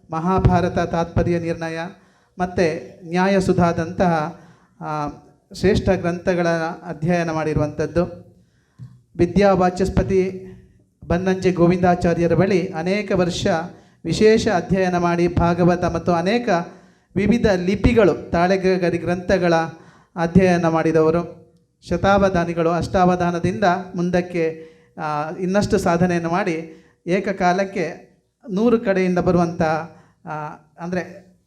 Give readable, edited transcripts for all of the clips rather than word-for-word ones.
ಮಹಾಭಾರತ ತಾತ್ಪರ್ಯ ನಿರ್ಣಯ ಮತ್ತು ನ್ಯಾಯಸುಧಾದಂತಹ ಶ್ರೇಷ್ಠ ಗ್ರಂಥಗಳ ಅಧ್ಯಯನ ಮಾಡಿರುವಂಥದ್ದು. ವಿದ್ಯಾವಾಚಸ್ಪತಿ ಬನ್ನಂಜೆ ಗೋವಿಂದಾಚಾರ್ಯರ ಬಳಿ ಅನೇಕ ವರ್ಷ ವಿಶೇಷ ಅಧ್ಯಯನ ಮಾಡಿ ಭಾಗವತ ಮತ್ತು ಅನೇಕ ವಿವಿಧ ಲಿಪಿಗಳು ತಾಳೆಗರಿ ಗ್ರಂಥಗಳ ಅಧ್ಯಯನ ಮಾಡಿದವರು. ಶತಾವಧಾನಿಗಳು. ಅಷ್ಟಾವಧಾನದಿಂದ ಮುಂದಕ್ಕೆ ಇನ್ನಷ್ಟು ಸಾಧನೆಯನ್ನು ಮಾಡಿ ಏಕಕಾಲಕ್ಕೆ 100 ಕಡೆಯಿಂದ ಬರುವಂಥ ಅಂದರೆ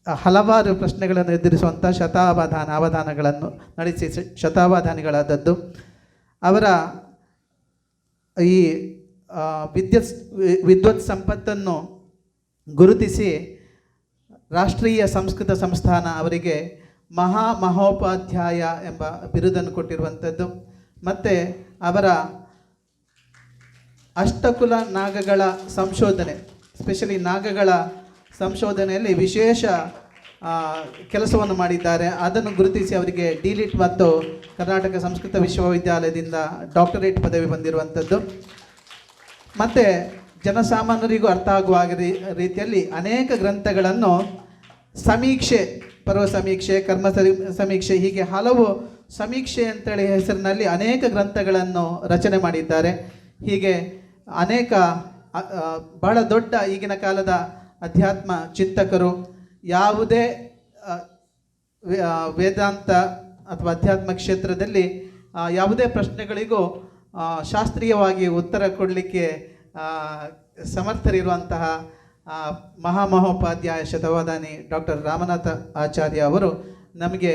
ಹಲವಾರು ಪ್ರಶ್ನೆಗಳನ್ನು ಎದುರಿಸುವಂಥ ಅವಧಾನಗಳನ್ನು ನಡೆಸಿ ಶತಾವಧಾನಿಗಳಾದದ್ದು. ಅವರ ಈ ವಿದ್ವತ್ ಸಂಪತ್ತನ್ನು ಗುರುತಿಸಿ ರಾಷ್ಟ್ರೀಯ ಸಂಸ್ಕೃತ ಸಂಸ್ಥಾನ ಅವರಿಗೆ ಮಹೋಪಾಧ್ಯಾಯ ಎಂಬ ಬಿರುದನ್ನು ಕೊಟ್ಟಿರುವಂಥದ್ದು. ಮತ್ತು ಅವರ ಅಷ್ಟಕುಲ ನಾಗಗಳ ಸಂಶೋಧನೆ, ಸ್ಪೆಷಲಿ ನಾಗಗಳ ಸಂಶೋಧನೆಯಲ್ಲಿ ವಿಶೇಷ ಕೆಲಸವನ್ನು ಮಾಡಿದ್ದಾರೆ. ಅದನ್ನು ಗುರುತಿಸಿ ಅವರಿಗೆ ಡಿಲಿಟ್ ಮತ್ತು ಕರ್ನಾಟಕ ಸಂಸ್ಕೃತ ವಿಶ್ವವಿದ್ಯಾಲಯದಿಂದ ಡಾಕ್ಟರೇಟ್ ಪದವಿ ಬಂದಿರುವಂಥದ್ದು. ಮತ್ತು ಜನಸಾಮಾನ್ಯರಿಗೂ ಅರ್ಥ ಆಗುವ ರೀತಿಯಲ್ಲಿ ಅನೇಕ ಗ್ರಂಥಗಳನ್ನು ಸಮೀಕ್ಷೆ, ಪರ್ವ ಸಮೀಕ್ಷೆ, ಕರ್ಮ ಸಮೀಕ್ಷೆ, ಹೀಗೆ ಹಲವು ಸಮೀಕ್ಷೆ ಅಂತೇಳಿ ಹೆಸರಿನಲ್ಲಿ ಅನೇಕ ಗ್ರಂಥಗಳನ್ನು ರಚನೆ ಮಾಡಿದ್ದಾರೆ. ಹೀಗೆ ಅನೇಕ ಬಹಳ ದೊಡ್ಡ ಈಗಿನ ಕಾಲದ ಅಧ್ಯಾತ್ಮ ಚಿಂತಕರು ಯಾವುದೇ ವೇದಾಂತ ಅಥವಾ ಅಧ್ಯಾತ್ಮ ಕ್ಷೇತ್ರದಲ್ಲಿ ಯಾವುದೇ ಪ್ರಶ್ನೆಗಳಿಗೂ ಶಾಸ್ತ್ರೀಯವಾಗಿ ಉತ್ತರ ಕೊಡಲಿಕ್ಕೆ ಸಮರ್ಥರಿರುವಂತಹ ಮಹಾಮಹೋಪಾಧ್ಯಾಯ ಶತಾವಧಾನಿ ಡಾಕ್ಟರ್ ರಾಮನಾಥ ಆಚಾರ್ಯ ಅವರು ನಮಗೆ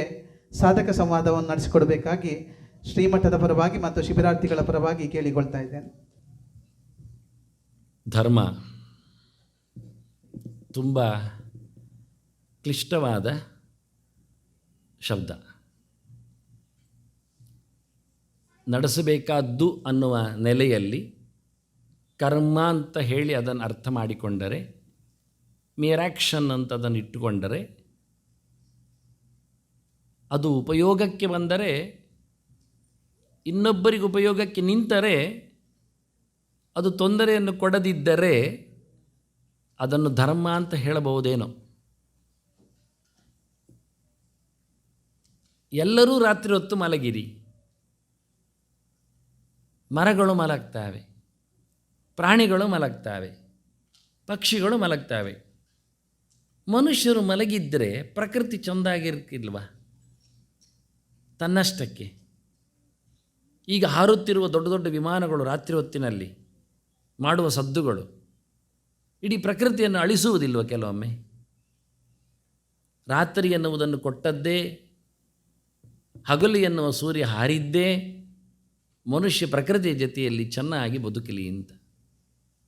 ಸಾಧಕ ಸಂವಾದವನ್ನು ನಡೆಸಿಕೊಡಬೇಕಾಗಿ ಶ್ರೀಮಠದ ಪರವಾಗಿ ಮತ್ತು ಶಿಬಿರಾರ್ಥಿಗಳ ಪರವಾಗಿ ಕೇಳಿಕೊಳ್ತಾ ಇದ್ದೇನೆ. ಧರ್ಮ ತುಂಬ ಕ್ಲಿಷ್ಟವಾದ ಶಬ್ದ. ನಡೆಸಬೇಕಾದ್ದು ಅನ್ನುವ ನೆಲೆಯಲ್ಲಿ ಕರ್ಮ ಅಂತ ಹೇಳಿ ಅದನ್ನು ಅರ್ಥ ಮಾಡಿಕೊಂಡರೆ, ಮಿರಾಕ್ಷನ್ ಅಂತ ಅದನ್ನು ಇಟ್ಟುಕೊಂಡರೆ, ಅದು ಉಪಯೋಗಕ್ಕೆ ಬಂದರೆ, ಇನ್ನೊಬ್ಬರಿಗೆ ಉಪಯೋಗಕ್ಕೆ ನಿಂತರೆ, ಅದು ತೊಂದರೆಯನ್ನು ಕೊಡದಿದ್ದರೆ ಅದನ್ನು ಧರ್ಮ ಅಂತ ಹೇಳಬಹುದೇನೋ. ಎಲ್ಲರೂ ರಾತ್ರಿ ಹೊತ್ತು ಮಲಗಿರಿ, ಮರಗಳು ಮಲಗ್ತಾವೆ, ಪ್ರಾಣಿಗಳು ಮಲಗ್ತಾವೆ, ಪಕ್ಷಿಗಳು ಮಲಗ್ತಾವೆ. ಮನುಷ್ಯರು ಮಲಗಿದ್ದರೆ ಪ್ರಕೃತಿ ಚೆಂದಾಗಿರ್ಕಿಲ್ವ ತನ್ನಷ್ಟಕ್ಕೆ? ಈಗ ಹಾರುತ್ತಿರುವ ದೊಡ್ಡ ದೊಡ್ಡ ವಿಮಾನಗಳು ರಾತ್ರಿ ಹೊತ್ತಿನಲ್ಲಿ ಮಾಡುವ ಸದ್ದುಗಳು ಇಡೀ ಪ್ರಕೃತಿಯನ್ನು ಅಳಿಸುವುದಿಲ್ವ ಕೆಲವೊಮ್ಮೆ? ರಾತ್ರಿ ಎನ್ನುವುದನ್ನು ಕೊಟ್ಟದ್ದೇ, ಹಗಲು ಎನ್ನುವ ಸೂರ್ಯ ಹಾರಿದ್ದೇ ಮನುಷ್ಯ ಪ್ರಕೃತಿಯ ಜೊತೆಯಲ್ಲಿ ಚೆನ್ನಾಗಿ ಬದುಕಲಿ ಅಂತ.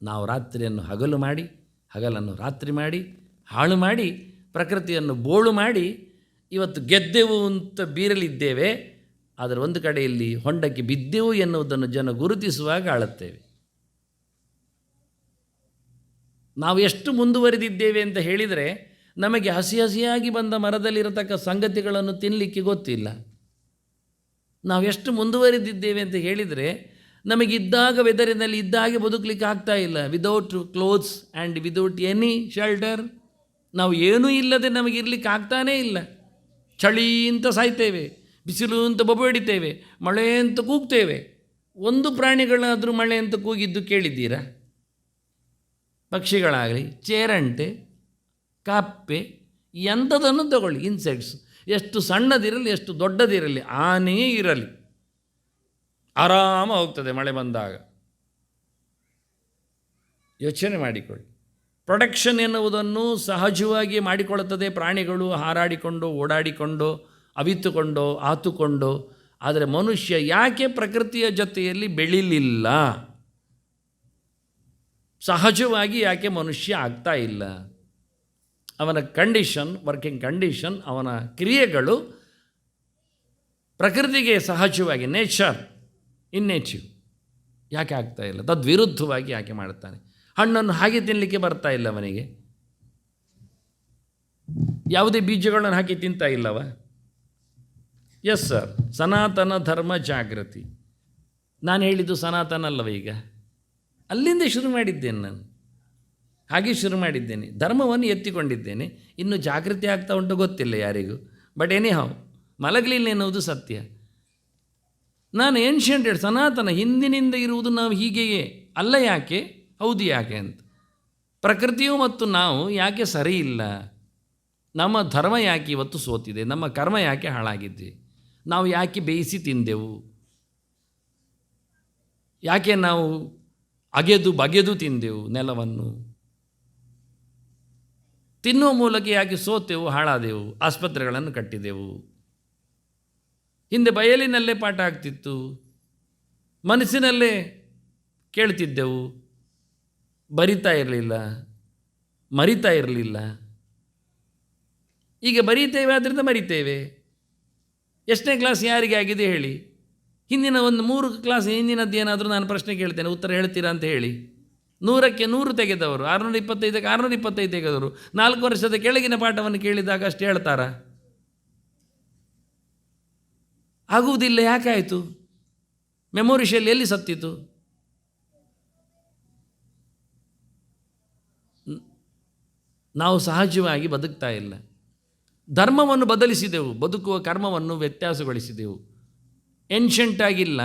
ನಾವು ರಾತ್ರಿಯನ್ನು ಹಗಲು ಮಾಡಿ, ಹಗಲನ್ನು ರಾತ್ರಿ ಮಾಡಿ, ಹಾಳು ಮಾಡಿ, ಪ್ರಕೃತಿಯನ್ನು ಬೋಳು ಮಾಡಿ ಇವತ್ತು ಗೆದ್ದೆವು ಅಂತ ಬೀರಲಿದ್ದೇವೆ. ಆದರೆ ಒಂದು ಕಡೆಯಲ್ಲಿ ಹೊಂಡಕ್ಕೆ ಬಿದ್ದೆವು ಎನ್ನುವುದನ್ನು ಜನ ಗುರುತಿಸುವಾಗ ಆಳುತ್ತೇವೆ. ನಾವು ಎಷ್ಟು ಮುಂದುವರೆದಿದ್ದೇವೆ ಅಂತ ಹೇಳಿದರೆ, ನಮಗೆ ಹಸಿ ಹಸಿಯಾಗಿ ಬಂದ ಮರದಲ್ಲಿರತಕ್ಕ ಸಂಗತಿಗಳನ್ನು ತಿನ್ನಲಿಕ್ಕೆ ಗೊತ್ತಿಲ್ಲ. ನಾವು ಎಷ್ಟು ಮುಂದುವರೆದಿದ್ದೇವೆ ಅಂತ ಹೇಳಿದರೆ, ನಮಗಿದ್ದಾಗ ವೆದರಿನಲ್ಲಿ ಇದ್ದಾಗೆ ಬದುಕಲಿಕ್ಕೆ ಆಗ್ತಾ ಇಲ್ಲ. Without clothes and without any shelter. ನಾವು ಏನೂ ಇಲ್ಲದೆ ನಮಗಿರ್ಲಿಕ್ಕೆ ಆಗ್ತಾನೇ ಇಲ್ಲ. ಚಳಿ ಅಂತ ಸಾಯ್ತೇವೆ, ಬಿಸಿಲು ಅಂತ ಬೊಬ್ಬಡಿತೇವೆ, ಮಳೆ ಅಂತ ಕೂಗ್ತೇವೆ. ಒಂದು ಪ್ರಾಣಿಗಳಾದರೂ ಮಳೆ ಅಂತ ಕೂಗಿದ್ದು ಕೇಳಿದ್ದೀರಾ? ಪಕ್ಷಿಗಳಾಗಲಿ, ಚೇರಂಟೆ, ಕಪ್ಪೆ, ಎಂಥದನ್ನು ತಗೊಳ್ಳಿ, ಇನ್ಸೆಕ್ಟ್ಸ್, ಎಷ್ಟು ಸಣ್ಣದಿರಲಿ ಎಷ್ಟು ದೊಡ್ಡದಿರಲಿ, ಆನೆ ಇರಲಿ, ಆರಾಮ ಹೋಗ್ತದೆ ಮಳೆ ಬಂದಾಗ. ಯೋಚನೆ ಮಾಡಿಕೊಳ್ಳಿ. ಪ್ರೊಡಕ್ಷನ್ ಎನ್ನುವುದನ್ನು ಸಹಜವಾಗಿ ಮಾಡಿಕೊಳ್ಳುತ್ತದೆ ಪ್ರಾಣಿಗಳು, ಹಾರಾಡಿಕೊಂಡು, ಓಡಾಡಿಕೊಂಡು, ಅವಿತುಕೊಂಡು, ಆತುಕೊಂಡು. ಆದರೆ ಮನುಷ್ಯ ಯಾಕೆ ಪ್ರಕೃತಿಯ ಜೊತೆಯಲ್ಲಿ ಬೆಳೀಲಿಲ್ಲ? ಸಹಜವಾಗಿ ಯಾಕೆ ಮನುಷ್ಯ ಆಗ್ತಾ ಇಲ್ಲ? ಅವನ ಕಂಡೀಷನ್, ವರ್ಕಿಂಗ್ ಕಂಡೀಷನ್, ಅವನ ಕ್ರಿಯೆಗಳು ಪ್ರಕೃತಿಗೆ ಸಹಜವಾಗಿ, ನೇಚರ್, ಇನ್ನೇಟಿವ್ ಯಾಕೆ ಆಗ್ತಾ ಇಲ್ಲ? ತದ್ವಿರುದ್ಧವಾಗಿ ಯಾಕೆ ಮಾಡ್ತಾನೆ? ಹಣ್ಣನ್ನು ಹಾಗೆ ತಿನ್ನಲಿಕ್ಕೆ ಬರ್ತಾ ಇಲ್ಲ ಅವನಿಗೆ. ಯಾವುದೇ ಬೀಜಗಳನ್ನು ಹಾಕಿ ತಿಂತಾ ಇಲ್ಲವ? ಎಸ್ ಸರ್, ಸನಾತನ ಧರ್ಮ ಜಾಗೃತಿ. ನಾನು ಹೇಳಿದ್ದು ಸನಾತನ ಅಲ್ಲವ? ಈಗ ಅಲ್ಲಿಂದ ಶುರು ಮಾಡಿದ್ದೇನೆ ನಾನು. ಹಾಗೆ ಶುರು ಮಾಡಿದ್ದೇನೆ, ಧರ್ಮವನ್ನು ಎತ್ತಿಕೊಂಡಿದ್ದೇನೆ. ಇನ್ನು ಜಾಗೃತಿ ಆಗ್ತಾ ಉಂಟು ಗೊತ್ತಿಲ್ಲ ಯಾರಿಗೂ. ಬಟ್ ಎನಿ ಹಾವ್ ಮಲಗಲಿಲ್ಲ ಎನ್ನುವುದು ಸತ್ಯ. ನಾನು ಏನ್ಷಿಯಂಟ್ ಸನಾತನ ಹಿಂದಿನಿಂದ ಇರುವುದು ನಾವು ಹೀಗೆಯೇ ಅಲ್ಲ. ಯಾಕೆ? ಹೌದು ಯಾಕೆ ಅಂತ. ಪ್ರಕೃತಿಯು ಮತ್ತು ನಾವು ಯಾಕೆ ಸರಿ ಇಲ್ಲ? ನಮ್ಮ ಧರ್ಮ ಯಾಕೆ ಇವತ್ತು ಸೋತಿದೆ? ನಮ್ಮ ಕರ್ಮ ಯಾಕೆ ಹಾಳಾಗಿದೆ? ನಾವು ಯಾಕೆ ಬೇಯಿಸಿ ತಿಂದೆವು? ಯಾಕೆ ನಾವು ಅಗೆದು ಬಗೆದು ತಿಂದೆವು ನೆಲವನ್ನು? ತಿನ್ನುವ ಮೂಲಕ ಯಾಕೆ ಸೋತೆವು, ಹಾಳಾದೆವು, ಆಸ್ಪತ್ರೆಗಳನ್ನು ಕಟ್ಟಿದೆವು? ಹಿಂದೆ ಬಯಲಿನಲ್ಲೇ ಪಾಠ ಆಗ್ತಿತ್ತು, ಮನಸ್ಸಿನಲ್ಲೇ ಕೇಳ್ತಿದ್ದೆವು, ಬರಿತಾ ಇರಲಿಲ್ಲ, ಮರಿತಾ ಇರಲಿಲ್ಲ. ಈಗ ಬರೀತೇವೆ, ಆದ್ದರಿಂದ ಮರಿತೇವೆ. ಎಷ್ಟನೇ ಕ್ಲಾಸ್ ಯಾರಿಗೆ ಆಗಿದೆ ಹೇಳಿ? ಹಿಂದಿನ ಒಂದು 3 ಕ್ಲಾಸ್ ಹಿಂದಿನದ್ದು ಏನಾದರೂ ನಾನು ಪ್ರಶ್ನೆ ಕೇಳ್ತೇನೆ, ಉತ್ತರ ಹೇಳ್ತೀರಾ ಅಂತ ಹೇಳಿ. 100ಕ್ಕೆ 100 ತೆಗೆದವರು, 625ಕ್ಕೆ 625 ತೆಗೆದವರು 4 ವರ್ಷದ ಕೆಳಗಿನ ಪಾಠವನ್ನು ಕೇಳಿದಾಗ ಅಷ್ಟು ಹೇಳ್ತಾರಾ? ಆಗುವುದಿಲ್ಲ. ಯಾಕಾಯಿತು? ಮೆಮೊರಿ ಶೆಲ್ ಎಲ್ಲಿ ಸತ್ತಿತು? ನಾವು ಸಹಜವಾಗಿ ಬದುಕ್ತಾ ಇಲ್ಲ. ಧರ್ಮವನ್ನು ಬದಲಿಸಿದೆವು, ಬದುಕುವ ಕರ್ಮವನ್ನು ವ್ಯತ್ಯಾಸಗೊಳಿಸಿದೆವು. ಏನ್ಷಂಟ್ ಆಗಿಲ್ಲ.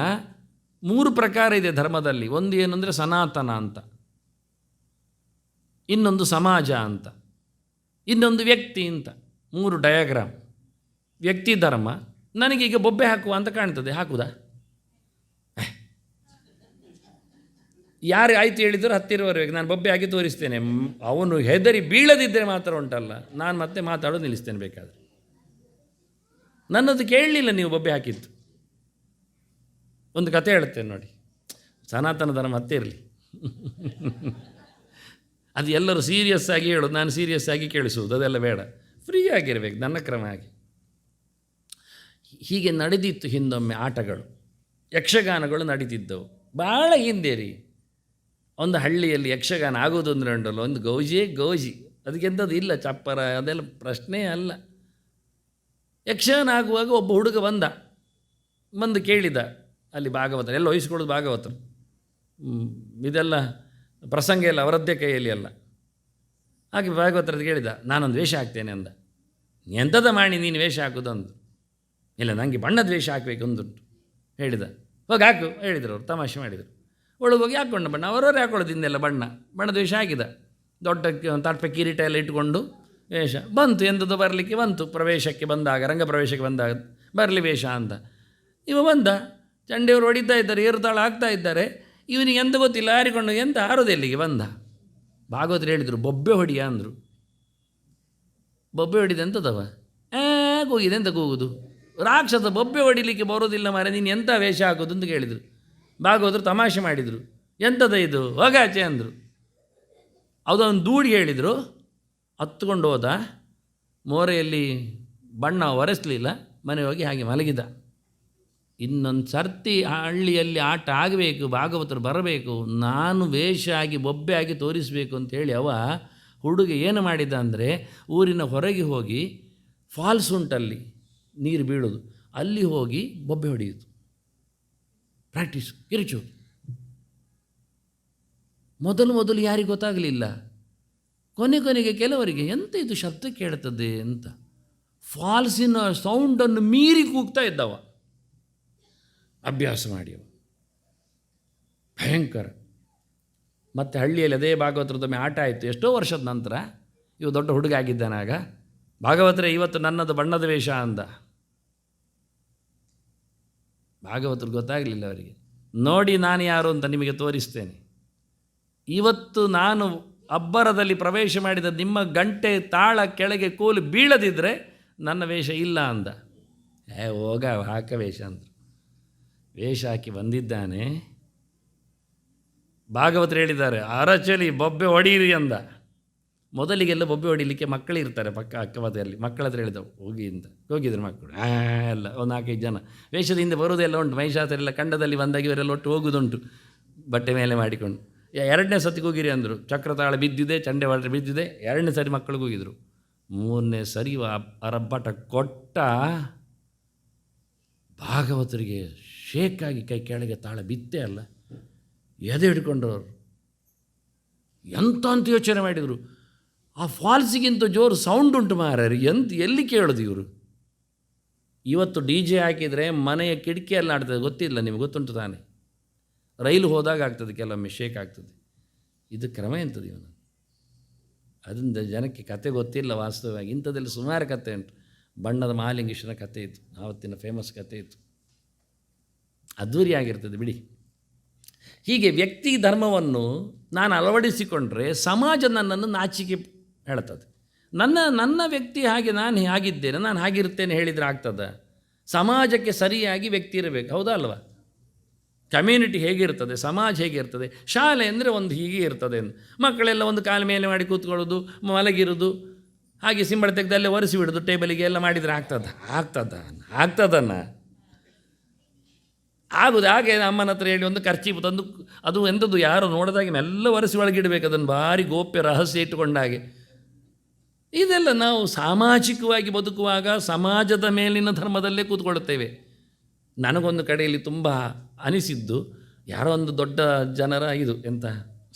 3 ಪ್ರಕಾರ ಇದೆ ಧರ್ಮದಲ್ಲಿ. ಒಂದು ಏನಂದರೆ ಸನಾತನ ಅಂತ, ಇನ್ನೊಂದು ಸಮಾಜ ಅಂತ, ಇನ್ನೊಂದು ವ್ಯಕ್ತಿ ಅಂತ. 3 ಡಯಾಗ್ರಾಮ್. ವ್ಯಕ್ತಿ ಧರ್ಮ. ನನಗೀಗ ಬೊಬ್ಬೆ ಹಾಕುವ ಅಂತ ಕಾಣ್ತದೆ, ಹಾಕುವುದಾ? ಯಾರು ಆಯ್ತು ಹೇಳಿದರೂ ಹತ್ತಿರ ಬರಬೇಕು, ನಾನು ಬೊಬ್ಬೆ ಹಾಕಿ ತೋರಿಸ್ತೇನೆ. ಅವನು ಹೆದರಿ ಬೀಳದಿದ್ದರೆ ಮಾತ್ರ ಉಂಟಲ್ಲ, ನಾನು ಮತ್ತೆ ಮಾತಾಡೋದು ನಿಲ್ಲಿಸ್ತೇನೆ ಬೇಕಾದರೆ. ನನ್ನದು ಕೇಳಲಿಲ್ಲ ನೀವು ಬೊಬ್ಬೆ ಹಾಕಿತ್ತು. ಒಂದು ಕತೆ ಹೇಳ್ತೇನೆ ನೋಡಿ. ಸನಾತನ ಧರ್ಮ ಹತ್ತೆ ಇರಲಿ. ಅದು ಎಲ್ಲರೂ ಸೀರಿಯಸ್ ಆಗಿ ಹೇಳೋದು, ನಾನು ಸೀರಿಯಸ್ ಆಗಿ ಕೇಳಿಸುವುದು, ಅದೆಲ್ಲ ಬೇಡ. ಫ್ರೀ ಆಗಿರಬೇಕು, ನನ್ನ ಕ್ರಮ ಆಗಿ. ಹೀಗೆ ನಡೆದಿತ್ತು ಹಿಂದೊಮ್ಮೆ ಆಟಗಳು, ಯಕ್ಷಗಾನಗಳು ನಡೀತಿದ್ದವು. ಭಾಳ ಹಿಂದೆ ರೀ. ಒಂದು ಹಳ್ಳಿಯಲ್ಲಿ ಯಕ್ಷಗಾನ ಆಗೋದು ಅಂದರೆ ಉಂಟಲ್ಲ, ಒಂದು ಗೌಜಿ. ಅದಕ್ಕೆಂಥದ್ದು ಇಲ್ಲ, ಚಪ್ಪರ ಅದೆಲ್ಲ ಪ್ರಶ್ನೆ ಅಲ್ಲ. ಯಕ್ಷಗಾನ ಆಗುವಾಗ ಒಬ್ಬ ಹುಡುಗ ಬಂದು ಕೇಳಿದ. ಅಲ್ಲಿ ಭಾಗವತರು ಎಲ್ಲ ವಹಿಸ್ಕೊಳ್ಳೋದು ಭಾಗವತರು. ಇದೆಲ್ಲ ಪ್ರಸಂಗ ಎಲ್ಲ ಅವರದ್ದೇ ಕೈಯಲ್ಲಿ ಅಲ್ಲ. ಹಾಗೆ ಭಾಗವತರದ್ದು ಕೇಳಿದ, ನಾನೊಂದು ವೇಷ ಹಾಕ್ತೇನೆ ಅಂದ. ಎಂಥದ ಮಾಡಿ ನೀನು ವೇಷ ಹಾಕೋದು ಅಂದು. ಇಲ್ಲ, ನನಗೆ ಬಣ್ಣದ ವೇಷ ಹಾಕಬೇಕು ಅಂದುಂಟು ಹೇಳಿದ. ಹೋಗಿ ಹಾಕು ಹೇಳಿದರು ಅವರು, ತಮಾಷೆ ಮಾಡಿದರು. ಒಳಗೋಗಿ ಹಾಕ್ಕೊಂಡ ಬಣ್ಣ, ಅವರವರೇ ಹಾಕೊಳ್ಳೋದು ಹಿಂದೆಲ್ಲ ಬಣ್ಣದ ವೇಷ ಹಾಕಿದ. ದೊಡ್ಡ ತಟ್ಪೆ ಕಿರೀಟ ಎಲ್ಲ ಇಟ್ಕೊಂಡು ವೇಷ ಬಂತು. ಎಂಥದ್ದು ಬರಲಿಕ್ಕೆ ಬಂತು. ಪ್ರವೇಶಕ್ಕೆ ಬಂದಾಗ, ರಂಗ ಪ್ರವೇಶಕ್ಕೆ ಬಂದಾಗ ಬರಲಿ ವೇಷ ಅಂತ ಇವ ಬಂದ. ಚಂಡೆಯವರು ಹೊಡಿತಾ ಇದ್ದಾರೆ, ಏರುತಾಳ ಹಾಕ್ತಾ ಇದ್ದಾರೆ. ಇವನಿಗೆ ಎಂತ ಗೊತ್ತಿಲ್ಲ, ಹಾರಿಕೊಂಡು ಎಂತ ಹಾರೋದೆಲ್ಲಿಗೆ ಬಂದ. ಭಾಗವತರು ಹೇಳಿದರು, ಬೊಬ್ಬೆ ಹೊಡಿಯ ಅಂದರು. ಬೊಬ್ಬೆ ಹೊಡಿದೆ ಎಂಥದವ? ಕೂಗಿದೆ ಎಂತ ಕೂಗುದು? ರಾಕ್ಷಸ ಬೊಬ್ಬೆ ಹೊಡಿಲಿಕ್ಕೆ ಬರೋದಿಲ್ಲ ಮಾರೆ, ನೀನು ಎಂಥ ವೇಷ ಹಾಕೋದು ಅಂತ ಕೇಳಿದರು. ಭಾಗವತರು ತಮಾಷೆ ಮಾಡಿದರು. ಎಂಥದ ಇದು, ಹೋಗಾಚೆ ಅಂದರು. ಅದೊಂದು ದೂಡಿ ಹೇಳಿದರು. ಹತ್ಕೊಂಡು ಹೋದ. ಮೋರೆಯಲ್ಲಿ ಬಣ್ಣ ಒರೆಸಲಿಲ್ಲ, ಮನೆ ಹೋಗಿ ಹಾಗೆ ಮಲಗಿದ. ಇನ್ನೊಂದು ಸರ್ತಿ ಹಳ್ಳಿಯಲ್ಲಿ ಆಟ ಆಗಬೇಕು, ಭಾಗವತರು ಬರಬೇಕು, ನಾನು ವೇಷ ಆಗಿ ಬೊಬ್ಬೆ ಆಗಿ ತೋರಿಸಬೇಕು ಅಂತೇಳಿ ಅವ ಹುಡುಗ ಏನು ಮಾಡಿದ ಅಂದರೆ, ಊರಿನ ಹೊರಗೆ ಹೋಗಿ ಫಾಲ್ಸ್ ಉಂಟಲ್ಲಿ ನೀರು ಬೀಳೋದು, ಅಲ್ಲಿ ಹೋಗಿ ಬೊಬ್ಬೆ ಹೊಡೆಯೋದು, ಪ್ರಾಕ್ಟೀಸು, ಕಿರಿಚೋದು. ಮೊದಲು ಯಾರಿಗೆ ಗೊತ್ತಾಗಲಿಲ್ಲ. ಕೊನೆಗೆ ಕೆಲವರಿಗೆ ಎಂತ ಇದು ಶಬ್ದ ಕೇಳ್ತದೆ ಅಂತ ಫಾಲ್ಸಿನ ಸೌಂಡನ್ನು ಮೀರಿ ಕೂಗ್ತಾ ಇದ್ದವ. ಅಭ್ಯಾಸ ಮಾಡಿ ಭಯಂಕರ. ಮತ್ತು ಹಳ್ಳಿಯಲ್ಲಿ ಅದೇ ಭಾಗವತರದೊಮ್ಮೆ ಆಟ ಆಯಿತು. ಎಷ್ಟೋ ವರ್ಷದ ನಂತರ ಇವು ದೊಡ್ಡ ಹುಡುಗ ಆಗಿದ್ದಾನಾಗ. ಭಾಗವತರೇ, ಇವತ್ತು ನನ್ನದು ಬಣ್ಣದ ವೇಷ ಅಂದ. ಭಾಗವತರು ಗೊತ್ತಾಗಲಿಲ್ಲ ಅವರಿಗೆ. ನೋಡಿ ನಾನು ಯಾರು ಅಂತ ನಿಮಗೆ ತೋರಿಸ್ತೇನೆ. ಇವತ್ತು ನಾನು ಅಬ್ಬರದಲ್ಲಿ ಪ್ರವೇಶ ಮಾಡಿದ ನಿಮ್ಮ ಗಂಟೆ ತಾಳ ಕೆಳಗೆ ಕೋಲು ಬೀಳದಿದ್ದರೆ ನನ್ನ ವೇಷ ಇಲ್ಲ ಅಂದ. ಹೋಗ ಹಾಕ ವೇಷ ಅಂದರು. ವೇಷ ಹಾಕಿ ಬಂದಿದ್ದಾನೆ. ಭಾಗವತರು ಹೇಳಿದ್ದಾರೆ, ಅರಚಲಿ ಬೊಬ್ಬೆ ಹೊಡೀರಿ ಅಂದ. ಮೊದಲಿಗೆಲ್ಲ ಬೊಬ್ಬೆ ಹೊಡಿಲಿಕ್ಕೆ ಮಕ್ಕಳು ಇರ್ತಾರೆ ಪಕ್ಕ ಅಕ್ಕಪಕ್ಕದಲ್ಲಿ. ಮಕ್ಕಳ ಹತ್ರ ಹೇಳಿದವು ಹೋಗಿ ಅಂತ. ಹೋಗಿದ್ರು ಮಕ್ಕಳು ಎಲ್ಲ ಒಂದು 4-5 ಜನ. ವೇಷದ ಹಿಂದೆ ಬರುವುದೆಲ್ಲ ಉಂಟು. ಮಹಿಷಾಸುರರೆಲ್ಲ ಕಂಡದಲ್ಲಿ ಬಂದಾಗ ಇವರೆಲ್ಲ ಒಟ್ಟು ಹೋಗುವುದುಂಟು ಬಟ್ಟೆ ಮೇಲೆ ಮಾಡಿಕೊಂಡು. 2ನೇ ಸತಿಗೆ ಹೋಗಿರಿ ಅಂದರು. ಚಕ್ರತಾಳ ಬಿದ್ದಿದೆ, ಚಂಡೆ ಹೊರಟೆ ಬಿದ್ದಿದೆ. 2ನೇ ಸರಿ ಮಕ್ಕಳಿಗೆ ಹೋಗಿದ್ರು. 3ನೇ ಸರಿ ಅರಬ್ಬಟ ಕೊಟ್ಟ. ಭಾಗವತರಿಗೆ ಶೇಕಾಗಿ ಕೈ ಕೆಳಗೆ ತಾಳ ಬಿತ್ತೇ ಅಲ್ಲ, ಎದೆ ಹಿಡ್ಕೊಂಡ್ರವರು. ಎಂತ ಅಂತ ಯೋಚನೆ ಮಾಡಿದರು. ಆ ಫಾಲ್ಸಿಗಿಂತ ಜೋರು ಸೌಂಡ್ ಉಂಟು ಮಾರ್ಯಾರು, ಎಲ್ಲಿ ಕೇಳೋದು ಇವರು. ಇವತ್ತು ಡಿ ಜೆ ಹಾಕಿದರೆ ಮನೆಯ ಕಿಟಕಿಯಲ್ಲಿ ಆಡ್ತದೆ, ಗೊತ್ತಿಲ್ಲ ನಿಮಗೆ, ಗೊತ್ತುಂಟು ತಾನೆ. ರೈಲು ಹೋದಾಗ ಆಗ್ತದೆ, ಕೆಲವೊಮ್ಮೆ ಶೇಕ್ ಆಗ್ತದೆ. ಇದು ಕ್ರಮ ಎಂಥದ್ದು ಇವನು? ಅದರಿಂದ ಜನಕ್ಕೆ ಕತೆ ಗೊತ್ತಿಲ್ಲ ವಾಸ್ತವವಾಗಿ. ಇಂಥದ್ದೆಲ್ಲ ಸುಮಾರು ಕತೆ ಉಂಟು. ಬಣ್ಣದ ಮಹಾಲಿಂಗೇಶ್ವರನ ಕತೆ ಇತ್ತು, ಆವತ್ತಿನ ಫೇಮಸ್ ಕತೆ ಇತ್ತು, ಅದ್ಧೂರಿಯಾಗಿರ್ತದೆ ಬಿಡಿ. ಹೀಗೆ ವ್ಯಕ್ತಿ ಧರ್ಮವನ್ನು ನಾನು ಅಳವಡಿಸಿಕೊಂಡ್ರೆ ಸಮಾಜ ನನ್ನನ್ನು ನಾಚಿಕೆ ಹೇಳ್ತದೆ. ನನ್ನ ವ್ಯಕ್ತಿ ಹಾಗೆ, ನಾನು ಹಾಗಿದ್ದೇನೆ, ನಾನು ಹಾಗಿರ್ತೇನೆ ಹೇಳಿದರೆ ಆಗ್ತದೆ? ಸಮಾಜಕ್ಕೆ ಸರಿಯಾಗಿ ವ್ಯಕ್ತಿ ಇರಬೇಕು, ಹೌದಾ ಅಲ್ವಾ? ಕಮ್ಯುನಿಟಿ ಹೇಗಿರ್ತದೆ, ಸಮಾಜ ಹೇಗಿರ್ತದೆ, ಶಾಲೆ ಅಂದರೆ ಒಂದು ಹೀಗೆ ಇರ್ತದೆ ಎಂದು. ಮಕ್ಕಳೆಲ್ಲ ಒಂದು ಕಾಲ ಮೇಲೆ ಮಾಡಿ ಕೂತ್ಕೊಳ್ಳೋದು, ಮಲಗಿರೋದು, ಹಾಗೆ ಸಿಂಬಳ ತೆಗೆದಲ್ಲೇ ಒರೆಸಿ ಬಿಡೋದು, ಟೇಬಲಿಗೆ ಎಲ್ಲ ಮಾಡಿದರೆ ಆಗ್ತದನ್ನ ಆಗುದು. ಹಾಗೆ ಅಮ್ಮನ ಹತ್ರ ಹೇಳಿ ಒಂದು ಖರ್ಚೀಪು ತಂದು, ಅದು ಎಂಥದ್ದು ಯಾರು ನೋಡಿದಾಗೆ ಮೆಲ್ಲ ಒರೆಸಿ ಒಳಗಿಡಬೇಕು, ಅದನ್ನು ಭಾರಿ ಗೋಪ್ಯ ರಹಸ್ಯ ಇಟ್ಟುಕೊಂಡಾಗೆ. ಇದೆಲ್ಲ ನಾವು ಸಾಮಾಜಿಕವಾಗಿ ಬದುಕುವಾಗ ಸಮಾಜದ ಮೇಲಿನ ಧರ್ಮದಲ್ಲೇ ಕೂತ್ಕೊಳ್ಳುತ್ತೇವೆ. ನನಗೊಂದು ಕಡೆಯಲ್ಲಿ ತುಂಬ ಅನಿಸಿದ್ದು, ಯಾರೋ ಒಂದು ದೊಡ್ಡ ಜನರ ಇದು ಎಂಥ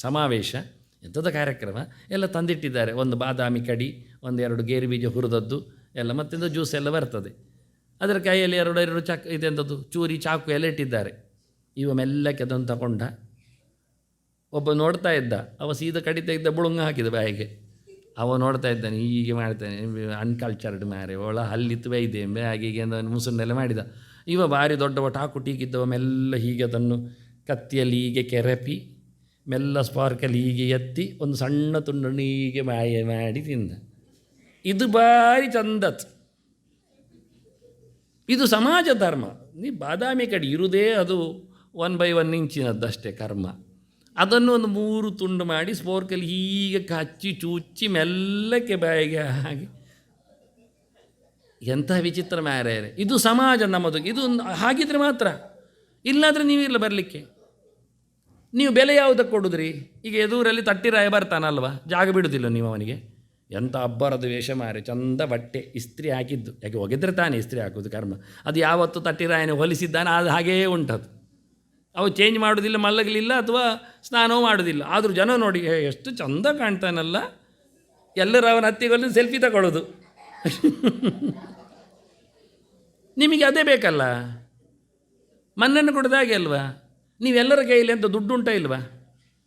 ಸಮಾವೇಶ, ಎಂಥದ್ದು ಕಾರ್ಯಕ್ರಮ ಎಲ್ಲ ತಂದಿಟ್ಟಿದ್ದಾರೆ. ಒಂದು ಬಾದಾಮಿ ಕಡಿ, ಒಂದೆರಡು ಗೇರು ಬೀಜ ಹುರಿದದ್ದು ಎಲ್ಲ, ಮತ್ತಿಂದ ಜ್ಯೂಸ್ ಎಲ್ಲ ಬರ್ತದೆ. ಅದರ ಕೈಯಲ್ಲಿ ಎರಡು ಇದೆಂಥದ್ದು ಚೂರಿ ಚಾಕು ಎಲ್ಲ ಇಟ್ಟಿದ್ದಾರೆ. ಇವ ಮೆಲ್ಲಕ್ಕೆ ಅದನ್ನು ತಗೊಂಡ. ಒಬ್ಬ ನೋಡ್ತಾ ಇದ್ದ, ಅವ ಸೀದಾ ಕಡಿತಾ ಇದ್ದ, ಬುಳುಂಗ ಹಾಕಿದ ಬಾಯಿಗೆ. ಅವ ನೋಡ್ತಾ ಇದ್ದಾನೆ, ಹೀಗೆ ಮಾಡ್ತಾನೆ, ಅನ್ಕಲ್ಚರ್ಡ್ ಮಾರೆ, ಒಳ ಹಲ್ಲಿತ್ತು ಬೈದೆ ಹಾಗೆ ಹೀಗೆ ಅಂತ ಮುಸುನ್ನೆಲ್ಲ ಮಾಡಿದ. ಇವ ಭಾರಿ ದೊಡ್ಡವ ಟಾಕು ಟೀಕಿದ್ದವ, ಮೆಲ್ಲ ಹೀಗೆ ಅದನ್ನು ಕತ್ತಿಯಲ್ಲಿ ಹೀಗೆ ಕೆರಪಿ, ಮೆಲ್ಲ ಸ್ಪಾರ್ಕಲ್ಲಿ ಹೀಗೆ ಎತ್ತಿ ಒಂದು ಸಣ್ಣ ತುಂಡನ್ನು ಹೀಗೆ ಬಾಯಿ ಮಾಡಿ ತಿಂದ. ಇದು ಭಾರಿ ಚಂದತ್. ಇದು ಸಮಾಜ ಧರ್ಮ. ನೀ ಬಾದಾಮಿ ಕಡೆ ಇರುವುದೇ ಅದು 1/1 ಇಂಚಿನದ್ದಷ್ಟೇ ಕರ್ಮ. ಅದನ್ನು ಒಂದು 3 ತುಂಡು ಮಾಡಿ ಸ್ಪೋರ್ಕಲ್ಲಿ ಹೀಗೆ ಕಚ್ಚಿ ಚೂಚಿ ಮೆಲ್ಲಕ್ಕೆ ಬಾಯಿಗೆ ಹಾಗೆ. ಎಂಥ ವಿಚಿತ್ರ ಮಾರ್ಯಾರೆ. ಇದು ಸಮಾಜ ನಮ್ಮದು. ಇದು ಹಾಗಿದ್ರೆ ಮಾತ್ರ, ಇಲ್ಲಾದರೆ ನೀವಿಲ್ಲ ಬರಲಿಕ್ಕೆ. ನೀವು ಬೆಲೆ ಯಾವುದಕ್ಕೆ ಕೊಡುದ್ರಿ? ಈಗ ಎದುರಲ್ಲಿ ತಟ್ಟಿರಾಯ ಬರ್ತಾನಲ್ವ, ಜಾಗ ಬಿಡುವುದಿಲ್ಲ ನೀವು ಅವನಿಗೆ. ಎಂಥ ಅಬ್ಬರದ ವೇಷ ಮಾರೆ, ಚಂದ ಬಟ್ಟೆ ಇಸ್ತ್ರಿ ಹಾಕಿದ್ದು, ಯಾಕೆ ಒಗೆದ್ರೆ ತಾನೇ ಇಸ್ತ್ರಿ ಹಾಕೋದು ಕರ್ಮ. ಅದು ಯಾವತ್ತು ತಟ್ಟಿರಾಯನ ಹೊಲಿಸಿದ್ದಾನೆ ಅದು ಹಾಗೇ ಉಂಟದು. ಅವು ಚೇಂಜ್ ಮಾಡೋದಿಲ್ಲ, ಮಲ್ಲಗಲಿಲ್ಲ ಅಥವಾ ಸ್ನಾನವೂ ಮಾಡೋದಿಲ್ಲ. ಆದರೂ ಜನ ನೋಡಿ ಎಷ್ಟು ಚಂದ ಕಾಣ್ತಾನಲ್ಲ, ಎಲ್ಲರೂ ಅವನ ಹತ್ತಿಗೊಲ್ಲಿ ಸೆಲ್ಫಿ ತಗೊಳ್ಳೋದು. ನಿಮಗೆ ಅದೇ ಬೇಕಲ್ಲ, ಮನ್ನನ್ನು ಕೊಡೋದು ಹಾಗೆ ಅಲ್ವಾ? ನೀವೆಲ್ಲರ ಕೈಯಲ್ಲಿ ಅಂತ ದುಡ್ಡು ಉಂಟ ಇಲ್ವಾ?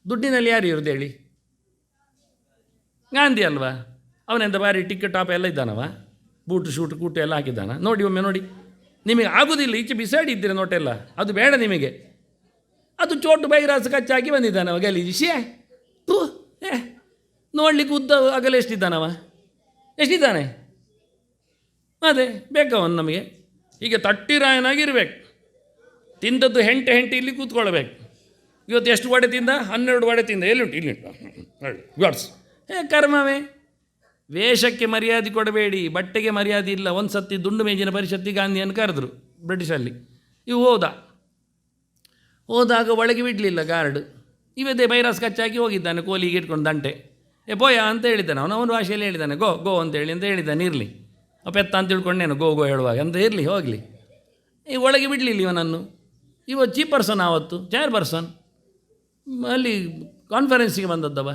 ದುಡ್ಡಿನಲ್ಲಿ ಯಾರು ಇರೋದು ಹೇಳಿ? ಗಾಂಧಿ ಅಲ್ವಾ? ಅವನೆಂತ ಬಾರಿ ಟಿಕೆಟ್ ಟಾಪ್ ಎಲ್ಲ ಇದ್ದಾನವ, ಬೂಟು ಶೂಟು ಕೂಟು ಎಲ್ಲ ಹಾಕಿದ್ದಾನ. ನೋಡಿ ಒಮ್ಮೆ ನೋಡಿ, ನಿಮಗೆ ಆಗೋದಿಲ್ಲ, ಈಚೆ ಬಿಸಾಡಿದ್ದೀರ ನೋಟೆಲ್ಲ, ಅದು ಬೇಡ ನಿಮಗೆ. ಅದು ಚೋಟು ಬೈರಾಸ ಕಚ್ಚಾಕಿ ಬಂದಿದ್ದಾನವ ಗಲೀಜಿ. ತೂ ನೋಡ್ಲಿಕ್ಕೆ ಉದ್ದ ಅಗಲ ಎಷ್ಟಿದ್ದಾನೆ? ಅದೇ ಬೇಕವನು ನಮಗೆ. ಹೀಗೆ ತಟ್ಟಿರಾಯನಾಗಿರ್ಬೇಕು. ತಿಂದದ್ದು ಹೆಂಟೆ ಇಲ್ಲಿ ಕೂತ್ಕೊಳ್ಬೇಕು. ಇವತ್ತು ಎಷ್ಟು ವಡೆ ತಿಂದ? 12 ವಡೆ ತಿಂದ. ಎಲ್ಲಿಂಟು? ಇಲ್ಲಿಂಟು ಗಾಡ್ಸ್. ಕರ್ಮವೇ. ವೇಷಕ್ಕೆ ಮರ್ಯಾದೆ ಕೊಡಬೇಡಿ, ಬಟ್ಟೆಗೆ ಮರ್ಯಾದೆ ಇಲ್ಲ. ಒಂದು ಸತಿ ದುಂಡು ಮೇಜಿನ ಪರಿಷತ್ತಿ ಗಾಂಧಿಯನ್ನು ಕರೆದ್ರು ಬ್ರಿಟಿಷಲ್ಲಿ. ಇವು ಹೋದಾಗ ಒಳಗೆ ಬಿಡಲಿಲ್ಲ ಗಾರ್ಡ್. ಇವದೇ ಬೈರಾಸ್ ಕಚ್ಚಾಕಿ ಹೋಗಿದ್ದಾನೆ, ಕೋಲಿಗೆ ಇಟ್ಕೊಂಡು ದಂಟೆ. ಪೋಯ ಅಂತ ಹೇಳಿದ್ದಾನೆ ಅವನ ಭಾಷೆಯಲ್ಲಿ ಹೇಳಿದ್ದಾನೆ. ಗೋ ಅಂತೇಳಿ ಅಂತ ಹೇಳಿದ್ದಾನೆ. ಇರಲಿ ಪೆತ್ತ ಅಂತ ತಿಳ್ಕೊಂಡೇನು ಗೋ ಹೇಳುವಾಗ ಅಂತ, ಇರಲಿ ಹೋಗಲಿ. ಈ ಒಳಗೆ ಬಿಡಲಿಲ್ಲ ಇವನನ್ನು. ಚೀಫ್ ಪರ್ಸನ್, ಆವತ್ತು ಚೇರ್ ಪರ್ಸನ್ ಅಲ್ಲಿ ಕಾನ್ಫರೆನ್ಸಿಗೆ ಬಂದದ್ದವ.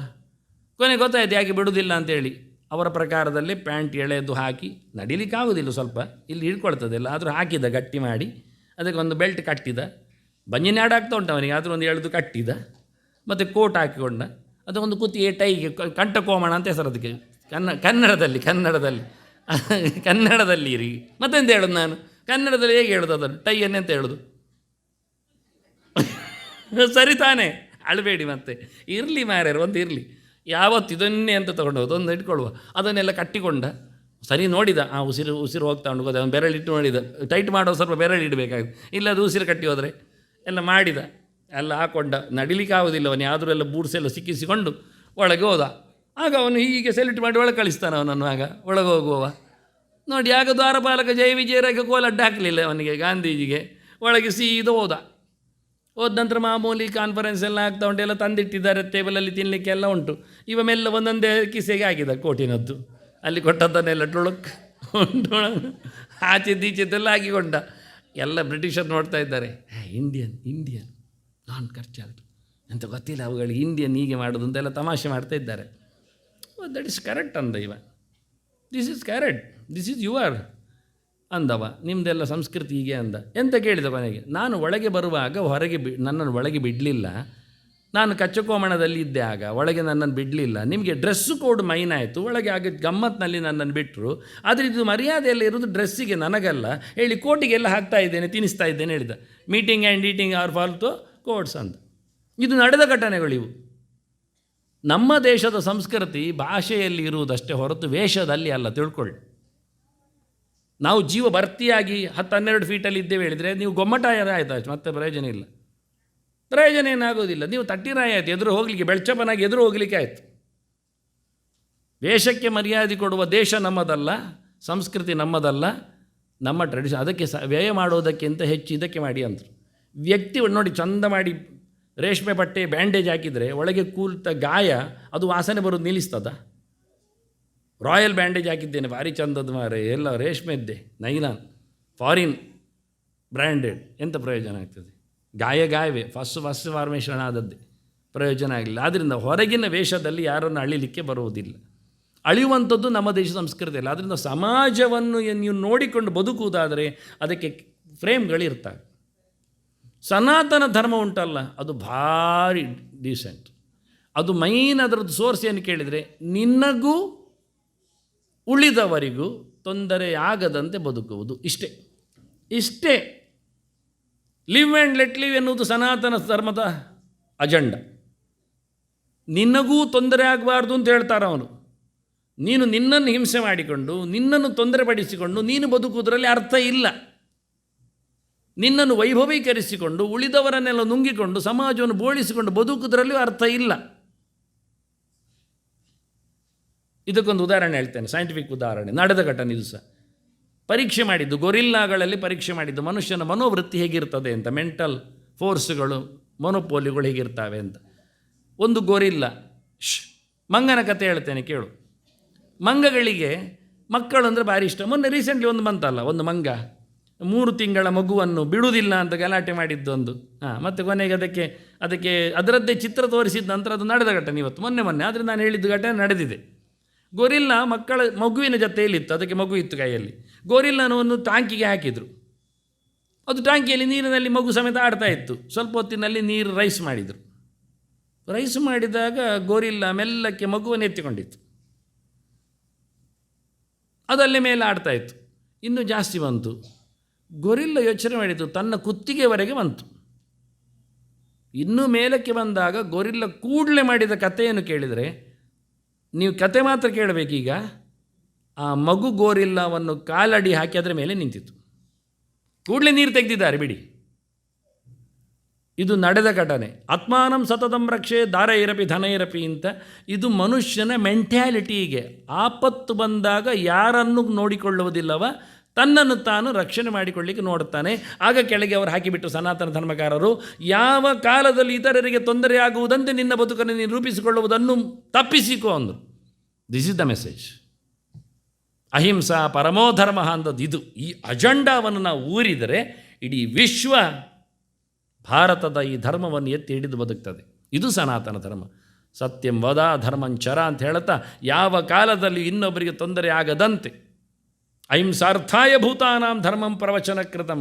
ಕೊನೆಗೆ ಗೊತ್ತಾಯ್ತು ಯಾಕೆ ಬಿಡುವುದಿಲ್ಲ ಅಂತೇಳಿ. ಅವರ ಪ್ರಕಾರದಲ್ಲಿ ಪ್ಯಾಂಟ್ ಎಳೆದು ಹಾಕಿ, ನಡಿಲಿಕ್ಕಾಗೋದಿಲ್ಲ, ಸ್ವಲ್ಪ ಇಲ್ಲಿ ಹಿಡ್ಕೊಳ್ತದೆಲ್ಲ, ಆದರೂ ಹಾಕಿದ ಗಟ್ಟಿ ಮಾಡಿ, ಅದಕ್ಕೆ ಒಂದು ಬೆಲ್ಟ್ ಕಟ್ಟಿದ. ಬಂಜಿನ ಹಾಡು ಆಗ್ತಾ ಉಂಟು ಅವನಿಗೆ, ಆದರೂ ಒಂದು ಎಳೆದು ಕಟ್ಟಿದ. ಮತ್ತು ಕೋಟ್ ಹಾಕಿಕೊಂಡ. ಅದೊಂದು ಕುತ್ತಿಗೆ ಟೈಗೆ ಕಂಠಕೋಮಣ ಅಂತ ಹೆಸರು ಅದಕ್ಕೆ ಕನ್ನಡದಲ್ಲಿ ಇರಿ. ಮತ್ತೆಂತ ಹೇಳೋದು ನಾನು? ಕನ್ನಡದಲ್ಲಿ ಹೇಗೆ ಹೇಳೋದು ಅದನ್ನು? ಟೈಯನ್ನೇ ಅಂತ ಹೇಳೋದು ಸರಿ ತಾನೇ? ಅಳಬೇಡಿ ಮತ್ತೆ. ಇರಲಿ ಮಾರ್ಯಾರು, ಒಂದು ಇರಲಿ. ಯಾವತ್ತು ಇದನ್ನೇ ಅಂತ ತೊಗೊಂಡು ಹೋಗೋದು, ಒಂದು ಇಟ್ಕೊಳ್ಳುವ. ಅದನ್ನೆಲ್ಲ ಕಟ್ಟಿಕೊಂಡ. ಸರಿ ನೋಡಿದ, ಉಸಿರು ಹೋಗ್ತಾ ಉಂಟು, ಅವನು ಬೆರಳಿಟ್ಟು ನೋಡಿದ. ಟೈಟ್ ಮಾಡೋ ಸ್ವಲ್ಪ ಬೆರಳು ಇಡಬೇಕಾಗಿದೆ, ಇಲ್ಲ ಅದು ಉಸಿರು ಕಟ್ಟಿ ಹೋದರೆ. ಎಲ್ಲ ಮಾಡಿದ, ಎಲ್ಲ ಹಾಕ್ಕೊಂಡ. ನಡಿಲಿಕ್ಕೆ ಆಗೋದಿಲ್ಲ ಅವನು. ಆದರೂ ಎಲ್ಲ ಬೂಟ್ಸೆಲ್ಲ ಸಿಕ್ಕಿಸಿಕೊಂಡು ಒಳಗೆ ಹೋದ. ಆಗ ಅವನು ಹೀಗೆ ಸೆಲೆಕ್ಟ್ ಮಾಡಿ ಒಳಗೆ ಕಳಿಸ್ತಾನೆ ಅವನನ್ನು. ಆಗ ಒಳಗೆ ಹೋಗುವವ ನೋಡಿ, ಆಗ ದ್ವಾರಪಾಲಕ ಜಯ ವಿಜಯರಾಗ ಕೋಲಡ್ಡ ಹಾಕಲಿಲ್ಲ ಅವನಿಗೆ, ಗಾಂಧೀಜಿಗೆ. ಒಳಗೆ ಸೀದ ಹೋದ ನಂತರ ಮಾಮೂಲಿ ಕಾನ್ಫರೆನ್ಸ್ ಎಲ್ಲ ಆಗ್ತಾ ಉಂಟು, ಎಲ್ಲ ತಂದಿಟ್ಟಿದ್ದಾರೆ ಟೇಬಲಲ್ಲಿ, ತಿನ್ನಲಿಕ್ಕೆಲ್ಲ ಉಂಟು. ಇವ ಮೆಲ್ಲ ಒಂದೊಂದೇ ಕಿಸೆಗೆ ಹಾಕಿದ ಕೋಟಿನದ್ದು. ಅಲ್ಲಿ ಕೊಟ್ಟದ್ದನ್ನೆಲ್ಲ ಟುಳುಕ್ ಆಚೆದ್ದೀಚೆದ್ದೆಲ್ಲ ಹಾಕಿಕೊಂಡ. ಎಲ್ಲ ಬ್ರಿಟಿಷರು ನೋಡ್ತಾ ಇದ್ದಾರೆ. ಇಂಡಿಯನ್ ನಾನ್ ಕಲ್ಚರ್ಡ್ ಅಂತ ಗೊತ್ತಿಲ್ಲ ಅವುಗಳಿಗೆ ಇಂಡಿಯನ್ ಹೀಗೆ ಮಾಡೋದು ಅಂತೆಲ್ಲ ತಮಾಷೆ ಮಾಡ್ತಾ ಇದ್ದಾರೆ. ದಟ್ ಇಸ್ ಕರೆಕ್ಟ್ ಅಂದ ಇವ. This is correct, this is your ಅಂದವ. ನಿಮ್ಮದೆಲ್ಲ ಸಂಸ್ಕೃತಿ ಹೀಗೆ ಅಂದ. ಎಂತ ಕೇಳಿದ ಕೊನೆಗೆ, ನಾನು ಒಳಗೆ ಬರುವಾಗ ಹೊರಗೆ ನನ್ನನ್ನು ಒಳಗೆ ಬಿಡಲಿಲ್ಲ, ನಾನು ಕಚ್ಚಕೋಮಣದಲ್ಲಿ ಇದ್ದೆ ಆಗ, ಒಳಗೆ ನನ್ನನ್ನು ಬಿಡಲಿಲ್ಲ. ನಿಮಗೆ ಡ್ರೆಸ್ಸು ಕೋಡ್ ಮೈನ್ ಆಯಿತು, ಒಳಗೆ ಆಗ ಗಮ್ಮತ್ನಲ್ಲಿ ನನ್ನನ್ನು ಬಿಟ್ಟರು. ಆದರೆ ಇದು ಮರ್ಯಾದೆಯಲ್ಲಿ ಇರೋದು ಡ್ರೆಸ್ಸಿಗೆ, ನನಗಲ್ಲ ಹೇಳಿ ಕೋಟಿಗೆಲ್ಲ ಹಾಕ್ತಾ ಇದ್ದೇನೆ, ತಿನ್ನಿಸ್ತಾ ಇದ್ದೇನೆ ಹೇಳಿದ. ಮೀಟಿಂಗ್ ಆ್ಯಂಡ್ ಈಟಿಂಗ್ ಆರ್ ಫಾಲ್ತು ಕೋಡ್ಸ್ ಅಂತ. ಇದು ನಡೆದ ಘಟನೆಗಳಿವು. ನಮ್ಮ ದೇಶದ ಸಂಸ್ಕೃತಿ ಭಾಷೆಯಲ್ಲಿ ಇರುವುದಷ್ಟೇ ಹೊರತು ವೇಷದಲ್ಲಿ ಅಲ್ಲ, ತಿಳ್ಕೊಳ್ಳಿ. ನಾವು ಜೀವ ಭರ್ತಿಯಾಗಿ 10-12 ಫೀಟಲ್ಲಿ ಇದ್ದೇವೆ ಹೇಳಿದರೆ ನೀವು ಗೊಮ್ಮಟಾಯ ಆಯ್ತು, ಮತ್ತೆ ಪ್ರಯೋಜನ ಇಲ್ಲ. ಪ್ರಯೋಜನ ಏನಾಗೋದಿಲ್ಲ. ನೀವು ತಟ್ಟಿರಾಯ ಆಯಿತು, ಎದುರು ಹೋಗಲಿಕ್ಕೆ ಬೆಳ್ಚಪ್ಪನಾಗಿ ಎದುರು ಹೋಗಲಿಕ್ಕೆ ಆಯಿತು. ವೇಷಕ್ಕೆ ಮರ್ಯಾದೆ ಕೊಡುವ ದೇಶ ನಮ್ಮದಲ್ಲ, ಸಂಸ್ಕೃತಿ ನಮ್ಮದಲ್ಲ, ನಮ್ಮ ಟ್ರೆಡಿಷನ್. ಅದಕ್ಕೆ ವ್ಯಯ ಮಾಡೋದಕ್ಕಿಂತ ಹೆಚ್ಚು ಇದಕ್ಕೆ ಮಾಡಿ ಅಂದರು. ವ್ಯಕ್ತಿ ನೋಡಿ ಚಂದ ಮಾಡಿ ರೇಷ್ಮೆ ಬಟ್ಟೆ ಬ್ಯಾಂಡೇಜ್ ಹಾಕಿದರೆ ಒಳಗೆ ಕೂಲ್ತ ಗಾಯ ಅದು ವಾಸನೆ ಬರೋದು ನಿಲ್ಲಿಸ್ತದ? ರಾಯಲ್ ಬ್ಯಾಂಡೇಜ್ ಹಾಕಿದ್ದೇನೆ ಭಾರಿ ಚಂದದ ಮಾರೆ, ಎಲ್ಲ ರೇಷ್ಮೆದ್ದೆ, ನೈಲಾನ್, ಫಾರಿನ್ ಬ್ರ್ಯಾಂಡೆಡ್, ಎಂಥ ಪ್ರಯೋಜನ ಆಗ್ತದೆ? ಗಾಯವೇ ಫಸ್ಟ್ ಫಾರ್ಮೇಷನ್ ಆದದ್ದೇ, ಪ್ರಯೋಜನ ಆಗಲಿಲ್ಲ. ಆದ್ದರಿಂದ ಹೊರಗಿನ ವೇಷದಲ್ಲಿ ಯಾರನ್ನು ಅಳಿಲಿಕ್ಕೆ ಬರುವುದಿಲ್ಲ. ಅಳಿಯುವಂಥದ್ದು ನಮ್ಮ ದೇಶ ಸಂಸ್ಕೃತಿ ಅಲ್ಲ. ಆದ್ದರಿಂದ ಸಮಾಜವನ್ನು ನೀವು ನೋಡಿಕೊಂಡು ಬದುಕುವುದಾದರೆ ಅದಕ್ಕೆ ಫ್ರೇಮ್ಗಳಿರ್ತವೆ. ಸನಾತನ ಧರ್ಮ ಉಂಟಲ್ಲ, ಅದು ಭಾರಿ ಡೀಸೆಂಟ್. ಅದು ಮೈನ್ ಅದರದ್ದು ಸೋರ್ಸ್ ಏನು ಕೇಳಿದರೆ, ನಿನ್ನಗೂ ಉಳಿದವರಿಗೂ ತೊಂದರೆ ಆಗದಂತೆ ಬದುಕುವುದು, ಇಷ್ಟೇ. ಲಿವ್ ಆ್ಯಂಡ್ ಲೆಟ್ ಲಿವ್ ಎನ್ನುವುದು ಸನಾತನ ಧರ್ಮದ ಅಜೆಂಡ. ನಿನ್ನಗೂ ತೊಂದರೆ ಆಗಬಾರ್ದು ಅಂತ ಹೇಳ್ತಾರೆ ಅವನು. ನೀನು ನಿನ್ನನ್ನು ಹಿಂಸೆ ಮಾಡಿಕೊಂಡು, ನಿನ್ನನ್ನು ತೊಂದರೆ ಪಡಿಸಿಕೊಂಡು ನೀನು ಬದುಕುವುದರಲ್ಲಿ ಅರ್ಥ ಇಲ್ಲ. ನಿನ್ನನ್ನು ವೈಭವೀಕರಿಸಿಕೊಂಡು ಉಳಿದವರನ್ನೆಲ್ಲ ನುಂಗಿಕೊಂಡು ಸಮಾಜವನ್ನು ಬೋಳಿಸಿಕೊಂಡು ಬದುಕುವುದರಲ್ಲಿಯೂ ಅರ್ಥ ಇಲ್ಲ. ಇದಕ್ಕೊಂದು ಉದಾಹರಣೆ ಹೇಳ್ತೇನೆ, ಸೈಂಟಿಫಿಕ್ ಉದಾಹರಣೆ, ನಡೆದ ಘಟನೆ. ಇದು ಸಹ ಪರೀಕ್ಷೆ ಮಾಡಿದ್ದು, ಗೊರಿಲ್ಲಾಗಳಲ್ಲಿ ಪರೀಕ್ಷೆ ಮಾಡಿದ್ದು, ಮನುಷ್ಯನ ಮನೋವೃತ್ತಿ ಹೇಗಿರ್ತದೆ ಅಂತ, ಮೆಂಟಲ್ ಫೋರ್ಸ್ಗಳು, ಮೊನೋಪೋಲಿಗಳು ಹೇಗಿರ್ತವೆ ಅಂತ. ಒಂದು ಗೊರಿಲ್ಲ, ಮಂಗನ ಕತೆ ಹೇಳ್ತೇನೆ ಕೇಳು. ಮಂಗಗಳಿಗೆ ಮಕ್ಕಳು ಅಂದರೆ ಭಾರಿ ಇಷ್ಟ. ಮೊನ್ನೆ ರೀಸೆಂಟ್ಲಿ ಒಂದು ಬಂತಲ್ಲ, ಒಂದು ಮಂಗ 3 ತಿಂಗಳ ಮಗುವನ್ನು ಬಿಡುವುದಿಲ್ಲ ಅಂತ ಗಲಾಟೆ ಮಾಡಿದ್ದು ಒಂದು. ಮತ್ತು ಕೊನೆಗೆ ಅದಕ್ಕೆ ಅದರದ್ದೇ ಚಿತ್ರ ತೋರಿಸಿದ ನಂತರ ಅದು ನಡೆದ ಘಟನೆ ಇವತ್ತು ಮೊನ್ನೆ. ಆದರೆ ನಾನು ಹೇಳಿದ್ದು ಘಟನೆ ನಡೆದಿದೆ. ಗೊರಿಲ್ಲ ಮಗುವಿನ ಜೊತೆಯಲ್ಲಿತ್ತು, ಅದಕ್ಕೆ ಮಗು ಇತ್ತು ಕೈಯಲ್ಲಿ. ಗೊರಿಲ್ಲನವನ್ನು ಟ್ಯಾಂಕಿಗೆ ಹಾಕಿದರು. ಅದು ಟ್ಯಾಂಕಿಯಲ್ಲಿ ನೀರಿನಲ್ಲಿ ಮಗು ಸಮೇತ ಆಡ್ತಾ ಇತ್ತು. ಸ್ವಲ್ಪ ಹೊತ್ತಿನಲ್ಲಿ ನೀರು ರೈಸ್ ಮಾಡಿದರು. ರೈಸ್ ಮಾಡಿದಾಗ ಗೊರಿಲ್ಲ ಮೆಲ್ಲಕ್ಕೆ ಮಗುವನ್ನು ಎತ್ತಿಕೊಂಡಿತ್ತು. ಅದಲ್ಲೇ ಮೇಲೆ ಆಡ್ತಾ ಇತ್ತು. ಇನ್ನೂ ಜಾಸ್ತಿ ಬಂತು. ಗೊರಿಲ್ಲ ಯೋಚನೆ ಮಾಡಿತು, ತನ್ನ ಕುತ್ತಿಗೆವರೆಗೆ ಬಂತು. ಇನ್ನೂ ಮೇಲಕ್ಕೆ ಬಂದಾಗ ಗೊರಿಲ್ಲ ಕೂಡಲೇ ಮಾಡಿದ ಕಥೆಯನ್ನು ಕೇಳಿದರೆ, ನೀವು ಕತೆ ಮಾತ್ರ ಕೇಳಬೇಕೀಗ. ಆ ಮಗು ಗೋರಿಲ್ಲವನ್ನು ಕಾಲಡಿ ಹಾಕಿ ಅದರ ಮೇಲೆ ನಿಂತಿತ್ತು. ಕೂಡಲೇ ನೀರು ತೆಗೆದಿದ್ದಾರೆ ಬಿಡಿ. ಇದು ನಡೆದ ಘಟನೆ. ಆತ್ಮಾನಂ ಸತತಂ ರಕ್ಷೆ ದಾರ ಇರಪಿ ಧನ ಇರಪಿ ಅಂತ. ಇದು ಮನುಷ್ಯನ ಮೆಂಟ್ಯಾಲಿಟಿಗೆ. ಆಪತ್ತು ಬಂದಾಗ ಯಾರನ್ನು ನೋಡಿಕೊಳ್ಳುವುದಿಲ್ಲವ, ತನ್ನನ್ನು ತಾನು ರಕ್ಷಣೆ ಮಾಡಿಕೊಳ್ಳಿಕ್ಕೆ ನೋಡುತ್ತಾನೆ. ಆಗ ಕೆಳಗೆ ಅವರು ಹಾಕಿಬಿಟ್ಟು ಸನಾತನ ಧರ್ಮಕಾರರು, ಯಾವ ಕಾಲದಲ್ಲಿ ಇತರರಿಗೆ ತೊಂದರೆ ಆಗುವುದಂತೆ ನಿನ್ನ ಬದುಕನ್ನು ನೀನು ರೂಪಿಸಿಕೊಳ್ಳುವುದನ್ನು ತಪ್ಪಿಸಿಕೋ ಅಂದರು. This is the message. ಅಹಿಂಸಾ ಪರಮೋ ಧರ್ಮ ಅಂದದ್ದು ಇದು. ಈ ಅಜೆಂಡಾವನ್ನು ನಾವು ಊರಿದರೆ ಇಡೀ ವಿಶ್ವ ಭಾರತದ ಈ ಧರ್ಮವನ್ನು ಎತ್ತಿ ಹಿಡಿದು ಬದುಕ್ತದೆ. ಇದು ಸನಾತನ ಧರ್ಮ. ಸತ್ಯಂ ವದ ಧರ್ಮಂಚರ ಅಂತ ಹೇಳುತ್ತಾ, ಯಾವ ಕಾಲದಲ್ಲಿ ಇನ್ನೊಬ್ಬರಿಗೆ ತೊಂದರೆ ಆಗದಂತೆ ಅಹಿಂಸಾರ್ಥಾಯ ಭೂತಾನಾಂ ಧರ್ಮಂ ಪ್ರವಚನ ಕೃತಂ.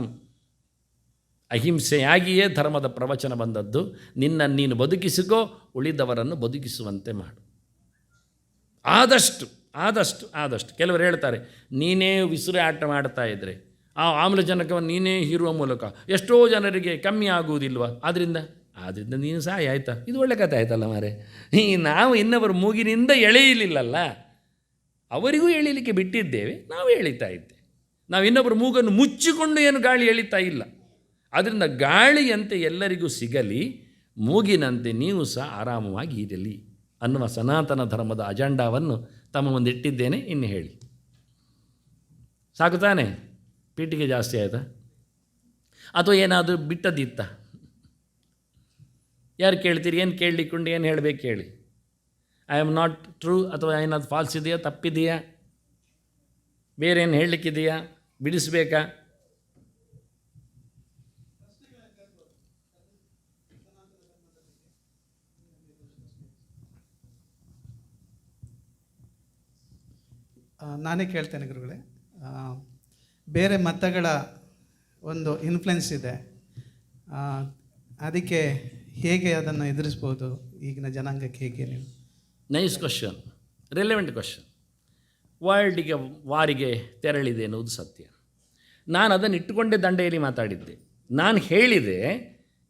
ಅಹಿಂಸೆಯಾಗಿಯೇ ಧರ್ಮದ ಪ್ರವಚನ ಬಂದದ್ದು. ನಿನ್ನನ್ನು ನೀನು ಬದುಕಿಸಿಕೋ, ಉಳಿದವರನ್ನು ಬದುಕಿಸುವಂತೆ ಮಾಡು. ಆದಷ್ಟು ಕೆಲವರು ಹೇಳ್ತಾರೆ, ನೀನೇ ವಿಸುರೆ ಆಟ ಮಾಡ್ತಾ ಇದ್ದರೆ ಆ ಆಮ್ಲಜನಕವನ್ನು ನೀನೇ ಹೀರುವ ಮೂಲಕ ಎಷ್ಟೋ ಜನರಿಗೆ ಕಮ್ಮಿ ಆಗುವುದಿಲ್ವ, ಆದ್ದರಿಂದ ನೀನು ಸಹಾಯ ಆಯಿತಾ? ಇದು ಒಳ್ಳೆ ಕಥೆ ಆಯ್ತಲ್ಲ ಮಾರೆ. ನಾವು ಇನ್ನೊಬ್ಬರು ಮೂಗಿನಿಂದ ಎಳೆಯಲಿಲ್ಲಲ್ಲ, ಅವರಿಗೂ ಎಳೀಲಿಕ್ಕೆ ಬಿಟ್ಟಿದ್ದೇವೆ, ನಾವು ಎಳೀತಾ ಇದ್ದೇವೆ. ನಾವು ಇನ್ನೊಬ್ಬರು ಮೂಗನ್ನು ಮುಚ್ಚಿಕೊಂಡು ಏನು ಗಾಳಿ ಎಳೀತಾ ಇಲ್ಲ. ಆದ್ದರಿಂದ ಗಾಳಿಯಂತೆ ಎಲ್ಲರಿಗೂ ಸಿಗಲಿ, ಮೂಗಿನಂತೆ ನೀವು ಸಹ ಆರಾಮವಾಗಿ ಇರಲಿ ಅನ್ನುವ ಸನಾತನ ಧರ್ಮದ ಅಜೆಂಡಾವನ್ನು ತಮ್ಮ ಮುಂದೆ ಇಟ್ಟಿದ್ದೇನೆ. ಇನ್ನು ಹೇಳಿ, ಸಾಕು ತಾನೆ? ಪೀಠಿಗೆ ಜಾಸ್ತಿ ಆಯಿತಾ ಅಥವಾ ಏನಾದರೂ ಬಿಟ್ಟದಿತ್ತ? ಯಾರು ಕೇಳ್ತೀರಿ? ಏನು ಕೇಳಲಿಕ್ಕೊಂಡು ಏನು ಹೇಳಬೇಕು ಕೇಳಿ. ಐ ಆಮ್ ನಾಟ್ ಟ್ರೂ ಅಥವಾ ಏನಾದ್ರು ಫಾಲ್ಸ್ ಇದೆಯಾ, ತಪ್ಪಿದೆಯಾ, ಬೇರೇನು ಹೇಳಲಿಕ್ಕಿದೆಯಾ, ಬಿಡಿಸ್ಬೇಕಾ? ನಾನೇ ಕೇಳ್ತೇನೆ ಗುರುಗಳೇ. ಬೇರೆ ಮತಗಳ ಒಂದು ಇನ್ಫ್ಲುಯೆನ್ಸ್ ಇದೆ, ಅದಕ್ಕೆ ಹೇಗೆ ಅದನ್ನು ಎದುರಿಸ್ಬೋದು ಈಗಿನ ಜನಾಂಗಕ್ಕೆ, ಹೇಗೆ ನೀವು? Nice question, relevant question. ವರ್ಲ್ಡಿಗೆ ವಾರಿಗೆ ತೆರಳಿದೆ ಎನ್ನುವುದು ಸತ್ಯ. ನಾನು ಅದನ್ನು ಇಟ್ಟುಕೊಂಡೇ ದಂಡೆಯಲ್ಲಿ ಮಾತಾಡಿದ್ದೆ. ನಾನು ಹೇಳಿದೆ,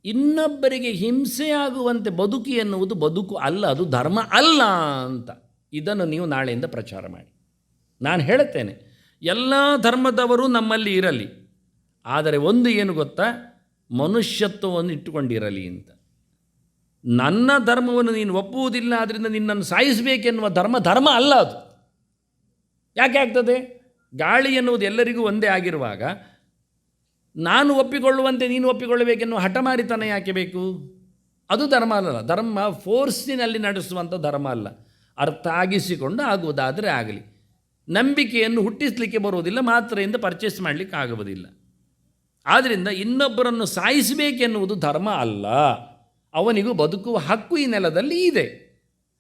ಇನ್ನೊಬ್ಬರಿಗೆ ಹಿಂಸೆಯಾಗುವಂತೆ ಬದುಕಿ ಎನ್ನುವುದು ಬದುಕು ಅಲ್ಲ, ಅದು ಧರ್ಮ ಅಲ್ಲ ಅಂತ. ಇದನ್ನು ನೀವು ನಾಳೆಯಿಂದ ಪ್ರಚಾರ ಮಾಡಿ. ನಾನು ಹೇಳುತ್ತೇನೆ, ಎಲ್ಲ ಧರ್ಮದವರು ನಮ್ಮಲ್ಲಿ ಇರಲಿ, ಆದರೆ ಒಂದು ಏನು ಗೊತ್ತಾ, ಮನುಷ್ಯತ್ವವನ್ನು ಇಟ್ಟುಕೊಂಡಿರಲಿ ಅಂತ. ನನ್ನ ಧರ್ಮವನ್ನು ನೀನು ಒಪ್ಪುವುದಿಲ್ಲ, ಆದ್ದರಿಂದ ನಿನ್ನನ್ನು ಸಾಯಿಸಬೇಕೆನ್ನುವ ಧರ್ಮ ಅಲ್ಲ ಅದು. ಯಾಕೆ ಆಗ್ತದೆ? ಗಾಳಿ ಎನ್ನುವುದು ಎಲ್ಲರಿಗೂ ಒಂದೇ ಆಗಿರುವಾಗ ನಾನು ಒಪ್ಪಿಕೊಳ್ಳುವಂತೆ ನೀನು ಒಪ್ಪಿಕೊಳ್ಳಬೇಕೆನ್ನುವ ಹಠಮಾರಿತನ ಯಾಕೆ ಬೇಕು? ಅದು ಧರ್ಮ ಅಲ್ಲ. ಧರ್ಮ ಫೋರ್ಸಿನಲ್ಲಿ ನಡೆಸುವಂಥ ಧರ್ಮ ಅಲ್ಲ. ಅರ್ಥ ಆಗಿಸಿಕೊಂಡು ಆಗುವುದಾದರೆ ಆಗಲಿ. ನಂಬಿಕೆಯನ್ನು ಹುಟ್ಟಿಸಲಿಕ್ಕೆ ಬರುವುದಿಲ್ಲ, ಮಾತ್ರೆಯಿಂದ ಪರ್ಚೇಸ್ ಮಾಡಲಿಕ್ಕೆ ಆಗುವುದಿಲ್ಲ. ಆದ್ದರಿಂದ ಇನ್ನೊಬ್ಬರನ್ನು ಸಾಯಿಸಬೇಕೆನ್ನುವುದು ಧರ್ಮ ಅಲ್ಲ. ಅವನಿಗೂ ಬದುಕುವ ಹಕ್ಕು ಈ ನೆಲದಲ್ಲಿ ಇದೆ.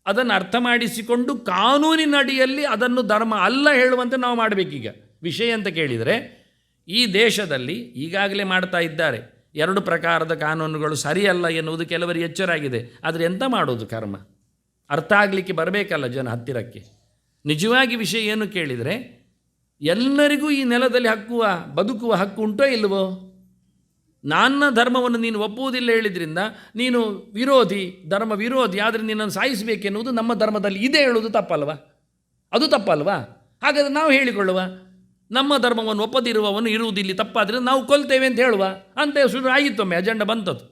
ಅದನ್ನು ಅರ್ಥ ಮಾಡಿಸಿಕೊಂಡು ಕಾನೂನಿನ ಅಡಿಯಲ್ಲಿ ಅದನ್ನು ಧರ್ಮ ಅಲ್ಲ ಹೇಳುವಂತೆ ನಾವು ಮಾಡಬೇಕೀಗ. ವಿಷಯ ಅಂತ ಕೇಳಿದರೆ, ಈ ದೇಶದಲ್ಲಿ ಈಗಾಗಲೇ ಮಾಡ್ತಾ ಇದ್ದಾರೆ 2 ಪ್ರಕಾರದ ಕಾನೂನುಗಳು ಸರಿಯಲ್ಲ ಎನ್ನುವುದು ಕೆಲವರಿಗೆ ಎಚ್ಚರ ಆಗಿದೆ. ಆದರೆ ಎಂತ ಮಾಡೋದು ಕರ್ಮ? ಅರ್ಥ ಆಗಲಿಕ್ಕೆ ಬರಬೇಕಲ್ಲ ಜನ ಹತ್ತಿರಕ್ಕೆ. ನಿಜವಾಗಿ ವಿಷಯ ಏನು ಕೇಳಿದರೆ, ಎಲ್ಲರಿಗೂ ಈ ನೆಲದಲ್ಲಿ ಬದುಕುವ ಹಕ್ಕು ಉಂಟೋ ಇಲ್ಲವೋ? ನನ್ನ ಧರ್ಮವನ್ನು ನೀನು ಒಪ್ಪುವುದಿಲ್ಲ ಹೇಳಿದ್ರಿಂದ ನೀನು ಧರ್ಮ ವಿರೋಧಿ, ಆದರೆ ನಿನ್ನನ್ನು ಸಾಯಿಸಬೇಕೆನ್ನುವುದು ನಮ್ಮ ಧರ್ಮದಲ್ಲಿ ಇದೆ ಹೇಳುವುದು ತಪ್ಪಲ್ವಾ? ಅದು ತಪ್ಪಲ್ವಾ? ಹಾಗಾದರೆ ನಾವು ಹೇಳಿಕೊಳ್ಳುವ, ನಮ್ಮ ಧರ್ಮವನ್ನು ಒಪ್ಪದಿರುವವನು ಇರುವುದಿಲ್ಲ, ತಪ್ಪಾದರೆ ನಾವು ಕೊಲ್ತೇವೆ ಅಂತ ಹೇಳುವ ಅಂತ ಶುರು ಆಗಿತ್ತೊಮ್ಮೆ ಅಜೆಂಡ ಬಂತದ್ದು.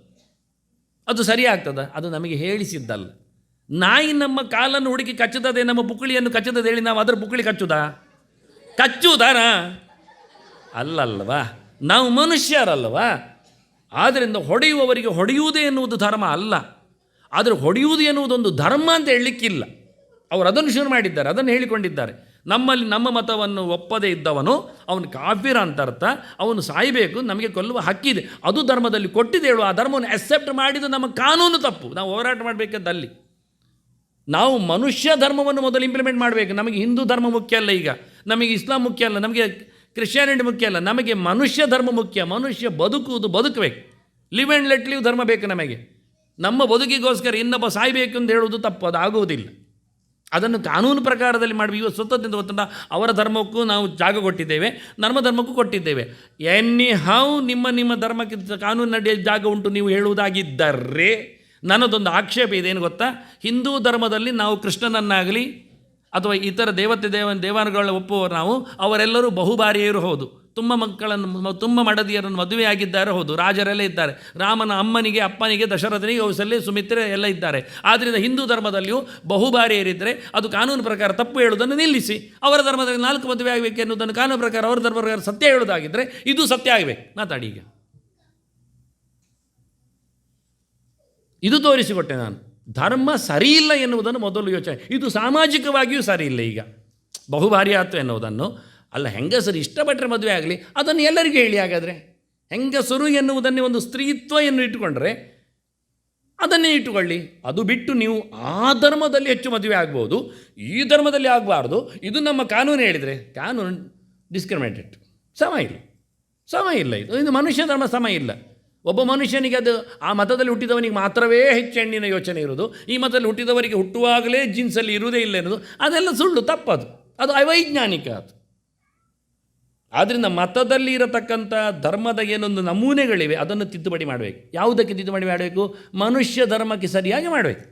ಅದು ಸರಿ ಆಗ್ತದ? ಅದು ನಮಗೆ ಹೇಳಿಸಿದ್ದಲ್ಲ. ನಾಯಿ ನಮ್ಮ ಕಾಲನ್ನು ಹುಡುಕಿ ಕಚ್ಚುತ್ತದೆ, ನಮ್ಮ ಪುಕ್ಕಳಿಯನ್ನು ಕಚ್ಚುತ್ತದೆ ಹೇಳಿ ನಾವು ಅದರ ಪುಕ್ಕಳಿ ಕಚ್ಚುವುದಾರ? ಅಲ್ಲಲ್ವಾ? ನಾವು ಮನುಷ್ಯರಲ್ವಾ? ಆದ್ದರಿಂದ ಹೊಡೆಯುವವರಿಗೆ ಹೊಡೆಯುವುದೇ ಎನ್ನುವುದು ಧರ್ಮ ಅಲ್ಲ. ಆದರೆ ಹೊಡೆಯುವುದು ಎನ್ನುವುದೊಂದು ಧರ್ಮ ಅಂತ ಹೇಳಲಿಕ್ಕಿಲ್ಲ. ಅವರು ಅದನ್ನು ಶುರು ಮಾಡಿದ್ದಾರೆ, ಅದನ್ನು ಹೇಳಿಕೊಂಡಿದ್ದಾರೆ. ನಮ್ಮಲ್ಲಿ ನಮ್ಮ ಮತವನ್ನು ಒಪ್ಪದೇ ಇದ್ದವನು ಅವನು ಕಾಫಿರ ಅಂತ ಅರ್ಥ, ಅವನು ಸಾಯಬೇಕು, ನಮಗೆ ಕೊಲ್ಲುವ ಹಕ್ಕಿದೆ, ಅದು ಧರ್ಮದಲ್ಲಿ ಕೊಟ್ಟಿದೆ ಹೇಳುವ. ಆ ಧರ್ಮವನ್ನು ಅಕ್ಸೆಪ್ಟ್ ಮಾಡಿದ್ದು ನಮ್ಮ ಕಾನೂನು ತಪ್ಪು. ನಾವು ಹೋರಾಟ ಮಾಡಬೇಕದ್ದಲ್ಲಿ ನಾವು ಮನುಷ್ಯ ಧರ್ಮವನ್ನು ಮೊದಲು ಇಂಪ್ಲಿಮೆಂಟ್ ಮಾಡಬೇಕು. ನಮಗೆ ಹಿಂದೂ ಧರ್ಮ ಮುಖ್ಯ ಅಲ್ಲ, ಈಗ ನಮಗೆ ಇಸ್ಲಾಂ ಮುಖ್ಯ ಅಲ್ಲ, ನಮಗೆ ಕ್ರಿಶ್ಚಿಯಾನಿಟಿ ಮುಖ್ಯ ಅಲ್ಲ, ನಮಗೆ ಮನುಷ್ಯ ಧರ್ಮ ಮುಖ್ಯ. ಮನುಷ್ಯ ಬದುಕಬೇಕು, ಲಿವ್ ಆ್ಯಂಡ್ ಲೆಟ್ ಲಿವ್ ಧರ್ಮ ಬೇಕು ನಮಗೆ. ನಮ್ಮ ಬದುಕಿಗೋಸ್ಕರ ಇನ್ನೊಬ್ಬ ಸಾಯಬೇಕು ಅಂತ ಹೇಳುವುದು ತಪ್ಪು, ಅದು ಆಗುವುದಿಲ್ಲ. ಅದನ್ನು ಕಾನೂನು ಪ್ರಕಾರದಲ್ಲಿ ಮಾಡಿ. ಇವತ್ತು ಸ್ವತಂತ್ರ ಗೊತ್ತಂತ ಅವರ ಧರ್ಮಕ್ಕೂ ನಾವು ಜಾಗ ಕೊಟ್ಟಿದ್ದೇವೆ, ನಮ್ಮ ಧರ್ಮಕ್ಕೂ ಕೊಟ್ಟಿದ್ದೇವೆ. ನಿಮ್ಮ ಧರ್ಮಕ್ಕೆ ಕಾನೂನಿನಡಿಯಲ್ಲಿ ಜಾಗ ಉಂಟು ನೀವು ಹೇಳುವುದಾಗಿದ್ದರೆ, ನನ್ನದೊಂದು ಆಕ್ಷೇಪ ಇದೆ. ಏನು ಗೊತ್ತಾ? ಹಿಂದೂ ಧರ್ಮದಲ್ಲಿ ನಾವು ಕೃಷ್ಣನನ್ನಾಗಲಿ ಅಥವಾ ಇತರ ದೇವಾನುಗಳ ಒಪ್ಪುವವರು ನಾವು, ಅವರೆಲ್ಲರೂ ಬಹುಬಾರಿಯರು ಹೌದು, ತುಂಬ ಮಡದಿಯರನ್ನು ಮದುವೆಯಾಗಿದ್ದಾರೆ ಹೌದು, ರಾಜರೆಲ್ಲ ಇದ್ದಾರೆ, ರಾಮನ ಅಮ್ಮನಿಗೆ ಅಪ್ಪನಿಗೆ ದಶರಥನಿಗೆ ಕೌಸಲ್ಯ ಸುಮಿತ್ರೆ ಎಲ್ಲ ಇದ್ದಾರೆ. ಆದ್ದರಿಂದ ಹಿಂದೂ ಧರ್ಮದಲ್ಲಿಯೂ ಬಹುಬಾರಿಯರಿದ್ದರೆ ಅದು ಕಾನೂನು ಪ್ರಕಾರ ತಪ್ಪು ಹೇಳುವುದನ್ನು ನಿಲ್ಲಿಸಿ, ಅವರ ಧರ್ಮದಲ್ಲಿ 4 ಮದುವೆ ಆಗಬೇಕು ಎನ್ನುವುದನ್ನು ಕಾನೂನು ಪ್ರಕಾರ ಅವರ ಧರ್ಮ ಪ್ರಕಾರ ಸತ್ಯ ಹೇಳುವುದಾಗಿದ್ದರೆ ಇದು ಸತ್ಯ ಆಗಬೇಕು. ಮಾತಾಡಿ. ಈಗ ಇದು ತೋರಿಸಿಕೊಟ್ಟೆ ನಾನು. ಧರ್ಮ ಸರಿಯಿಲ್ಲ ಎನ್ನುವುದನ್ನು ಮೊದಲು ಯೋಚನೆ. ಇದು ಸಾಮಾಜಿಕವಾಗಿಯೂ ಸರಿಯಿಲ್ಲ. ಈಗ ಬಹುಭಾರಿಯಾತ್ವ ಎನ್ನುವುದನ್ನು ಅಲ್ಲ, ಹೆಂಗಸರು ಇಷ್ಟಪಟ್ಟರೆ ಮದುವೆ ಆಗಲಿ, ಅದನ್ನು ಎಲ್ಲರಿಗೂ ಹೇಳಿ. ಹಾಗಾದರೆ ಹೆಂಗಸರು ಎನ್ನುವುದನ್ನೇ ಒಂದು ಸ್ತ್ರೀತ್ವವನ್ನು ಇಟ್ಟುಕೊಂಡ್ರೆ ಅದನ್ನೇ ಇಟ್ಟುಕೊಳ್ಳಿ. ಅದು ಬಿಟ್ಟು ನೀವು ಆ ಧರ್ಮದಲ್ಲಿ ಹೆಚ್ಚು ಮದುವೆ ಆಗ್ಬೋದು, ಈ ಧರ್ಮದಲ್ಲಿ ಆಗಬಾರ್ದು, ಇದು ನಮ್ಮ ಕಾನೂನು ಹೇಳಿದರೆ, ಕಾನೂನು ಡಿಸ್ಕ್ರಿಮಿನೇಟೆಡ್, ಸಮ ಇಲ್ಲ. ಇದು ಮನುಷ್ಯ ಧರ್ಮ ಸಮ ಇಲ್ಲ. ಒಬ್ಬ ಮನುಷ್ಯನಿಗೆ ಅದು ಆ ಮತದಲ್ಲಿ ಹುಟ್ಟಿದವನಿಗೆ ಮಾತ್ರವೇ ಹೆಚ್ಚು ಹೆಣ್ಣಿನ ಯೋಚನೆ ಇರೋದು, ಈ ಮತದಲ್ಲಿ ಹುಟ್ಟಿದವರಿಗೆ ಹುಟ್ಟುವಾಗಲೇ ಜೀನ್ಸಲ್ಲಿ ಇರುವುದೇ ಇಲ್ಲ ಎನ್ನುವುದು ಅದೆಲ್ಲ ಸುಳ್ಳು, ತಪ್ಪದು, ಅದು ಅವೈಜ್ಞಾನಿಕ. ಅದು ಆದ್ದರಿಂದ ಮತದಲ್ಲಿ ಇರತಕ್ಕಂಥ ಧರ್ಮದ ಏನೊಂದು ನಮೂನೆಗಳಿವೆ ಅದನ್ನು ತಿದ್ದುಪಡಿ ಮಾಡಬೇಕು. ಯಾವುದಕ್ಕೆ ತಿದ್ದುಪಡಿ ಮಾಡಬೇಕು? ಮನುಷ್ಯ ಧರ್ಮಕ್ಕೆ ಸರಿಯಾಗಿ ಮಾಡಬೇಕು.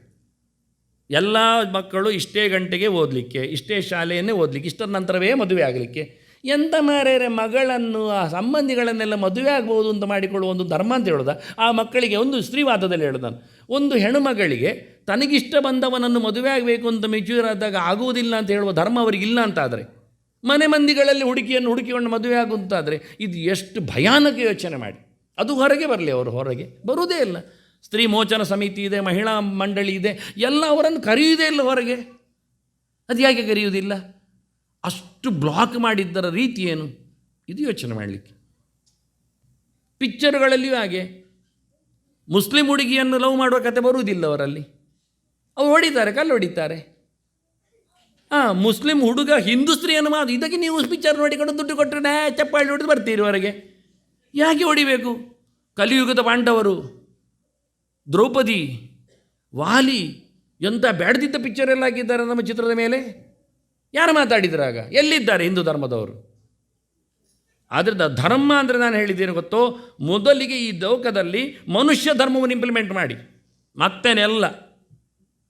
ಎಲ್ಲ ಮಕ್ಕಳು ಇಷ್ಟೇ ಗಂಟೆಗೆ ಓದಲಿಕ್ಕೆ, ಇಷ್ಟೇ ಶಾಲೆಯನ್ನೇ ಓದಲಿಕ್ಕೆ, ಇಷ್ಟರ ನಂತರವೇ ಮದುವೆ ಆಗಲಿಕ್ಕೆ. ಎಂಥ ಮಾರೇರೆ ಮಗಳನ್ನು ಆ ಸಂಬಂಧಿಗಳನ್ನೆಲ್ಲ ಮದುವೆ ಆಗ್ಬೋದು ಅಂತ ಮಾಡಿಕೊಳ್ಳುವ ಒಂದು ಧರ್ಮ ಅಂತ ಹೇಳೋದ? ಆ ಮಕ್ಕಳಿಗೆ ಒಂದು ಸ್ತ್ರೀವಾದದಲ್ಲಿ ಹೇಳೋದು ನಾನು, ಒಂದು ಹೆಣ್ಣುಮಗಳಿಗೆ ತನಗಿಷ್ಟ ಬಂದವನನ್ನು ಮದುವೆ ಆಗಬೇಕು ಅಂತ ಮೆಚ್ಯೂರ್ ಆದಾಗ ಆಗುವುದಿಲ್ಲ ಅಂತ ಹೇಳುವ ಧರ್ಮ ಅವರಿಗಿಲ್ಲ ಅಂತಾದರೆ, ಮನೆ ಮಂದಿಗಳಲ್ಲಿ ಹುಡುಕಿಕೊಂಡು ಮದುವೆ ಆಗುವಂತಾದರೆ ಇದು ಎಷ್ಟು ಭಯಾನಕ ಯೋಚನೆ ಮಾಡಿ. ಅದು ಹೊರಗೆ ಬರಲಿ, ಅವರು ಹೊರಗೆ ಬರುವುದೇ ಇಲ್ಲ. ಸ್ತ್ರೀ ಮೋಚನ ಸಮಿತಿ ಇದೆ, ಮಹಿಳಾ ಮಂಡಳಿ ಇದೆ, ಎಲ್ಲ ಅವರನ್ನು ಕರೆಯುವುದೇ ಇಲ್ಲ ಹೊರಗೆ. ಅದು ಯಾಕೆ ಕರೆಯುವುದಿಲ್ಲ? ಅಷ್ಟು ಬ್ಲಾಕ್ ಮಾಡಿದ್ದರ ರೀತಿ ಏನು? ಇದು ಯೋಚನೆ ಮಾಡಲಿಕ್ಕೆ. ಪಿಕ್ಚರ್ಗಳಲ್ಲಿಯೂ ಹಾಗೆ ಮುಸ್ಲಿಂ ಹುಡುಗಿಯನ್ನು ಲವ್ ಮಾಡುವ ಕತೆ ಬರುವುದಿಲ್ಲ ಅವರಲ್ಲಿ. ಅವರು ಹೊಡಿತಾರೆ, ಕಲ್ಲು ಹೊಡಿತಾರೆ. ಮುಸ್ಲಿಂ ಹುಡುಗ ಹಿಂದೂ ಸ್ತ್ರೀಯನ್ನು ಮಾತು, ಇದಕ್ಕೆ ನೀವು ಪಿಕ್ಚರ್ ನೋಡಿಕೊಂಡು ದುಡ್ಡು ಕೊಟ್ಟರೆ ಚಪ್ಪಾಳಿ ನೋಡಿದು ಬರ್ತೀರಿ ಹೊರಗೆ. ಯಾಕೆ ಹೊಡಿಬೇಕು? ಕಲಿಯುಗದ ಪಾಂಡವರು, ದ್ರೌಪದಿ, ವಾಲಿ ಎಂಥ ಬ್ಯಾಡ್ದಿದ್ದ ಪಿಕ್ಚರ್ ಎಲ್ಲ ಹಾಕಿದ್ದಾರೆ ನಮ್ಮ ಚಿತ್ರದ ಮೇಲೆ. ಯಾರು ಮಾತಾಡಿದ್ರಾಗ? ಎಲ್ಲಿದ್ದಾರೆ ಹಿಂದೂ ಧರ್ಮದವರು? ಆದ್ದರಿಂದ ಧರ್ಮ ಅಂದರೆ ನಾನು ಹೇಳಿದ್ದೇನೆ ಗೊತ್ತೋ, ಮೊದಲಿಗೆ ಈ ಲೋಕದಲ್ಲಿ ಮನುಷ್ಯ ಧರ್ಮವನ್ನು ಇಂಪ್ಲಿಮೆಂಟ್ ಮಾಡಿ, ಮತ್ತೇನೆಲ್ಲ.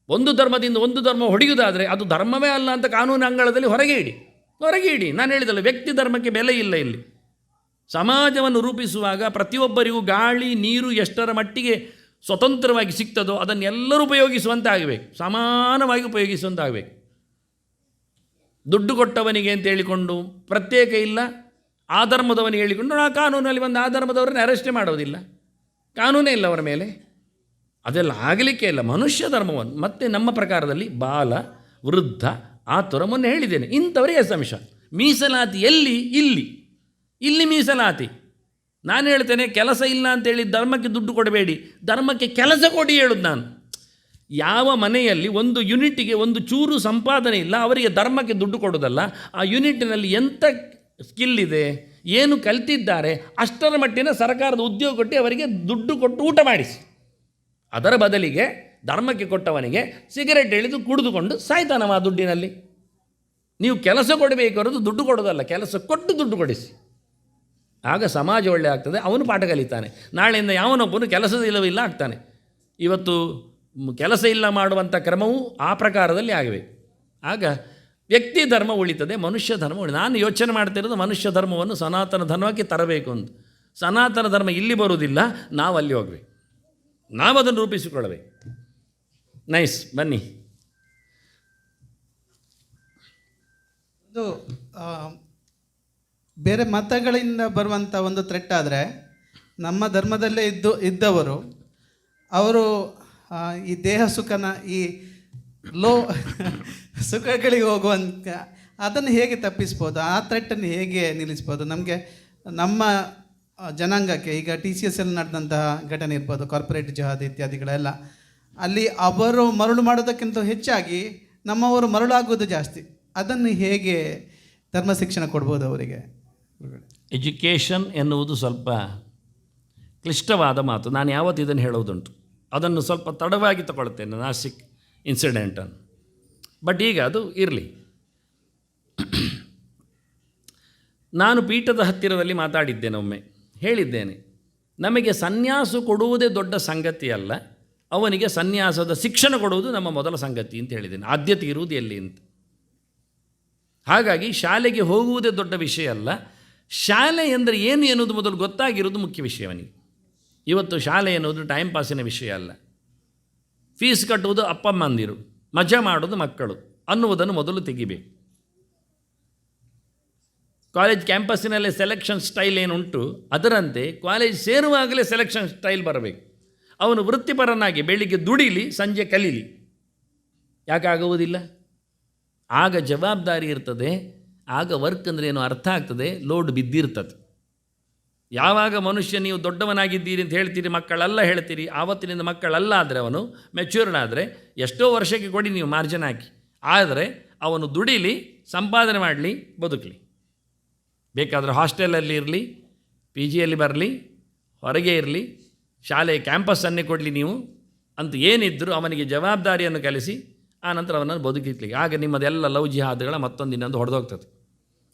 ಒಂದು ಧರ್ಮದಿಂದ ಒಂದು ಧರ್ಮ ಹೊಡೆಯುವುದಾದರೆ ಅದು ಧರ್ಮವೇ ಅಲ್ಲ ಅಂತ ಕಾನೂನು ಅಂಗಳದಲ್ಲಿ ಹೊರಗೆ ಇಡಿ. ನಾನು ಹೇಳಿದಲ್ಲ, ವ್ಯಕ್ತಿ ಧರ್ಮಕ್ಕೆ ಬೆಲೆ ಇಲ್ಲ ಇಲ್ಲಿ. ಸಮಾಜವನ್ನು ರೂಪಿಸುವಾಗ ಪ್ರತಿಯೊಬ್ಬರಿಗೂ ಗಾಳಿ ನೀರು ಎಷ್ಟರ ಮಟ್ಟಿಗೆ ಸ್ವತಂತ್ರವಾಗಿ ಸಿಗ್ತದೋ ಅದನ್ನೆಲ್ಲರೂ ಉಪಯೋಗಿಸುವಂತಾಗಬೇಕು, ಸಮಾನವಾಗಿ ಉಪಯೋಗಿಸುವಂತಾಗಬೇಕು. ದುಡ್ಡು ಕೊಟ್ಟವನಿಗೆ ಅಂತ ಹೇಳಿಕೊಂಡು ಪ್ರತ್ಯೇಕ ಇಲ್ಲ, ಆ ಧರ್ಮದವನಿಗೆ ಹೇಳಿಕೊಂಡು ಆ ಕಾನೂನಲ್ಲಿ ಬಂದು ಆ ಧರ್ಮದವರನ್ನು ಅರೆಸ್ಟೇ ಮಾಡೋದಿಲ್ಲ, ಕಾನೂನೇ ಇಲ್ಲ ಅವರ ಮೇಲೆ. ಅದೆಲ್ಲ ಆಗಲಿಕ್ಕೆ ಇಲ್ಲ. ಮನುಷ್ಯ ಧರ್ಮವನ್ನು ಮತ್ತು ನಮ್ಮ ಪ್ರಕಾರದಲ್ಲಿ ಬಾಲ, ವೃದ್ಧ, ಆತುರ ಮೊನ್ನೆ ಹೇಳಿದ್ದೇನೆ, ಇಂಥವರಿಗೆ ಸಂಶ. ಮೀಸಲಾತಿ ಎಲ್ಲಿ? ಇಲ್ಲಿ ಮೀಸಲಾತಿ. ನಾನು ಹೇಳ್ತೇನೆ, ಕೆಲಸ ಇಲ್ಲ ಅಂತೇಳಿ ಧರ್ಮಕ್ಕೆ ದುಡ್ಡು ಕೊಡಬೇಡಿ, ಧರ್ಮಕ್ಕೆ ಕೆಲಸ ಕೊಡಿ ಹೇಳೋದು ನಾನು. ಯಾವ ಮನೆಯಲ್ಲಿ ಒಂದು ಯೂನಿಟಿಗೆ ಒಂದು ಚೂರು ಸಂಪಾದನೆ ಇಲ್ಲ, ಅವರಿಗೆ ಧರ್ಮಕ್ಕೆ ದುಡ್ಡು ಕೊಡೋದಲ್ಲ. ಆ ಯೂನಿಟಿನಲ್ಲಿ ಎಂಥ ಸ್ಕಿಲ್ ಇದೆ, ಏನು ಕಲ್ತಿದ್ದಾರೆ, ಅಷ್ಟರ ಮಟ್ಟಿನ ಸರ್ಕಾರದ ಉದ್ಯೋಗ ಕೊಟ್ಟು ಅವರಿಗೆ ದುಡ್ಡು ಕೊಟ್ಟು ಊಟ ಮಾಡಿಸಿ. ಅದರ ಬದಲಿಗೆ ಧರ್ಮಕ್ಕೆ ಕೊಟ್ಟವನಿಗೆ ಸಿಗರೆಟ್ ಎಳೆದು ಕುಡಿದುಕೊಂಡು ಸಾಯ್ತಾನವ ಆ ದುಡ್ಡಿನಲ್ಲಿ. ನೀವು ಕೆಲಸ ಕೊಡಬೇಕು ಅನ್ನೋದು ದುಡ್ಡು ಕೊಡೋದಲ್ಲ, ಕೆಲಸ ಕೊಟ್ಟು ದುಡ್ಡು ಕೊಡಿಸಿ. ಆಗ ಸಮಾಜ ಒಳ್ಳೆ ಆಗ್ತದೆ, ಅವನು ಪಾಠ ಕಲಿತಾನೆ. ನಾಳೆಯಿಂದ ಯಾವನೊಬ್ಬನು ಕೆಲಸದ ಇಲ್ಲವಿಲ್ಲ ಆಗ್ತಾನೆ. ಇವತ್ತು ಕೆಲಸ ಇಲ್ಲ ಮಾಡುವಂಥ ಕ್ರಮವು ಆ ಪ್ರಕಾರದಲ್ಲಿ ಆಗಬೇಕು. ಆಗ ವ್ಯಕ್ತಿ ಧರ್ಮ ಉಳಿತದೆ, ಮನುಷ್ಯ ಧರ್ಮ ನಾನು ಯೋಚನೆ ಮಾಡ್ತಿರೋದು ಮನುಷ್ಯ ಧರ್ಮವನ್ನು ಸನಾತನ ಧರ್ಮಕ್ಕೆ ತರಬೇಕು ಅಂತ. ಸನಾತನ ಧರ್ಮ ಇಲ್ಲಿ ಬರುವುದಿಲ್ಲ, ನಾವು ಅಲ್ಲಿ ಹೋಗಬೇಕು, ನಾವು ಅದನ್ನು ರೂಪಿಸಿಕೊಳ್ಳಬೇಕು. ನೈಸ್, ಬನ್ನಿ. ಒಂದು ಬೇರೆ ಮತಗಳಿಂದ ಬರುವಂಥ ಒಂದು ಥ್ರೆಟ್ ಆದರೆ ನಮ್ಮ ಧರ್ಮದಲ್ಲೇ ಇದ್ದವರು ಅವರು ಈ ದೇಹ ಸುಖನ, ಈ ಲೋ ಸುಖಗಳಿಗೆ ಹೋಗುವಂಥ ಅದನ್ನು ಹೇಗೆ ತಪ್ಪಿಸ್ಬೋದು? ಆ ಥ್ರೆಟ್ಟನ್ನು ಹೇಗೆ ನಿಲ್ಲಿಸ್ಬೋದು? ನಮಗೆ ನಮ್ಮ ಜನಾಂಗಕ್ಕೆ ಈಗ TCS ಅಲ್ಲಿ ನಡೆದಂತಹ ಘಟನೆ ಇರ್ಬೋದು, ಕಾರ್ಪೊರೇಟ್ ಜಿಹಾದ್ ಇತ್ಯಾದಿಗಳೆಲ್ಲ, ಅಲ್ಲಿ ಅವರು ಮರಳು ಮಾಡೋದಕ್ಕಿಂತ ಹೆಚ್ಚಾಗಿ ನಮ್ಮವರು ಮರಳಾಗೋದು ಜಾಸ್ತಿ. ಅದನ್ನು ಹೇಗೆ ಧರ್ಮ ಶಿಕ್ಷಣ ಕೊಡ್ಬೋದು ಅವರಿಗೆ? ಎಜುಕೇಷನ್ ಎನ್ನುವುದು ಸ್ವಲ್ಪ ಕ್ಲಿಷ್ಟವಾದ ಮಾತು. ನಾನು ಯಾವತ್ತು ಇದನ್ನು ಹೇಳೋದುಂಟು, ಅದನ್ನು ಸ್ವಲ್ಪ ತಡವಾಗಿ ತಗೊಳ್ತೇನೆ, ನಾಸಿಕ್ ಇನ್ಸಿಡೆಂಟನ್ನು. ಬಟ್ ಈಗ ಅದು ಇರಲಿ. ನಾನು ಪೀಠದ ಹತ್ತಿರದಲ್ಲಿ ಮಾತಾಡಿದ್ದೇನೆ, ಒಮ್ಮೆ ಹೇಳಿದ್ದೇನೆ, ನಮಗೆ ಸನ್ಯಾಸ ಕೊಡುವುದೇ ದೊಡ್ಡ ಸಂಗತಿ ಅಲ್ಲ, ಅವನಿಗೆ ಸನ್ಯಾಸದ ಶಿಕ್ಷಣ ಕೊಡುವುದು ನಮ್ಮ ಮೊದಲ ಸಂಗತಿ ಅಂತ ಹೇಳಿದ್ದೇನೆ. ಆದ್ಯತೆ ಇರುವುದು ಎಲ್ಲಿ ಅಂತ. ಹಾಗಾಗಿ ಶಾಲೆಗೆ ಹೋಗುವುದೇ ದೊಡ್ಡ ವಿಷಯ ಅಲ್ಲ, ಶಾಲೆ ಅಂದರೆ ಏನು ಎನ್ನುವುದು ಮೊದಲು ಗೊತ್ತಾಗಿರೋದು ಮುಖ್ಯ ವಿಷಯವನಿಗೆ. ಇವತ್ತು ಶಾಲೆ ಎನ್ನುವುದು ಟೈಮ್ ಪಾಸಿನ ವಿಷಯ ಅಲ್ಲ. ಫೀಸ್ ಕಟ್ಟುವುದು ಅಪ್ಪಮ್ಮಂದಿರು, ಮಜಾ ಮಾಡೋದು ಮಕ್ಕಳು ಅನ್ನುವುದನ್ನು ಮೊದಲು ತೆಗಿಬೇಕು. ಕಾಲೇಜ್ ಕ್ಯಾಂಪಸ್ಸಿನಲ್ಲೇ ಸೆಲೆಕ್ಷನ್ ಸ್ಟೈಲ್ ಏನುಂಟು, ಅದರಂತೆ ಕಾಲೇಜ್ ಸೇರುವಾಗಲೇ ಸೆಲೆಕ್ಷನ್ ಸ್ಟೈಲ್ ಬರಬೇಕು. ಅವನು ವೃತ್ತಿಪರನಾಗಿ ಬೆಳಿಗ್ಗೆ ದುಡಿಲಿ, ಸಂಜೆ ಕಲೀಲಿ. ಯಾಕಾಗುವುದಿಲ್ಲ? ಆಗ ಜವಾಬ್ದಾರಿ ಇರ್ತದೆ, ಆಗ ವರ್ಕ್ ಅಂದರೆ ಏನು ಅರ್ಥ ಆಗ್ತದೆ, ಲೋಡ್ ಬಿದ್ದಿರ್ತದೆ. ಯಾವಾಗ ಮನುಷ್ಯ ನೀವು ದೊಡ್ಡವನಾಗಿದ್ದೀರಿ ಅಂತ ಹೇಳ್ತೀರಿ, ಮಕ್ಕಳೆಲ್ಲ ಹೇಳ್ತೀರಿ, ಆವತ್ತಿನಿಂದ ಮಕ್ಕಳೆಲ್ಲ ಆದರೆ ಅವನು ಮೆಚ್ಯೂರ್ಡ್ ಆದರೆ ಎಷ್ಟೋ ವರ್ಷಕ್ಕೆ ಕೊಡಿ ನೀವು ಮಾರ್ಜಿನ್ ಹಾಕಿ, ಆದರೆ ಅವನು ದುಡಿಲಿ, ಸಂಪಾದನೆ ಮಾಡಲಿ, ಬದುಕಲಿ. ಬೇಕಾದರೆ ಹಾಸ್ಟೆಲಲ್ಲಿ ಇರಲಿ, PGಯಲ್ಲಿ ಬರಲಿ, ಹೊರಗೆ ಇರಲಿ, ಶಾಲೆ ಕ್ಯಾಂಪಸ್ಸನ್ನೇ ಕೊಡಲಿ ನೀವು ಅಂತ ಏನಿದ್ದರೂ ಅವನಿಗೆ ಜವಾಬ್ದಾರಿಯನ್ನು ಕಲಿಸಿ ಆನಂತರ ಅವನನ್ನು ಬದುಕಿಸ್ಲಿಕ್ಕೆ. ಆಗ ನಿಮ್ಮದೆಲ್ಲ ಲವ್ ಜಿಹಾದ್ಗಳ ಮತ್ತೊಂದು ಇನ್ನೊಂದು ಹೊಡೆದೋಗ್ತದೆ.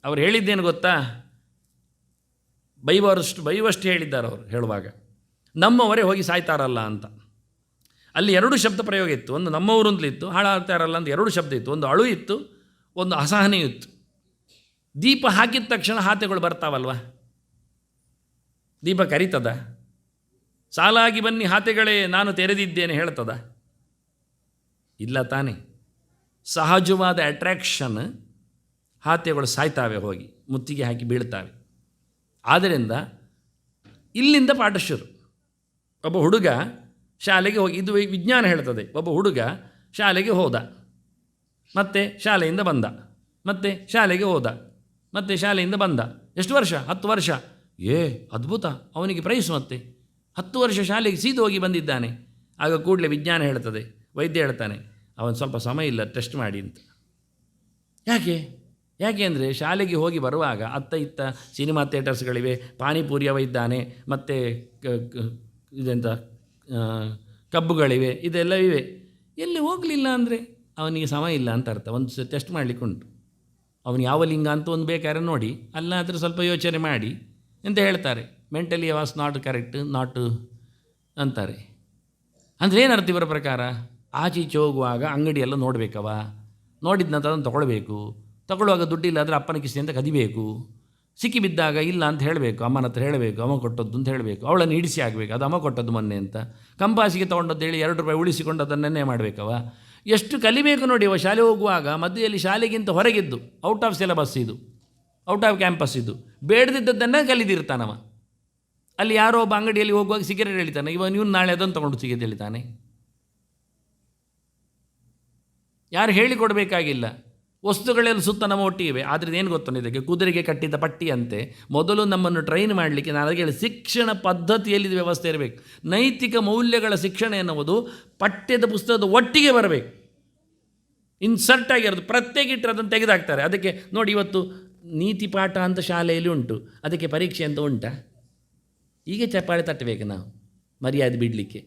ಅವ್ರು ಹೇಳಿದ್ದೇನು ಗೊತ್ತಾ? ಬೈವಷ್ಟು ಹೇಳಿದ್ದಾರೆ ಅವರು ಹೇಳುವಾಗ, ನಮ್ಮವರೇ ಹೋಗಿ ಸಾಯ್ತಾರಲ್ಲ ಅಂತ. ಅಲ್ಲಿ ಎರಡು ಶಬ್ದ ಪ್ರಯೋಗ ಇತ್ತು. ಒಂದು ನಮ್ಮವರು ಅಂತಲಿತ್ತು, ಹಾಳಾಗ್ತಾರಲ್ಲ ಅಂತ ಎರಡು ಶಬ್ದ ಇತ್ತು. ಒಂದು ಅಳು ಇತ್ತು, ಒಂದು ಅಸಹನೆ ಇತ್ತು. ದೀಪ ಹಾಕಿದ ತಕ್ಷಣ ಹಾತೆಗಳು ಬರ್ತಾವಲ್ವ? ದೀಪ ಕರಿತದ? ಸಾಲಾಗಿ ಬನ್ನಿ ಹಾತೆಗಳೇ ನಾನು ತೆರೆದಿದ್ದೇನೆ ಹೇಳ್ತದ? ಇಲ್ಲ ತಾನೇ. ಸಹಜವಾದ ಅಟ್ರ್ಯಾಕ್ಷನ್, ಹಾತೆಗಳು ಸಾಯ್ತಾವೆ, ಹೋಗಿ ಮುತ್ತಿಗೆ ಹಾಕಿ ಬೀಳ್ತಾವೆ. ಆದ್ದರಿಂದ ಇಲ್ಲಿಂದ ಪಾಠ ಶುರು. ಒಬ್ಬ ಹುಡುಗ ಶಾಲೆಗೆ ಹೋಗಿ, ಇದು ವಿಜ್ಞಾನ ಹೇಳ್ತದೆ, ಒಬ್ಬ ಹುಡುಗ ಶಾಲೆಗೆ ಹೋದ, ಮತ್ತೆ ಶಾಲೆಯಿಂದ ಬಂದ, ಮತ್ತೆ ಶಾಲೆಗೆ ಹೋದ, ಮತ್ತೆ ಶಾಲೆಯಿಂದ ಬಂದ. ಎಷ್ಟು ವರ್ಷ? 10 ವರ್ಷ. ಅದ್ಭುತ, ಅವನಿಗೆ ಪ್ರೈಸ್. ಮತ್ತೆ 10 ವರ್ಷ ಶಾಲೆಗೆ ಸೀದು ಹೋಗಿ ಬಂದಿದ್ದಾನೆ. ಆಗ ಕೂಡಲೇ ವಿಜ್ಞಾನ ಹೇಳ್ತದೆ, ವೈದ್ಯ ಹೇಳ್ತಾನೆ, ಅವನು ಸ್ವಲ್ಪ ಸಮಯ ಇಲ್ಲ, ಟೆಸ್ಟ್ ಮಾಡಿ ಅಂತ. ಯಾಕೆ ಅಂದರೆ ಶಾಲೆಗೆ ಹೋಗಿ ಬರುವಾಗ ಅತ್ತ ಇತ್ತ ಸಿನಿಮಾ ಥಿಯೇಟರ್ಸ್ಗಳಿವೆ, ಪಾನಿಪುರಿ ಅವ ಇದ್ದಾನೆ, ಮತ್ತು ಇದೆಂತ ಕಬ್ಬುಗಳಿವೆ, ಇದೆಲ್ಲ ಇವೆ. ಎಲ್ಲಿ ಹೋಗಲಿಲ್ಲ ಅಂದರೆ ಅವನಿಗೆ ಸಮಯ ಇಲ್ಲ ಅಂತ ಅರ್ಥ. ಒಂದು ಟೆಸ್ಟ್ ಮಾಡಲಿಕ್ಕೆ ಉಂಟು. ಅವನು ಯಾವ ಲಿಂಗ ಅಂತ ಒಂದು ಬೇಕಾದ್ರೆ ನೋಡಿ, ಅಲ್ಲಾದರೆ ಸ್ವಲ್ಪ ಯೋಚನೆ ಮಾಡಿ ಅಂತ ಹೇಳ್ತಾರೆ. Mentally was not correct not ಅಂತಾರೆ. ಅಂದರೆ ಏನರ್ಥ ಇವರ ಪ್ರಕಾರ? ಆಚೀಚೆ ಹೋಗುವಾಗ ಅಂಗಡಿಯೆಲ್ಲ ನೋಡಬೇಕವ, ನೋಡಿದ ನಂತರ ಅದನ್ನು ತಗೊಳ್ಳುವಾಗ ದುಡ್ಡಿಲ್ಲ ಆದರೆ ಅಪ್ಪನ ಕಿಸಿ ಅಂತ ಕದಿಬೇಕು, ಸಿಕ್ಕಿಬಿದ್ದಾಗ ಇಲ್ಲ ಅಂತ ಹೇಳಬೇಕು, ಅಮ್ಮನ ಹತ್ರ ಹೇಳಬೇಕು, ಅಮ್ಮ ಕೊಟ್ಟದ್ದು ಅಂತ ಹೇಳಬೇಕು, ಅವಳನ್ನು ಹಿಡಿಸಿ ಆಗಬೇಕು, ಅದು ಅಮ್ಮ ಕೊಟ್ಟದ್ದು ಮೊನ್ನೆ ಅಂತ. ಕಂಪಾಸಿಗೆ ತೊಗೊಂಡದ್ದು ಹೇಳಿ 2 ರೂಪಾಯಿ ಉಳಿಸಿಕೊಂಡದನ್ನೇ ಮಾಡಬೇಕವ. ಎಷ್ಟು ಕಲಿಬೇಕು ನೋಡಿ ಅವ ಶಾಲೆ ಹೋಗುವಾಗ. ಮಧ್ಯೆಯಲ್ಲಿ ಶಾಲೆಗಿಂತ ಹೊರಗಿದ್ದು, ಔಟ್ ಆಫ್ ಸಿಲೆಬಸ್ ಇದು, ಔಟ್ ಆಫ್ ಕ್ಯಾಂಪಸ್ ಇದು, ಬೇಡದಿದ್ದದ್ದನ್ನು ಕಲಿದಿರ್ತಾನವ. ಅಲ್ಲಿ ಯಾರೋ ಒಬ್ಬ ಅಂಗಡಿಯಲ್ಲಿ ಹೋಗುವಾಗ ಸಿಗರೇಟ್ ಹೇಳ್ತಾನೆ, ಇವನು ನಾಳೆ ಅದನ್ನು ತೊಗೊಂಡು ಸಿಗರೇಟ್ ಹೇಳ್ತಾನೆ. ಯಾರು ಹೇಳಿಕೊಡಬೇಕಾಗಿಲ್ಲ. ವಸ್ತುಗಳೆಲ್ಲ ಸುತ್ತ ನಮ್ಮ ಒಟ್ಟಿಗೆ. ಆದರೆ ಏನು ಗೊತ್ತೋ ಇದಕ್ಕೆ, ಕುದುರೆಗೆ ಕಟ್ಟಿದ ಪಟ್ಟಿಯಂತೆ ಮೊದಲು ನಮ್ಮನ್ನು ಟ್ರೈನ್ ಮಾಡಲಿಕ್ಕೆ ನಾನು ಹೇಳಿ ಶಿಕ್ಷಣ ಪದ್ಧತಿಯಲ್ಲಿ ವ್ಯವಸ್ಥೆ ಇರಬೇಕು. ನೈತಿಕ ಮೌಲ್ಯಗಳ ಶಿಕ್ಷಣ ಎನ್ನುವುದು ಪಠ್ಯದ ಪುಸ್ತಕದ ಒಟ್ಟಿಗೆ ಬರಬೇಕು. ಇನ್ಸರ್ಟ್ ಆಗಿರೋದು ಪ್ರತ್ಯೇಕ ಇಟ್ಟರೆ ಅದನ್ನು ತೆಗೆದಾಕ್ತಾರೆ. ಅದಕ್ಕೆ ನೋಡಿ, ಇವತ್ತು ನೀತಿ ಪಾಠ ಅಂತ ಶಾಲೆಯಲ್ಲಿ ಉಂಟು, ಅದಕ್ಕೆ ಪರೀಕ್ಷೆ ಅಂತ ಉಂಟಾ? ಈಗ ಚಪ್ಪಾಳೆ ತಟ್ಟಬೇಕು ನಾವು, ಮರ್ಯಾದೆ ಬಿಡಲಿಕ್ಕೆ.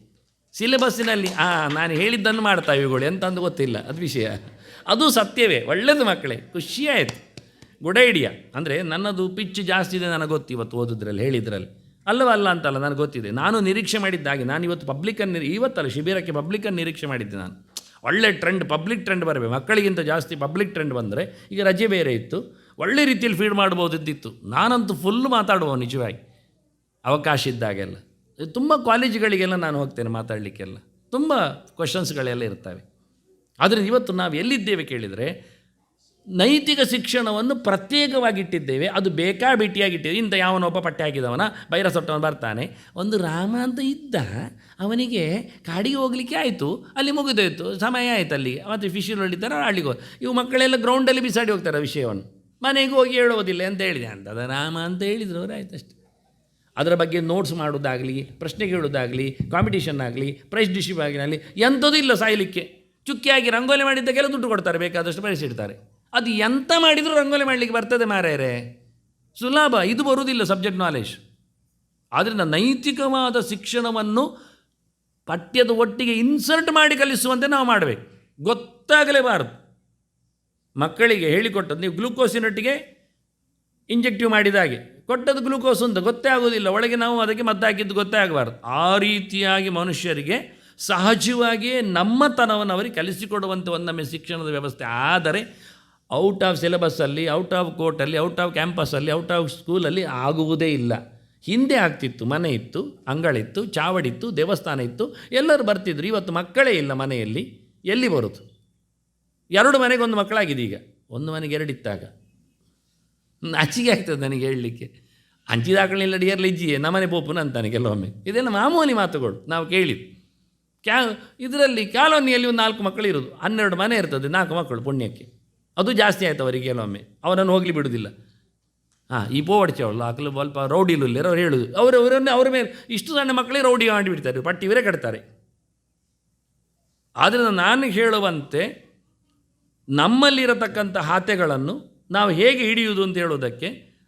ಸಿಲೆಬಸ್ಸಿನಲ್ಲಿ ನಾನು ಹೇಳಿದ್ದನ್ನು ಮಾಡ್ತಾವೆ ಇವುಗಳು ಎಂತಂದು ಗೊತ್ತಿಲ್ಲ, ಅದು ವಿಷಯ. ಅದು ಸತ್ಯವೇ, ಒಳ್ಳೆಯದು ಮಕ್ಕಳೇ, ಖುಷಿಯಾಯಿತು, ಗುಡ್ ಐಡಿಯಾ. ಅಂದರೆ ನನ್ನದು ಪಿಚ್ ಜಾಸ್ತಿ ಇದೆ ನನಗೆ ಗೊತ್ತು, ಇವತ್ತು ಓದೋದ್ರಲ್ಲಿ ಹೇಳಿದ್ರಲ್ಲಿ ಅಲ್ಲ ಅಂತಲ್ಲ ನನಗೆ ಗೊತ್ತಿದೆ. ನಾನು ನಿರೀಕ್ಷೆ ಮಾಡಿದ್ದಾಗೆ ನಾನು ಇವತ್ತು ಪಬ್ಲಿಕನ್ನು ಇವತ್ತಲ್ಲ ಶಿಬಿರಕ್ಕೆ ಪಬ್ಲಿಕನ್ನು ನಿರೀಕ್ಷೆ ಮಾಡಿದ್ದೆ. ನಾನು ಒಳ್ಳೆ ಟ್ರೆಂಡ್, ಪಬ್ಲಿಕ್ ಟ್ರೆಂಡ್ ಬರಬೇಕು. ಮಕ್ಕಳಿಗಿಂತ ಜಾಸ್ತಿ ಪಬ್ಲಿಕ್ ಟ್ರೆಂಡ್ ಬಂದರೆ, ಈಗ ರಜೆ ಬೇರೆ ಇತ್ತು, ಒಳ್ಳೆ ರೀತಿಯಲ್ಲಿ ಫೀಡ್ ಮಾಡ್ಬೋದಿದ್ದಿತ್ತು. ನಾನಂತೂ ಫುಲ್ ಮಾತಾಡುವ ನಿಜವಾಗಿ ಅವಕಾಶ ಇದ್ದಾಗೆಲ್ಲ. ತುಂಬ ಕಾಲೇಜುಗಳಿಗೆಲ್ಲ ನಾನು ಹೋಗ್ತೇನೆ ಮಾತಾಡಲಿಕ್ಕೆಲ್ಲ, ತುಂಬ ಕ್ವಶನ್ಸ್ಗಳೆಲ್ಲ ಇರ್ತವೆ. ಆದರೆ ಇವತ್ತು ನಾವು ಎಲ್ಲಿದ್ದೇವೆ ಕೇಳಿದರೆ, ನೈತಿಕ ಶಿಕ್ಷಣವನ್ನು ಪ್ರತ್ಯೇಕವಾಗಿಟ್ಟಿದ್ದೇವೆ. ಅದು ಬೇಕಾಬಿಟ್ಟಿಯಾಗಿಟ್ಟಿದ್ದೇವೆ. ಇಂಥ ಯಾವನೊಬ್ಬ ಪಟ್ಟೆ ಹಾಕಿದವನ ಬೈರಸೊಟ್ಟವನು ಬರ್ತಾನೆ, ಒಂದು ರಾಮ ಅಂತ ಇದ್ದ, ಅವನಿಗೆ ಕಾಡಿಗೆ ಹೋಗಲಿಕ್ಕೆ ಆಯಿತು, ಅಲ್ಲಿ ಮುಗಿದೋಯ್ತು, ಸಮಯ ಆಯಿತು, ಅಲ್ಲಿಗೆ ಮತ್ತು ಫಿಶಿಲ್ ಹೊಡಿತಾರೆ, ಅಲ್ಲಿಗೆ ಇವು ಮಕ್ಕಳೆಲ್ಲ ಗ್ರೌಂಡಲ್ಲಿ ಬಿಸಾಡಿ ಹೋಗ್ತಾರೆ ವಿಷಯವನ್ನು, ಮನೆಗೆ ಹೋಗಿ ಹೇಳೋದಿಲ್ಲ ಅಂತ ಹೇಳಿದೆ. ಅಂತದ ರಾಮ ಅಂತ ಹೇಳಿದ್ರು ಅವ್ರು, ಆಯ್ತು ಅಷ್ಟೆ. ಅದರ ಬಗ್ಗೆ ನೋಟ್ಸ್ ಮಾಡೋದಾಗಲಿ, ಪ್ರಶ್ನೆ ಕೇಳೋದಾಗಲಿ, ಕಾಂಪಿಟೇಷನ್ ಆಗಲಿ, ಪ್ರೈಸ್ ಡಿಸ್ಟ್ರಿಬ್ಯೂಷನ್ ಆಗಲಿ ಎಂಥದ್ದು ಇಲ್ಲ. ಸಾಯಲಿಕ್ಕೆ ಚುಕ್ಕಿಯಾಗಿ ರಂಗೋಲಿ ಮಾಡಿದ್ದಕ್ಕೆಲ್ಲ ದುಡ್ಡು ಕೊಡ್ತಾರೆ, ಬೇಕಾದಷ್ಟು ಪ್ರೈಸ್ ಇಡ್ತಾರೆ. ಅದು ಎಂತ ಮಾಡಿದರೂ ರಂಗೋಲಿ ಮಾಡಲಿಕ್ಕೆ ಬರ್ತದೆ ಮಾರ್ಯಾರೆ, ಸುಲಭ. ಇದು ಬರುವುದಿಲ್ಲ ಸಬ್ಜೆಕ್ಟ್ ನಾಲೆಜ್. ಆದ್ದರಿಂದ ನೈತಿಕವಾದ ಶಿಕ್ಷಣವನ್ನು ಪಠ್ಯದ ಒಟ್ಟಿಗೆ ಇನ್ಸರ್ಟ್ ಮಾಡಿ ಕಲಿಸುವಂತೆ ನಾವು ಮಾಡಬೇಕು. ಗೊತ್ತಾಗಲೇಬಾರದು ಮಕ್ಕಳಿಗೆ ಹೇಳಿಕೊಟ್ಟದ್ದು. ನೀವು ಗ್ಲೂಕೋಸಿನೊಟ್ಟಿಗೆ ಇಂಜೆಕ್ಟಿವ್ ಮಾಡಿದಾಗೆ ಕೊಟ್ಟದ್ದು ಗ್ಲೂಕೋಸ್ ಅಂತ ಗೊತ್ತೇ ಆಗೋದಿಲ್ಲ, ಒಳಗೆ ನಾವು ಅದಕ್ಕೆ ಮದ್ದು ಹಾಕಿದ್ದು ಗೊತ್ತೇ ಆಗಬಾರ್ದು. ಆ ರೀತಿಯಾಗಿ ಮನುಷ್ಯರಿಗೆ ಸಹಜವಾಗಿಯೇ ನಮ್ಮತನವನ್ನು ಅವರಿಗೆ ಕಲಿಸಿಕೊಡುವಂಥ ಒಂದೊಮ್ಮೆ ಶಿಕ್ಷಣದ ವ್ಯವಸ್ಥೆ ಆದರೆ, ಔಟ್ ಆಫ್ ಸಿಲೆಬಸ್ಸಲ್ಲಿ, ಔಟ್ ಆಫ್ ಕೋರ್ಟಲ್ಲಿ, ಔಟ್ ಆಫ್ ಕ್ಯಾಂಪಸ್ಸಲ್ಲಿ, ಔಟ್ ಆಫ್ ಸ್ಕೂಲಲ್ಲಿ ಆಗುವುದೇ ಇಲ್ಲ. ಹಿಂದೆ ಆಗ್ತಿತ್ತು, ಮನೆ ಇತ್ತು, ಅಂಗಳಿತ್ತು, ಚಾವಡಿತ್ತು, ದೇವಸ್ಥಾನ ಇತ್ತು, ಎಲ್ಲರೂ ಬರ್ತಿದ್ರು. ಇವತ್ತು ಮಕ್ಕಳೇ ಇಲ್ಲ ಮನೆಯಲ್ಲಿ, ಎಲ್ಲಿ ಬರೋದು? 2 ಮನೆಗೆ 1 ಮಕ್ಕಳಾಗಿದೆ ಈಗ, 1 ಮನೆಗೆ 2 ಇತ್ತಾಗ. ನಾಚಿಗೆ ಆಗ್ತದೆ ನನಗೆ ಹೇಳಲಿಕ್ಕೆ. ಹಂಚಿದಾಕಲಿಲ್ಲ ಡಿಯರ್ಲಿ ಇಜ್ಜಿಯೇ ನಮ್ಮನೆ ಪೋಪುನ ಅಂತಾನೆ ಕೆಲವೊಮ್ಮೆ. ಇದೆಲ್ಲ ಮಾಮೂಲಿ ಮಾತುಗಳು ನಾವು ಕೇಳಿದ್ದು. ಇದರಲ್ಲಿ ಕಾಲೋನಿಯಲ್ಲಿ ಒಂದು 4 ಮಕ್ಕಳು ಇರೋದು, 12 ಮನೆ ಇರ್ತದೆ, 4 ಮಕ್ಕಳು ಪುಣ್ಯಕ್ಕೆ. ಅದು ಜಾಸ್ತಿ ಆಯ್ತು ಅವರಿಗೆ ಕೆಲವೊಮ್ಮೆ, ಅವರನ್ನು ಹೋಗಲಿ ಬಿಡೋದಿಲ್ಲ. ಈ ಪೋವಡ್ಚವಳು ಆಕಲು ಸ್ವಲ್ಪ ರೌಡಿಲಿಲ್ಲರು ಅವ್ರು ಹೇಳೋದು, ಅವ್ರ ಮೇಲೆ ಇಷ್ಟು ಸಣ್ಣ ಮಕ್ಕಳೇ ರೌಡಿ ಮಾಡಿಬಿಡ್ತಾರೆ, ಪಟ್ಟಿ ಇವರೇ ಕಟ್ತಾರೆ. ಆದ್ದರಿಂದ ನಾನು ಹೇಳುವಂತೆ ನಮ್ಮಲ್ಲಿರತಕ್ಕಂಥ ಹಾತೆಗಳನ್ನು ನಾವು ಹೇಗೆ ಹಿಡಿಯುವುದು ಅಂತ ಹೇಳೋದಕ್ಕೆ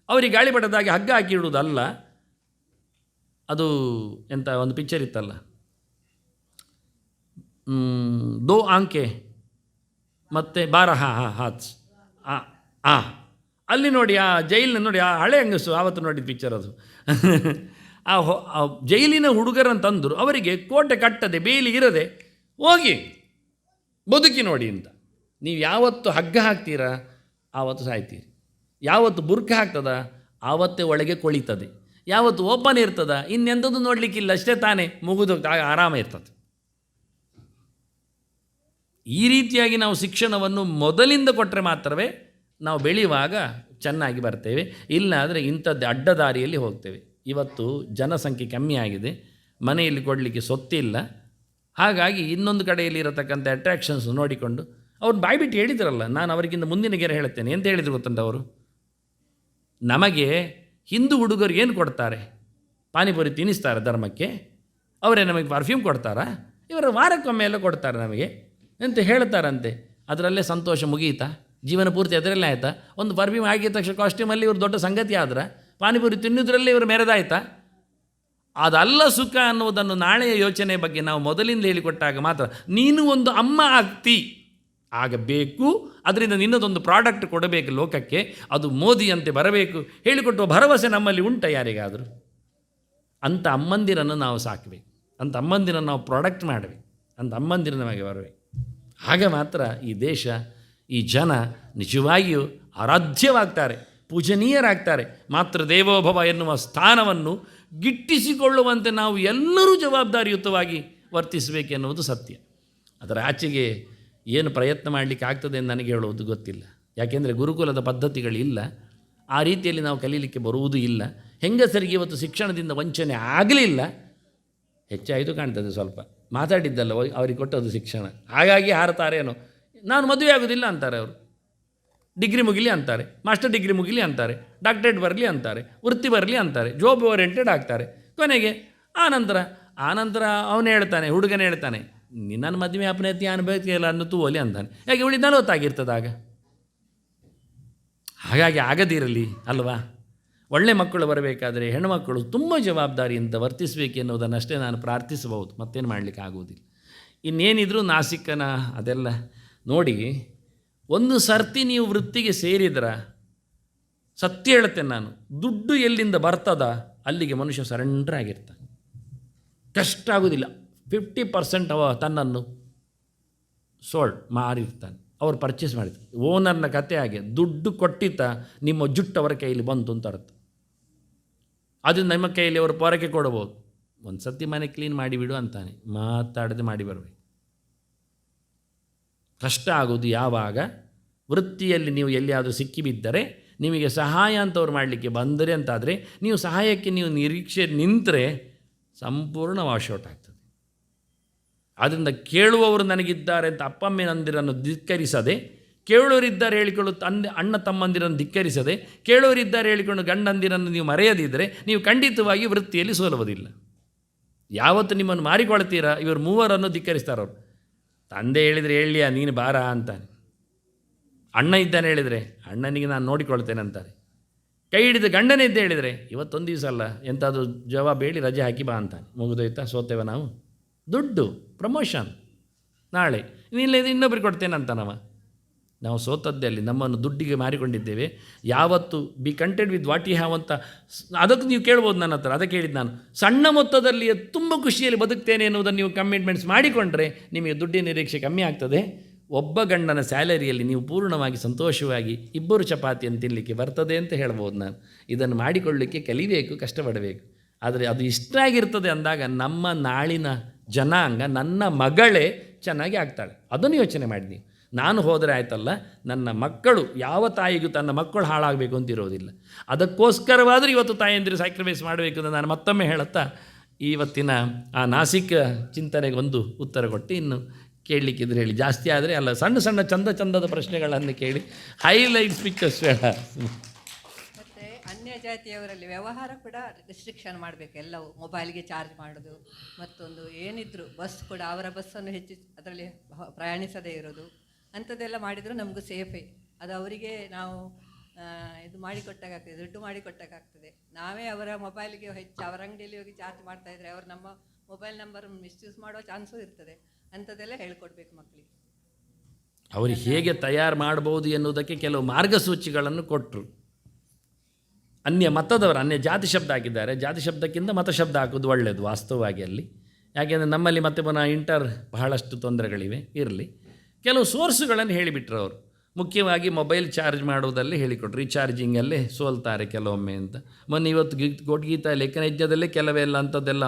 ಅವರಿಗೆ ಗಾಳಿಪಟದಾಗಿ ಹಗ್ಗ ಹಾಕಿ ಇಡುವುದಲ್ಲ. ಅದು ಎಂಥ ಒಂದು ಪಿಕ್ಚರ್ ಇತ್ತಲ್ಲ, ದೋ ಆಂಕೆ ಮತ್ತು ಹಾತ್ಸ್, ಅಲ್ಲಿ ನೋಡಿ ಆ ಜೈಲಿನ ನೋಡಿ, ಆ ಹಳೆ ಹಂಗಸು ಆವತ್ತು ನೋಡಿದ ಪಿಕ್ಚರ್ ಅದು. ಆ ಜೈಲಿನ ಹುಡುಗರನ್ನು ತಂದರು, ಅವರಿಗೆ ಕೋಟೆ ಕಟ್ಟದೆ ಬೇಲಿ ಇರದೆ ಹೋಗಿ ಬದುಕಿ ನೋಡಿ ಅಂತ. ನೀವು ಯಾವತ್ತು ಹಗ್ಗ ಹಾಕ್ತೀರಾ ಆವತ್ತು ಸಾಯ್ತೀರಿ, ಯಾವತ್ತು ಬುರ್ಕ ಹಾಕ್ತದ ಆವತ್ತೇ ಒಳಗೆ ಕೊಳಿತದೆ, ಯಾವತ್ತು ಓಪನ್ ಇರ್ತದ ಇನ್ನೆಂಥದ್ದು ನೋಡಲಿಕ್ಕಿಲ್ಲ, ಅಷ್ಟೇ ತಾನೇ ಮುಗಿದು ಆರಾಮ ಇರ್ತದೆ. ಈ ರೀತಿಯಾಗಿ ನಾವು ಶಿಕ್ಷಣವನ್ನು ಮೊದಲಿಂದ ಕೊಟ್ಟರೆ ಮಾತ್ರವೇ ನಾವು ಬೆಳೆಯುವಾಗ ಚೆನ್ನಾಗಿ ಬರ್ತೇವೆ. ಇಲ್ಲ ಆದರೆ ಇಂಥದ್ದು ಅಡ್ಡದಾರಿಯಲ್ಲಿ ಹೋಗ್ತೇವೆ. ಇವತ್ತು ಜನಸಂಖ್ಯೆ ಕಮ್ಮಿ ಆಗಿದೆ, ಮನೆಯಲ್ಲಿ ಕೊಡಲಿಕ್ಕೆ ಸೊತ್ತಿಲ್ಲ, ಹಾಗಾಗಿ ಇನ್ನೊಂದು ಕಡೆಯಲ್ಲಿ ಇರತಕ್ಕಂಥ ಅಟ್ರಾಕ್ಷನ್ಸ್ ನೋಡಿಕೊಂಡು ಅವ್ರು ಬಾಯ್ಬಿಟ್ಟು ಹೇಳಿದ್ರಲ್ಲ. ನಾನು ಅವರಿಗಿಂತ ಮುಂದಿನ ಗೆರೆ ಹೇಳುತ್ತೇನೆ. ಎಂತ ಹೇಳಿದ್ರು ಗೊತ್ತಂತ ಅವರು, ನಮಗೆ ಹಿಂದೂ ಹುಡುಗರು ಏನು ಕೊಡ್ತಾರೆ? ಪಾನಿಪುರಿ ತಿನ್ನಿಸ್ತಾರೆ ಧರ್ಮಕ್ಕೆ, ಅವರೇ ನಮಗೆ ಪರ್ಫ್ಯೂಮ್ ಕೊಡ್ತಾರಾ? ಇವರ ವಾರಕ್ಕೊಮ್ಮೆ ಎಲ್ಲ ಕೊಡ್ತಾರೆ ನಮಗೆ ಅಂತ ಹೇಳ್ತಾರಂತೆ. ಅದರಲ್ಲೇ ಸಂತೋಷ ಮುಗಿಯಿತಾ? ಜೀವನ ಪೂರ್ತಿ ಅದರಲ್ಲೇ ಆಯಿತಾ? ಒಂದು ಪರ್ಫ್ಯೂಮ್ ಆಗಿದ ತಕ್ಷಣ ಕಾಸ್ಟ್ಯೂಮಲ್ಲಿ ಇವರು ದೊಡ್ಡ ಸಂಗತಿ ಆದ್ರೆ ಪಾನಿಪುರಿ ತಿನ್ನೋದ್ರಲ್ಲಿ ಇವರು ಮೆರೆದಾಯ್ತಾ? ಅದಲ್ಲ ಸುಖ ಅನ್ನುವುದನ್ನು ನಾಳೆಯ ಯೋಚನೆ ಬಗ್ಗೆ ನಾವು ಮೊದಲಿಂದ ಹೇಳಿಕೊಟ್ಟಾಗ ಮಾತ್ರ ನೀನು ಒಂದು ಅಮ್ಮ ಆಗ್ತಿ ಆಗಬೇಕು. ಅದರಿಂದ ನಿನ್ನದೊಂದು ಪ್ರಾಡಕ್ಟ್ ಕೊಡಬೇಕು ಲೋಕಕ್ಕೆ, ಅದು ಮೋದಿಯಂತೆ ಬರಬೇಕು ಹೇಳಿಕೊಟ್ಟುವ ಭರವಸೆ ನಮ್ಮಲ್ಲಿ ಉಂಟ ಯಾರಿಗಾದರೂ? ಅಂಥ ಅಮ್ಮಂದಿರನ್ನು ನಾವು ಸಾಕಬೇಕು, ಅಂಥ ಅಮ್ಮಂದಿರನ್ನು ನಾವು ಪ್ರಾಡಕ್ಟ್ ಮಾಡಬೇಕು, ಅಂಥ ಅಮ್ಮಂದಿರ ನಮಗೆ ಬರಬೇಕು. ಆಗ ಮಾತ್ರ ಈ ದೇಶ, ಈ ಜನ ನಿಜವಾಗಿಯೂ ಆರಾಧ್ಯವಾಗ್ತಾರೆ, ಪೂಜನೀಯರಾಗ್ತಾರೆ. ಮಾತೃ ದೇವೋಭವ ಎನ್ನುವ ಸ್ಥಾನವನ್ನು ಗಿಟ್ಟಿಸಿಕೊಳ್ಳುವಂತೆ ನಾವು ಎಲ್ಲರೂ ಜವಾಬ್ದಾರಿಯುತವಾಗಿ ವರ್ತಿಸಬೇಕೆನ್ನುವುದು ಸತ್ಯ. ಅದರ ಆಚೆಗೆ ಏನು ಪ್ರಯತ್ನ ಮಾಡಲಿಕ್ಕೆ ಆಗ್ತದೆ ಎಂದು ನನಗೆ ಹೇಳುವುದು ಗೊತ್ತಿಲ್ಲ. ಯಾಕೆಂದರೆ ಗುರುಕುಲದ ಪದ್ಧತಿಗಳಿಲ್ಲ, ಆ ರೀತಿಯಲ್ಲಿ ನಾವು ಕಲೀಲಿಕ್ಕೆ ಬರುವುದೂ ಇಲ್ಲ. ಹೆಂಗಸರಿಗೆ ಇವತ್ತು ಶಿಕ್ಷಣದಿಂದ ವಂಚನೆ ಆಗಲಿಲ್ಲ, ಹೆಚ್ಚಾಯಿತು ಕಾಣ್ತದೆ. ಸ್ವಲ್ಪ ಮಾತಾಡಿದ್ದಲ್ಲ ಅವ್ರಿಗೆ ಕೊಟ್ಟದ್ದು ಶಿಕ್ಷಣ, ಹಾಗಾಗಿ ಹಾರತಾರೇನೋ. ನಾನು ಮದುವೆ ಆಗೋದಿಲ್ಲ ಅಂತಾರೆ ಅವರು. ಡಿಗ್ರಿ ಮುಗಿಲಿ ಅಂತಾರೆ, ಮಾಸ್ಟರ್ ಡಿಗ್ರಿ ಮುಗಿಲಿ ಅಂತಾರೆ, ಡಾಕ್ಟ್ರೇಟ್ ಬರಲಿ ಅಂತಾರೆ, ವೃತ್ತಿ ಬರಲಿ ಅಂತಾರೆ, ಜಾಬ್ ಓರಿಯೆಂಟೆಡ್ ಆಗ್ತಾರೆ. ಕೊನೆಗೆ ಆನಂತರ ಅವನು ಹೇಳ್ತಾನೆ, ಹುಡುಗನೇ ಹೇಳ್ತಾನೆ, ನಿನ್ನ ಮದುವೆ ಅಪನತಿ ಅನುಭವಿಸಿಲ್ಲ ಅನ್ನೋ ತೂವಲಿ ಅಂತಾನೆ. ಯಾಕೆ ಉಳಿದ 40 ಆಗಿರ್ತದೆ ಆಗ. ಹಾಗಾಗಿ ಆಗದಿರಲಿ ಅಲ್ವಾ? ಒಳ್ಳೆ ಮಕ್ಕಳು ಬರಬೇಕಾದರೆ ಹೆಣ್ಣುಮಕ್ಕಳು ತುಂಬ ಜವಾಬ್ದಾರಿಯಿಂದ ವರ್ತಿಸಬೇಕೆನ್ನುವುದನ್ನಷ್ಟೇ ನಾನು ಪ್ರಾರ್ಥಿಸಬಹುದು, ಮತ್ತೇನು ಮಾಡಲಿಕ್ಕೆ ಆಗುವುದಿಲ್ಲ. ಇನ್ನೇನಿದ್ರೂ ನಾಸಿಕನ ಅದೆಲ್ಲ ನೋಡಿ, ಒಂದು ಸರ್ತಿ ನೀವು ವೃತ್ತಿಗೆ ಸೇರಿದ್ರ, ಸತ್ಯ ಹೇಳ್ತೇನೆ ನಾನು, ದುಡ್ಡು ಎಲ್ಲಿಂದ ಬರ್ತದ ಅಲ್ಲಿಗೆ ಮನುಷ್ಯ ಸರೆಂಡರ್ ಆಗಿರ್ತಾನೆ. ಕಷ್ಟ ಆಗೋದಿಲ್ಲ. 50% ಅವ ತನ್ನನ್ನು ಮಾರಿರ್ತಾನೆ, ಅವ್ರು ಪರ್ಚೇಸ್ ಮಾಡಿರ್ತಾರೆ. ಓನರ್ನ ಕತೆ ಹಾಗೆ, ದುಡ್ಡು ಕೊಟ್ಟಿತ್ತ ನಿಮ್ಮ ಜುಟ್ಟು ಅವರ ಕೈಯಲ್ಲಿ ಬಂತು ಅಂತ ಅರ್ಥ. ಅದು ನಿಮ್ಮ ಕೈಯಲ್ಲಿ ಅವರು ಪೊರಕೆ ಕೊಡಬಹುದು. ಒಂದು ಸತಿ ಮನೆ ಕ್ಲೀನ್ ಮಾಡಿಬಿಡು ಅಂತಾನೆ, ಮಾತಾಡದೆ ಮಾಡಿ ಬರಬೇಕು. ಕಷ್ಟ ಆಗೋದು ಯಾವಾಗ? ವೃತ್ತಿಯಲ್ಲಿ ನೀವು ಎಲ್ಲಿಯಾದರೂ ಸಿಕ್ಕಿಬಿದ್ದರೆ, ನಿಮಗೆ ಸಹಾಯ ಅಂತವ್ರು ಮಾಡಲಿಕ್ಕೆ ಬಂದರೆ ಅಂತಾದರೆ, ನೀವು ಸಹಾಯಕ್ಕೆ ನೀವು ನಿರೀಕ್ಷೆ ನಿಂತರೆ ಸಂಪೂರ್ಣ ವಾಶೌಟ್ ಆಗ್ತದೆ. ಆದ್ದರಿಂದ ಕೇಳುವವರು ನನಗಿದ್ದಾರೆ ಅಂತ ಅಪ್ಪಮ್ಮನಂದಿರನ್ನು ಧಿಕ್ಕರಿಸದೆ, ಕೇಳೋರಿದ್ದಾರೆ ಹೇಳಿಕೊಂಡು ಅಣ್ಣ ತಮ್ಮಂದಿರನ್ನು ಧಿಕ್ಕರಿಸದೆ, ಕೇಳೋರಿದ್ದಾರೆ ಹೇಳಿಕೊಂಡು ಗಂಡಂದಿರನ್ನು ನೀವು ಮರೆಯದಿದ್ದರೆ ನೀವು ಖಂಡಿತವಾಗಿ ವೃತ್ತಿಯಲ್ಲಿ ಸೋಲುವುದಿಲ್ಲ. ಯಾವತ್ತು ನಿಮ್ಮನ್ನು ಮಾರಿಕೊಳ್ತೀರಾ, ಇವರು ಮೂವರನ್ನು ಧಿಕ್ಕರಿಸ್ತಾರವ್ರು. ತಂದೆ ಹೇಳಿದರೆ ಹೇಳಿಯಾ ನೀನು ಬಾರ ಅಂತಾನೆ, ಅಣ್ಣ ಇದ್ದಾನೆ ಹೇಳಿದರೆ ಅಣ್ಣನಿಗೆ ನಾನು ನೋಡಿಕೊಳ್ತೇನೆ ಅಂತಾರೆ. ಕೈ ಹಿಡಿದು ಗಂಡನೇ ಇದ್ದೇ ಹೇಳಿದರೆ ಇವತ್ತೊಂದು ದಿವಸ ಅಲ್ಲ ಎಂಥದ್ದು ಜವಾಬ್ ಹೇಳಿ ರಜೆ ಹಾಕಿ ಬಾ ಅಂತಾನೆ. ಮುಗಿದೋಯ್ತಾ, ಸೋತೇವೆ ನಾವು. ದುಡ್ಡು ಪ್ರಮೋಷನ್ ನಾಳೆ ಇನ್ನೊಬ್ಬರಿಗೆ ಕೊಡ್ತೇನೆ ಅಂತಾನವ. ನಾವು ಸೋತದ್ದೇ ಅಲ್ಲಿ, ನಮ್ಮನ್ನು ದುಡ್ಡಿಗೆ ಮಾರಿಕೊಂಡಿದ್ದೇವೆ. ಯಾವತ್ತು be content with what you have ಅಂತ ಅದಕ್ಕೆ ನೀವು ಕೇಳ್ಬೋದು ನನ್ನ ಹತ್ರ. ಅದಕ್ಕೆ ಹೇಳಿದ್ದು ನಾನು, ಸಣ್ಣ ಮೊತ್ತದಲ್ಲಿ ತುಂಬ ಖುಷಿಯಲ್ಲಿ ಬದುಕ್ತೇನೆ ಎನ್ನುವುದನ್ನು ನೀವು ಕಮಿಟ್ಮೆಂಟ್ಸ್ ಮಾಡಿಕೊಂಡ್ರೆ ನಿಮಗೆ ದುಡ್ಡಿನ ನಿರೀಕ್ಷೆ ಕಮ್ಮಿ ಆಗ್ತದೆ. ಒಬ್ಬ ಗಂಡನ ಸ್ಯಾಲರಿಯಲ್ಲಿ ನೀವು ಪೂರ್ಣವಾಗಿ ಸಂತೋಷವಾಗಿ 2 ಚಪಾತಿಯನ್ನು ತಿನ್ನಲಿಕ್ಕೆ ಬರ್ತದೆ ಅಂತ ಹೇಳ್ಬೋದು ನಾನು. ಇದನ್ನು ಮಾಡಿಕೊಳ್ಳಲಿಕ್ಕೆ ಕಲಿಬೇಕು, ಕಷ್ಟಪಡಬೇಕು. ಆದರೆ ಅದು ಇಷ್ಟ ಆಗಿರ್ತದೆ ಅಂದಾಗ ನಮ್ಮ ನಾಳಿನ ಜನಾಂಗ, ನನ್ನ ಮಗಳೇ ಚೆನ್ನಾಗಿ ಆಗ್ತಾಳೆ. ಅದನ್ನು ಯೋಚನೆ ಮಾಡಿ ನೀವು. ನಾನು ಹೋದರೆ ಆಯ್ತಲ್ಲ, ನನ್ನ ಮಕ್ಕಳು, ಯಾವ ತಾಯಿಗೂ ತನ್ನ ಮಕ್ಕಳು ಹಾಳಾಗಬೇಕು ಅಂತ ಇರೋದಿಲ್ಲ. ಅದಕ್ಕೋಸ್ಕರವಾದರೂ ಇವತ್ತು ತಾಯಂದಿರು ಸ್ಯಾಕ್ರಿಫೈಸ್ ಮಾಡಬೇಕು ಅಂತ ನಾನು ಮತ್ತೊಮ್ಮೆ ಹೇಳುತ್ತಾ ಇವತ್ತಿನ ಆ ನಾಸಿಕ ಚಿಂತನೆಗೆ ಒಂದು ಉತ್ತರ ಕೊಟ್ಟು, ಇನ್ನು ಕೇಳಲಿಕ್ಕಿದ್ರೆ ಹೇಳಿ. ಜಾಸ್ತಿ ಆದರೆ ಅಲ್ಲ, ಸಣ್ಣ ಸಣ್ಣ ಚಂದದ ಪ್ರಶ್ನೆಗಳನ್ನು ಕೇಳಿ, ಹೈಲೈಟ್ ಪಿಕ್ಚರ್ಸ್ ಬೇಡ. ಮತ್ತು ಅನ್ಯ ಜಾತಿಯವರಲ್ಲಿ ವ್ಯವಹಾರ ಕೂಡ ರಿಸ್ಟ್ರಿಕ್ಷನ್ ಮಾಡಬೇಕು. ಎಲ್ಲವೂ ಮೊಬೈಲ್ಗೆ ಚಾರ್ಜ್ ಮಾಡೋದು, ಮತ್ತೊಂದು ಏನಿದ್ರು ಬಸ್ ಕೂಡ ಅವರ ಬಸ್ಸನ್ನು ಹೆಚ್ಚು ಅದರಲ್ಲಿ ಪ್ರಯಾಣಿಸದೇ ಇರೋದು, ಅಂಥದ್ದೆಲ್ಲ ಮಾಡಿದರೂ ನಮಗೂ ಸೇಫೇ. ಅದು ಅವರಿಗೆ ನಾವು ಇದು ಮಾಡಿಕೊಟ್ಟಾಗ್ತದೆ, ದುಡ್ಡು ಮಾಡಿಕೊಟ್ಟಾಗ್ತದೆ. ನಾವೇ ಅವರ ಮೊಬೈಲ್ಗೆ ಹೆಚ್ಚು ಅವರ ಅಂಗಡಿಯಲ್ಲಿ ಹೋಗಿ ಚಾರ್ಜ್ ಮಾಡ್ತಾಯಿದ್ರೆ ಅವರು ನಮ್ಮ ಮೊಬೈಲ್ ನಂಬರ್ ಮಿಸ್ಯೂಸ್ ಮಾಡೋ ಚಾನ್ಸು ಇರ್ತದೆ. ಅಂಥದ್ದೆಲ್ಲ ಹೇಳ್ಕೊಡ್ಬೇಕು ಮಕ್ಕಳಿಗೆ. ಅವರಿಗೆ ಹೇಗೆ ತಯಾರು ಮಾಡ್ಬೋದು ಎನ್ನುವುದಕ್ಕೆ ಕೆಲವು ಮಾರ್ಗಸೂಚಿಗಳನ್ನು ಕೊಟ್ಟರು. ಅನ್ಯ ಮತದವರು ಅನ್ಯ ಜಾತಿ ಶಬ್ದ ಹಾಕಿದ್ದಾರೆ. ಜಾತಿ ಶಬ್ದಕ್ಕಿಂತ ಮತ ಶಬ್ದ ಹಾಕೋದು ಒಳ್ಳೆಯದು ವಾಸ್ತವವಾಗಿ ಅಲ್ಲಿ. ಯಾಕೆಂದರೆ ನಮ್ಮಲ್ಲಿ ಮತ್ತೆ ಪುನಃ ಬಹಳಷ್ಟು ತೊಂದರೆಗಳಿವೆ. ಇರಲಿ, ಕೆಲವು ಸೋರ್ಸುಗಳನ್ನು ಹೇಳಿಬಿಟ್ರು ಅವರು. ಮುಖ್ಯವಾಗಿ ಮೊಬೈಲ್ ಚಾರ್ಜ್ ಮಾಡುವುದಲ್ಲೇ ಹೇಳಿಕೊಟ್ರು. ರೀಚಾರ್ಜಿಂಗಲ್ಲೇ ಸೋಲ್ತಾರೆ ಕೆಲವೊಮ್ಮೆ ಅಂತ. ಮೊನ್ನೆ ಇವತ್ತು ಗೀತಾ ಲೇಖನಯಜ್ಞದಲ್ಲೇ ಕೆಲವೆಲ್ಲ ಅಂಥದ್ದೆಲ್ಲ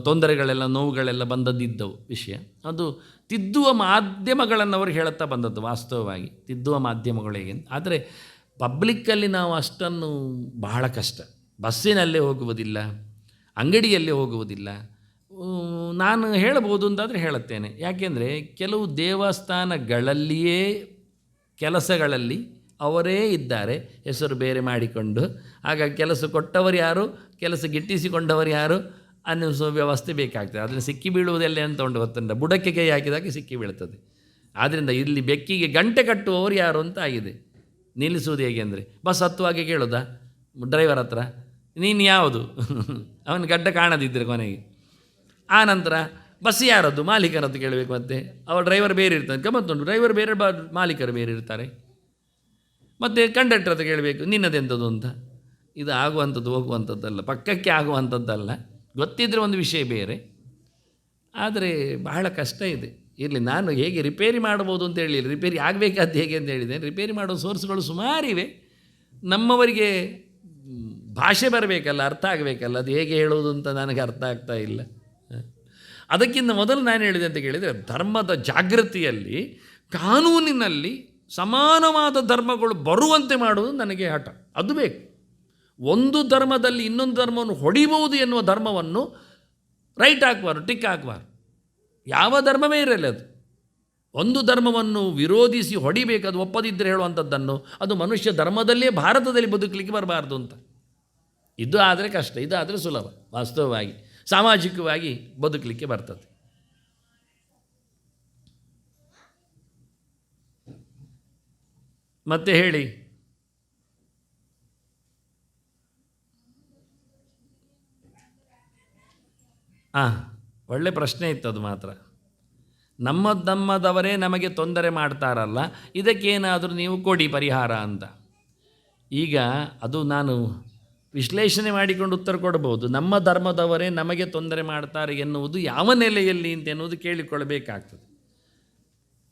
ತೊಂದರೆಗಳೆಲ್ಲ, ನೋವುಗಳೆಲ್ಲ ಬಂದದ್ದಿದ್ದವು ವಿಷಯ. ಅದು ತಿದ್ದುವ ಮಾಧ್ಯಮಗಳನ್ನು ಅವರು ಹೇಳುತ್ತಾ ಬಂದದ್ದು ವಾಸ್ತವವಾಗಿ, ತಿದ್ದುವ ಮಾಧ್ಯಮಗಳಿಗೆ. ಆದರೆ ಪಬ್ಲಿಕ್ಕಲ್ಲಿ ನಾವು ಅಷ್ಟನ್ನು ಬಹಳ ಕಷ್ಟ. ಬಸ್ಸಿನಲ್ಲೇ ಹೋಗುವುದಿಲ್ಲ, ಅಂಗಡಿಯಲ್ಲೇ ಹೋಗುವುದಿಲ್ಲ. ನಾನು ಹೇಳಬಹುದು ಅಂತಾದರೆ ಹೇಳುತ್ತೇನೆ. ಯಾಕೆಂದರೆ ಕೆಲವು ದೇವಸ್ಥಾನಗಳಲ್ಲಿಯೇ ಕೆಲಸಗಳಲ್ಲಿ ಅವರೇ ಇದ್ದಾರೆ, ಹೆಸರು ಬೇರೆ ಮಾಡಿಕೊಂಡು. ಹಾಗಾಗಿ ಕೆಲಸ ಕೊಟ್ಟವರು ಯಾರು, ಕೆಲಸ ಗಿಟ್ಟಿಸಿಕೊಂಡವರು ಯಾರು ಅನ್ನೋ ವ್ಯವಸ್ಥೆ ಬೇಕಾಗ್ತದೆ. ಅದನ್ನು ಸಿಕ್ಕಿ ಬೀಳುವುದೆಲ್ಲ ಅಂತ ಉಂಟು ಗೊತ್ತುಂಟ. ಬುಡಕ್ಕೆ ಕೈ ಹಾಕಿದಾಗ ಸಿಕ್ಕಿ ಬೀಳ್ತದೆ. ಆದ್ದರಿಂದ ಇಲ್ಲಿ ಬೆಕ್ಕಿಗೆ ಗಂಟೆ ಕಟ್ಟುವವರು ಯಾರು ಅಂತ ಆಗಿದೆ. ನಿಲ್ಲಿಸುವುದು ಹೇಗೆ ಅಂದರೆ ಬಸ್ ಹತ್ತುವಾಗೆ ಕೇಳೋದಾ ಡ್ರೈವರ್ ಹತ್ರ, ನೀನು ಯಾವುದು ಅವನ ಗಡ್ಡ ಕಾಣದಿದ್ದರೆ ಕೊನೆಗೆ. ಆ ನಂತರ ಬಸ್ ಯಾರದ್ದು, ಮಾಲೀಕರದ್ದು ಕೇಳಬೇಕು. ಮತ್ತೆ ಅವರ ಡ್ರೈವರ್ ಬೇರೆ ಇರ್ತಾರೆ, ಗಮ್ಮತ್ತುಂಟು, ಡ್ರೈವರ್ ಬೇರೆ ಮಾಲೀಕರು ಬೇರೆ ಇರ್ತಾರೆ. ಮತ್ತು ಕಂಡಕ್ಟರ್ ಹತ್ರ ಕೇಳಬೇಕು ನಿನ್ನದೆಂಥದ್ದು ಅಂತ. ಇದು ಆಗುವಂಥದ್ದು ಹೋಗುವಂಥದ್ದಲ್ಲ, ಪಕ್ಕಕ್ಕೆ ಆಗುವಂಥದ್ದಲ್ಲ. ಗೊತ್ತಿದ್ದರೆ ಒಂದು ವಿಷಯ ಬೇರೆ, ಆದರೆ ಬಹಳ ಕಷ್ಟ ಇದೆ. ಇರಲಿ, ನಾನು ಹೇಗೆ ರಿಪೇರಿ ಮಾಡ್ಬೋದು ಅಂತ ಹೇಳಿಲ್ಲ, ರಿಪೇರಿ ಆಗಬೇಕಾದ್ದು ಹೇಗೆ ಅಂತ ಹೇಳಿದೆ. ರಿಪೇರಿ ಮಾಡೋ ಸೋರ್ಸ್ಗಳು ಸುಮಾರಿವೆ. ನಮ್ಮವರಿಗೆ ಭಾಷೆ ಬರಬೇಕಲ್ಲ, ಅರ್ಥ ಆಗಬೇಕಲ್ಲ, ಅದು ಹೇಗೆ ಹೇಳೋದು ಅಂತ ನನಗೆ ಅರ್ಥ ಆಗ್ತಾ ಇಲ್ಲ. ಅದಕ್ಕಿಂತ ಮೊದಲು ನಾನು ಹೇಳಿದೆ ಅಂತ ಕೇಳಿದರೆ, ಧರ್ಮದ ಜಾಗೃತಿಯಲ್ಲಿ ಕಾನೂನಿನಲ್ಲಿ ಸಮಾನವಾದ ಧರ್ಮಗಳು ಬರುವಂತೆ ಮಾಡುವುದು ನನಗೆ ಹಠ. ಅದು ಬೇಕು. ಒಂದು ಧರ್ಮದಲ್ಲಿ ಇನ್ನೊಂದು ಧರ್ಮವನ್ನು ಹೊಡಿಬಹುದು ಎನ್ನುವ ಧರ್ಮವನ್ನು ರೈಟ್ ಹಾಕಬಾರ್ದು, ಟಿಕ್ ಹಾಕಬಾರ್ದು. ಯಾವ ಧರ್ಮವೇ ಇರಲಿ, ಅದು ಒಂದು ಧರ್ಮವನ್ನು ವಿರೋಧಿಸಿ ಹೊಡಿಬೇಕು, ಅದು ಒಪ್ಪದಿದ್ದರೆ ಹೇಳುವಂಥದ್ದನ್ನು, ಅದು ಮನುಷ್ಯ ಧರ್ಮದಲ್ಲೇ ಭಾರತದಲ್ಲಿ ಬದುಕಲಿಕ್ಕೆ ಬರಬಾರ್ದು ಅಂತ. ಇದು ಆದರೆ ಕಷ್ಟ, ಇದಾದರೆ ಸುಲಭ. ವಾಸ್ತವವಾಗಿ ಸಾಮಾಜಿಕವಾಗಿ ಬದುಕಲಿಕ್ಕೆ ಬರ್ತದೆ. ಮತ್ತೆ ಹೇಳಿ. ಒಳ್ಳೆ ಪ್ರಶ್ನೆ ಇತ್ತು ಅದು ಮಾತ್ರ. ನಮ್ಮದವರೇ ನಮಗೆ ತೊಂದರೆ ಮಾಡ್ತಾರಲ್ಲ, ಇದಕ್ಕೇನಾದರೂ ನೀವು ಕೊಡಿ ಪರಿಹಾರ ಅಂತ. ಈಗ ಅದು ನಾನು ವಿಶ್ಲೇಷಣೆ ಮಾಡಿಕೊಂಡು ಉತ್ತರ ಕೊಡ್ಬೋದು. ನಮ್ಮ ಧರ್ಮದವರೇ ನಮಗೆ ತೊಂದರೆ ಮಾಡ್ತಾರೆ ಎನ್ನುವುದು ಯಾವ ನೆಲೆಯಲ್ಲಿ ಅಂತ ಎನ್ನುವುದು ಕೇಳಿಕೊಳ್ಳಬೇಕಾಗ್ತದೆ.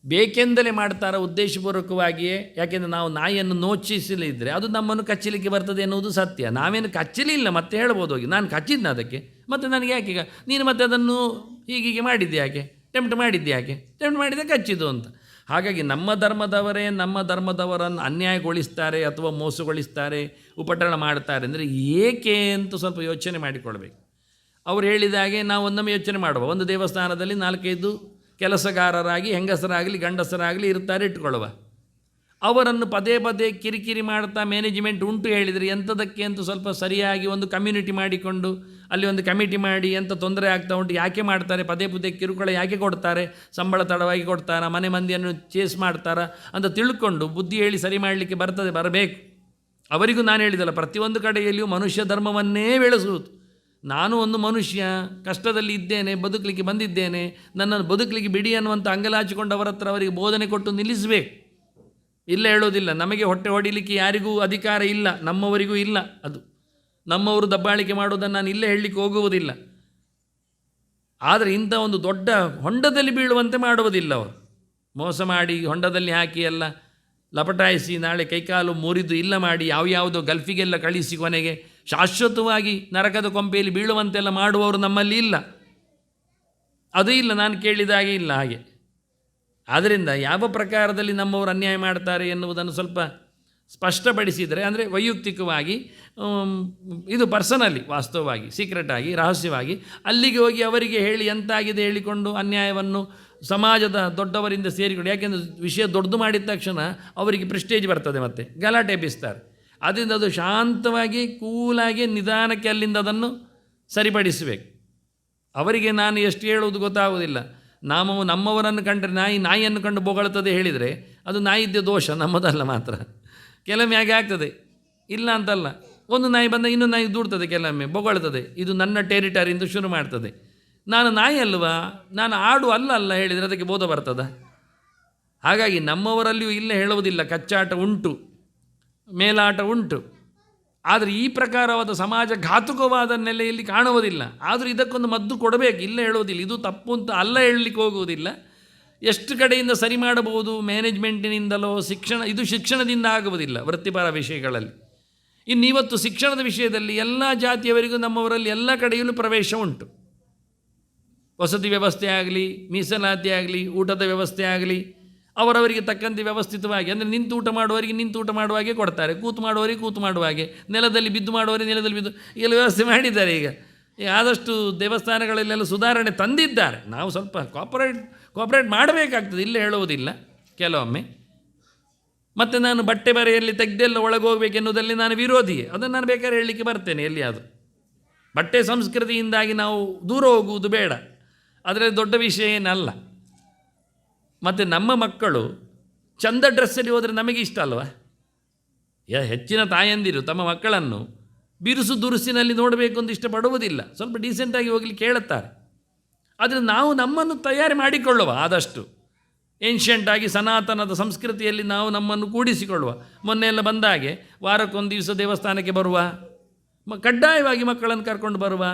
ಬೇಕೆಂದಲೇ ಮಾಡ್ತಾರ ಉದ್ದೇಶಪೂರ್ವಕವಾಗಿಯೇ? ಯಾಕೆಂದರೆ ನಾವು ನಾಯಿಯನ್ನು ನೋಚಿಸಲಿದ್ದರೆ ಅದು ನಮ್ಮನ್ನು ಕಚ್ಚಲಿಕ್ಕೆ ಬರ್ತದೆ ಎನ್ನುವುದು ಸತ್ಯ. ನಾವೇನು ಕಚ್ಚಲಿಲ್ಲ, ಮತ್ತೆ ಹೇಳ್ಬೋದು ಹೋಗಿ ನಾನು ಕಚ್ಚಿದ್ನ ಅದಕ್ಕೆ, ಮತ್ತು ನನಗೆ ಯಾಕೆ ಈಗ ನೀನು ಮತ್ತೆ ಅದನ್ನು ಹೀಗೀಗೆ ಮಾಡಿದ್ದೆ ಯಾಕೆ, ಟೆಂಪ್ಟ್ ಮಾಡಿದ್ದೆ ಯಾಕೆ, ಟೆಂಪ್ಟ್ ಮಾಡಿದ್ದೆ ಕಚ್ಚಿದ್ದು ಅಂತ. ಹಾಗಾಗಿ ನಮ್ಮ ಧರ್ಮದವರೇ ನಮ್ಮ ಧರ್ಮದವರನ್ನು ಅನ್ಯಾಯಗೊಳಿಸ್ತಾರೆ ಅಥವಾ ಮೋಸಗೊಳಿಸ್ತಾರೆ, ಉಪಟಳ ಮಾಡ್ತಾರೆ ಅಂದರೆ ಏಕೆ ಅಂತ ಸ್ವಲ್ಪ ಯೋಚನೆ ಮಾಡಿಕೊಳ್ಬೇಕು. ಅವ್ರು ಹೇಳಿದಾಗೆ ನಾವು ಒಂದೊಮ್ಮೆ ಯೋಚನೆ ಮಾಡುವ. ಒಂದು ದೇವಸ್ಥಾನದಲ್ಲಿ 4-5 ಕೆಲಸಗಾರರಾಗಿ ಹೆಂಗಸರಾಗಲಿ ಗಂಡಸರಾಗಲಿ ಇರ್ತಾರೆ ಇಟ್ಕೊಳ್ಳುವ. ಅವರನ್ನು ಪದೇ ಪದೇ ಕಿರಿಕಿರಿ ಮಾಡ್ತಾ ಮ್ಯಾನೇಜ್ಮೆಂಟ್ ಉಂಟು ಹೇಳಿದರೆ ಎಂಥದಕ್ಕೆ ಅಂತ ಸ್ವಲ್ಪ ಸರಿಯಾಗಿ ಒಂದು ಕಮ್ಯುನಿಟಿ ಮಾಡಿಕೊಂಡು ಅಲ್ಲಿ ಒಂದು ಕಮಿಟಿ ಮಾಡಿ ಎಂಥ ತೊಂದರೆ ಆಗ್ತಾ ಉಂಟು, ಯಾಕೆ ಮಾಡ್ತಾರೆ, ಪದೇ ಪದೇ ಕಿರುಕುಳ ಯಾಕೆ ಕೊಡ್ತಾರೆ, ಸಂಬಳ ತಡವಾಗಿ ಕೊಡ್ತಾರಾ, ಮನೆ ಮಂದಿಯನ್ನು ಚೇಸ್ ಮಾಡ್ತಾರಾ ಅಂತ ತಿಳ್ಕೊಂಡು ಬುದ್ಧಿ ಹೇಳಿ ಸರಿ ಮಾಡಲಿಕ್ಕೆ ಬರಬೇಕು. ಅವರಿಗೂ ನಾನು ಹೇಳಿದಲ್ಲ, ಪ್ರತಿಯೊಂದು ಕಡೆಯಲ್ಲಿಯೂ ಮನುಷ್ಯ ಧರ್ಮವನ್ನೇ ಬೆಳೆಸುವುದು. ನಾನು ಒಂದು ಮನುಷ್ಯ, ಕಷ್ಟದಲ್ಲಿ ಇದ್ದೇನೆ, ಬದುಕಲಿಕ್ಕೆ ಬಂದಿದ್ದೇನೆ, ನನ್ನನ್ನು ಬದುಕಲಿಕ್ಕೆ ಬಿಡಿ ಅನ್ನುವಂಥ ಅಂಗಲಾಚಿಕೊಂಡವರ ಹತ್ರ ಅವರಿಗೆ ಬೋಧನೆ ಕೊಟ್ಟು ನಿಲ್ಲಿಸಬೇಕು. ಇಲ್ಲ ಹೇಳೋದಿಲ್ಲ, ನಮಗೆ ಹೊಟ್ಟೆ ಹೊಡಿಲಿಕ್ಕೆ ಯಾರಿಗೂ ಅಧಿಕಾರ ಇಲ್ಲ, ನಮ್ಮವರಿಗೂ ಇಲ್ಲ. ಅದು ನಮ್ಮವರು ದಬ್ಬಾಳಿಕೆ ಮಾಡೋದನ್ನು ನಾನು ಇಲ್ಲೇ ಹೇಳಲಿಕ್ಕೆ ಹೋಗುವುದಿಲ್ಲ. ಆದರೆ ಇಂಥ ಒಂದು ದೊಡ್ಡ ಹೊಂಡದಲ್ಲಿ ಬೀಳುವಂತೆ ಮಾಡುವುದಿಲ್ಲ. ಅವರು ಮೋಸ ಮಾಡಿ ಹೊಂಡದಲ್ಲಿ ಹಾಕಿ ಎಲ್ಲ ಲಪಟಾಯಿಸಿ ನಾಳೆ ಕೈಕಾಲು ಮುರಿದು ಇಲ್ಲ ಮಾಡಿ ಯಾವುದೋ ಗಲ್ಫಿಗೆಲ್ಲ ಕಳಿಸಿ ಕೊನೆಗೆ ಶಾಶ್ವತವಾಗಿ ನರಕದ ಕೊಂಪೆಯಲ್ಲಿ ಬೀಳುವಂತೆಲ್ಲ ಮಾಡುವವರು ನಮ್ಮಲ್ಲಿ ಇಲ್ಲ. ಅದು ಇಲ್ಲ, ನಾನು ಕೇಳಿದಾಗೆ ಇಲ್ಲ ಹಾಗೆ. ಆದ್ದರಿಂದ ಯಾವ ಪ್ರಕಾರದಲ್ಲಿ ನಮ್ಮವರು ಅನ್ಯಾಯ ಮಾಡ್ತಾರೆ ಎನ್ನುವುದನ್ನು ಸ್ವಲ್ಪ ಸ್ಪಷ್ಟಪಡಿಸಿದರೆ, ಅಂದರೆ ವೈಯಕ್ತಿಕವಾಗಿ ಇದು ಪರ್ಸನಲಿ ವಾಸ್ತವವಾಗಿ ಸೀಕ್ರೆಟಾಗಿ ರಹಸ್ಯವಾಗಿ ಅಲ್ಲಿಗೆ ಹೋಗಿ ಅವರಿಗೆ ಹೇಳಿ ಎಂತಾಗಿದೆ ಹೇಳಿಕೊಂಡು ಅನ್ಯಾಯವನ್ನು ಸಮಾಜದ ದೊಡ್ಡವರಿಂದ ಸೇರಿಕೊಂಡು, ಯಾಕೆಂದರೆ ವಿಷಯ ದೊಡ್ಡದು ಮಾಡಿದ ತಕ್ಷಣ ಅವರಿಗೆ ಪ್ರೆಸ್ಟೇಜ್ ಬರ್ತದೆ, ಮತ್ತು ಗಲಾಟೆ ಎಬ್ಬಿಸ್ತಾರೆ. ಅದರಿಂದ ಅದು ಶಾಂತವಾಗಿ ಕೂಲಾಗಿ ನಿಧಾನಕ್ಕೆ ಅಲ್ಲಿಂದ ಅದನ್ನು ಸರಿಪಡಿಸಬೇಕು. ಅವರಿಗೆ ನಾನು ಎಷ್ಟು ಹೇಳುವುದು ಗೊತ್ತಾಗುವುದಿಲ್ಲ. ನಮ್ಮವರನ್ನು ಕಂಡರೆ ನಾಯಿಯನ್ನು ಕಂಡು ಬೊಗಳ್ತದೆ ಹೇಳಿದರೆ ಅದು ನಾಯಿದ್ದೇ ದೋಷ, ನಮ್ಮದಲ್ಲ ಮಾತ್ರ. ಕೆಲವೊಮ್ಮೆ ಹಾಗೆ ಆಗ್ತದೆ, ಇಲ್ಲ ಅಂತಲ್ಲ. ಒಂದು ನಾಯಿ ಬಂದ ಇನ್ನೊಂದು ನಾಯಿ ದೂಡ್ತದೆ, ಕೆಲವೊಮ್ಮೆ ಬೊಗಳ್ತದೆ, ಇದು ನನ್ನ ಟೆರಿಟರಿಯಿಂದ ಶುರು ಮಾಡ್ತದೆ. ನಾನು ನಾಯಿ ಅಲ್ವಾ, ನಾನು ಆಡು ಅಲ್ಲ ಹೇಳಿದರೆ ಅದಕ್ಕೆ ಬೋಧ ಬರ್ತದ? ಹಾಗಾಗಿ ನಮ್ಮವರಲ್ಲಿಯೂ ಇಲ್ಲ ಹೇಳುವುದಿಲ್ಲ, ಕಚ್ಚಾಟ ಉಂಟು, ಮೇಲಾಟ ಉಂಟು. ಆದರೆ ಈ ಪ್ರಕಾರವಾದ ಸಮಾಜ ಘಾತುಕವಾದ ನೆಲೆಯಲ್ಲಿ ಕಾಣುವುದಿಲ್ಲ. ಆದರೂ ಇದಕ್ಕೊಂದು ಮದ್ದು ಕೊಡಬೇಕು, ಇಲ್ಲ ಹೇಳುವುದಿಲ್ಲ. ಇದು ತಪ್ಪು ಅಂತ ಅಲ್ಲ ಹೇಳಲಿಕ್ಕೆ ಹೋಗುವುದಿಲ್ಲ. ಎಷ್ಟು ಕಡೆಯಿಂದ ಸರಿ ಮಾಡಬಹುದು, ಮ್ಯಾನೇಜ್ಮೆಂಟಿನಿಂದಲೋ ಇದು ಶಿಕ್ಷಣದಿಂದ ಆಗುವುದಿಲ್ಲ ವೃತ್ತಿಪರ ವಿಷಯಗಳಲ್ಲಿ. ಇವತ್ತು ಶಿಕ್ಷಣದ ವಿಷಯದಲ್ಲಿ ಎಲ್ಲ ಜಾತಿಯವರಿಗೂ ನಮ್ಮವರಲ್ಲಿ ಎಲ್ಲ ಕಡೆಯಲ್ಲೂ ಪ್ರವೇಶ ಉಂಟು. ವಸತಿ ವ್ಯವಸ್ಥೆ ಆಗಲಿ, ಮೀಸಲಾತಿ ಆಗಲಿ, ಊಟದ ವ್ಯವಸ್ಥೆ ಆಗಲಿ, ಅವರವರಿಗೆ ತಕ್ಕಂತೆ ವ್ಯವಸ್ಥಿತವಾಗಿ, ಅಂದರೆ ನಿಂತು ಊಟ ಮಾಡುವವರಿಗೆ ನಿಂತು ಊಟ ಮಾಡುವಾಗೆ ಕೊಡ್ತಾರೆ, ಕೂತು ಮಾಡುವವರಿಗೆ ಕೂತು ಮಾಡುವಾಗೆ, ನೆಲದಲ್ಲಿ ಬಿದ್ದು ಮಾಡುವವರಿಗೆ ನೆಲದಲ್ಲಿ ಬಿದ್ದು ಎಲ್ಲ ವ್ಯವಸ್ಥೆ ಮಾಡಿದ್ದಾರೆ. ಈಗ ಆದಷ್ಟು ದೇವಸ್ಥಾನಗಳಲ್ಲೆಲ್ಲ ಸುಧಾರಣೆ ತಂದಿದ್ದಾರೆ. ನಾವು ಸ್ವಲ್ಪ ಕೋಪರೇಟ್ ಮಾಡಬೇಕಾಗ್ತದೆ, ಇಲ್ಲೇ ಹೇಳುವುದಿಲ್ಲ ಕೆಲವೊಮ್ಮೆ. ಮತ್ತು ನಾನು ಬಟ್ಟೆ ಬರೆಯಲ್ಲಿ ತೆಗೆದೆಲ್ಲ ಒಳಗೆ ಹೋಗಬೇಕೆನ್ನುವುದಲ್ಲಿ ನಾನು ವಿರೋಧಿಯೇ. ಅದನ್ನು ನಾನು ಬೇಕಾದ್ರೆ ಹೇಳಲಿಕ್ಕೆ ಬರ್ತೇನೆ ಎಲ್ಲಿಯಾದರೂ. ಬಟ್ಟೆ ಸಂಸ್ಕೃತಿಯಿಂದಾಗಿ ನಾವು ದೂರ ಹೋಗುವುದು ಬೇಡ, ಅದರಲ್ಲಿ ದೊಡ್ಡ ವಿಷಯ ಏನಲ್ಲ. ಮತ್ತು ನಮ್ಮ ಮಕ್ಕಳು ಚಂದ ಡ್ರೆಸ್ಸಲ್ಲಿ ಹೋದರೆ ನಮಗೆ ಇಷ್ಟ ಅಲ್ವಾ? ಹೆಚ್ಚಿನ ತಾಯಂದಿರು ತಮ್ಮ ಮಕ್ಕಳನ್ನು ಬಿರುಸು ದುರುಸಿನಲ್ಲಿ ನೋಡಬೇಕು ಅಂತ ಇಷ್ಟಪಡುವುದಿಲ್ಲ, ಸ್ವಲ್ಪ ಡೀಸೆಂಟಾಗಿ ಹೋಗಲಿಕ್ಕೆ ಕೇಳುತ್ತಾರೆ. ಆದರೆ ನಾವು ನಮ್ಮನ್ನು ತಯಾರಿ ಮಾಡಿಕೊಳ್ಳುವ, ಆದಷ್ಟು ಏನ್ಷಿಯಂಟಾಗಿ ಸನಾತನದ ಸಂಸ್ಕೃತಿಯಲ್ಲಿ ನಾವು ನಮ್ಮನ್ನು ಕೂಡಿಸಿಕೊಳ್ಳುವ. ಮೊನ್ನೆ ಎಲ್ಲ ಬಂದಾಗೆ ವಾರಕ್ಕೊಂದು ದಿವಸ ದೇವಸ್ಥಾನಕ್ಕೆ ಬರುವ, ಕಡ್ಡಾಯವಾಗಿ ಮಕ್ಕಳನ್ನು ಕರ್ಕೊಂಡು ಬರುವ,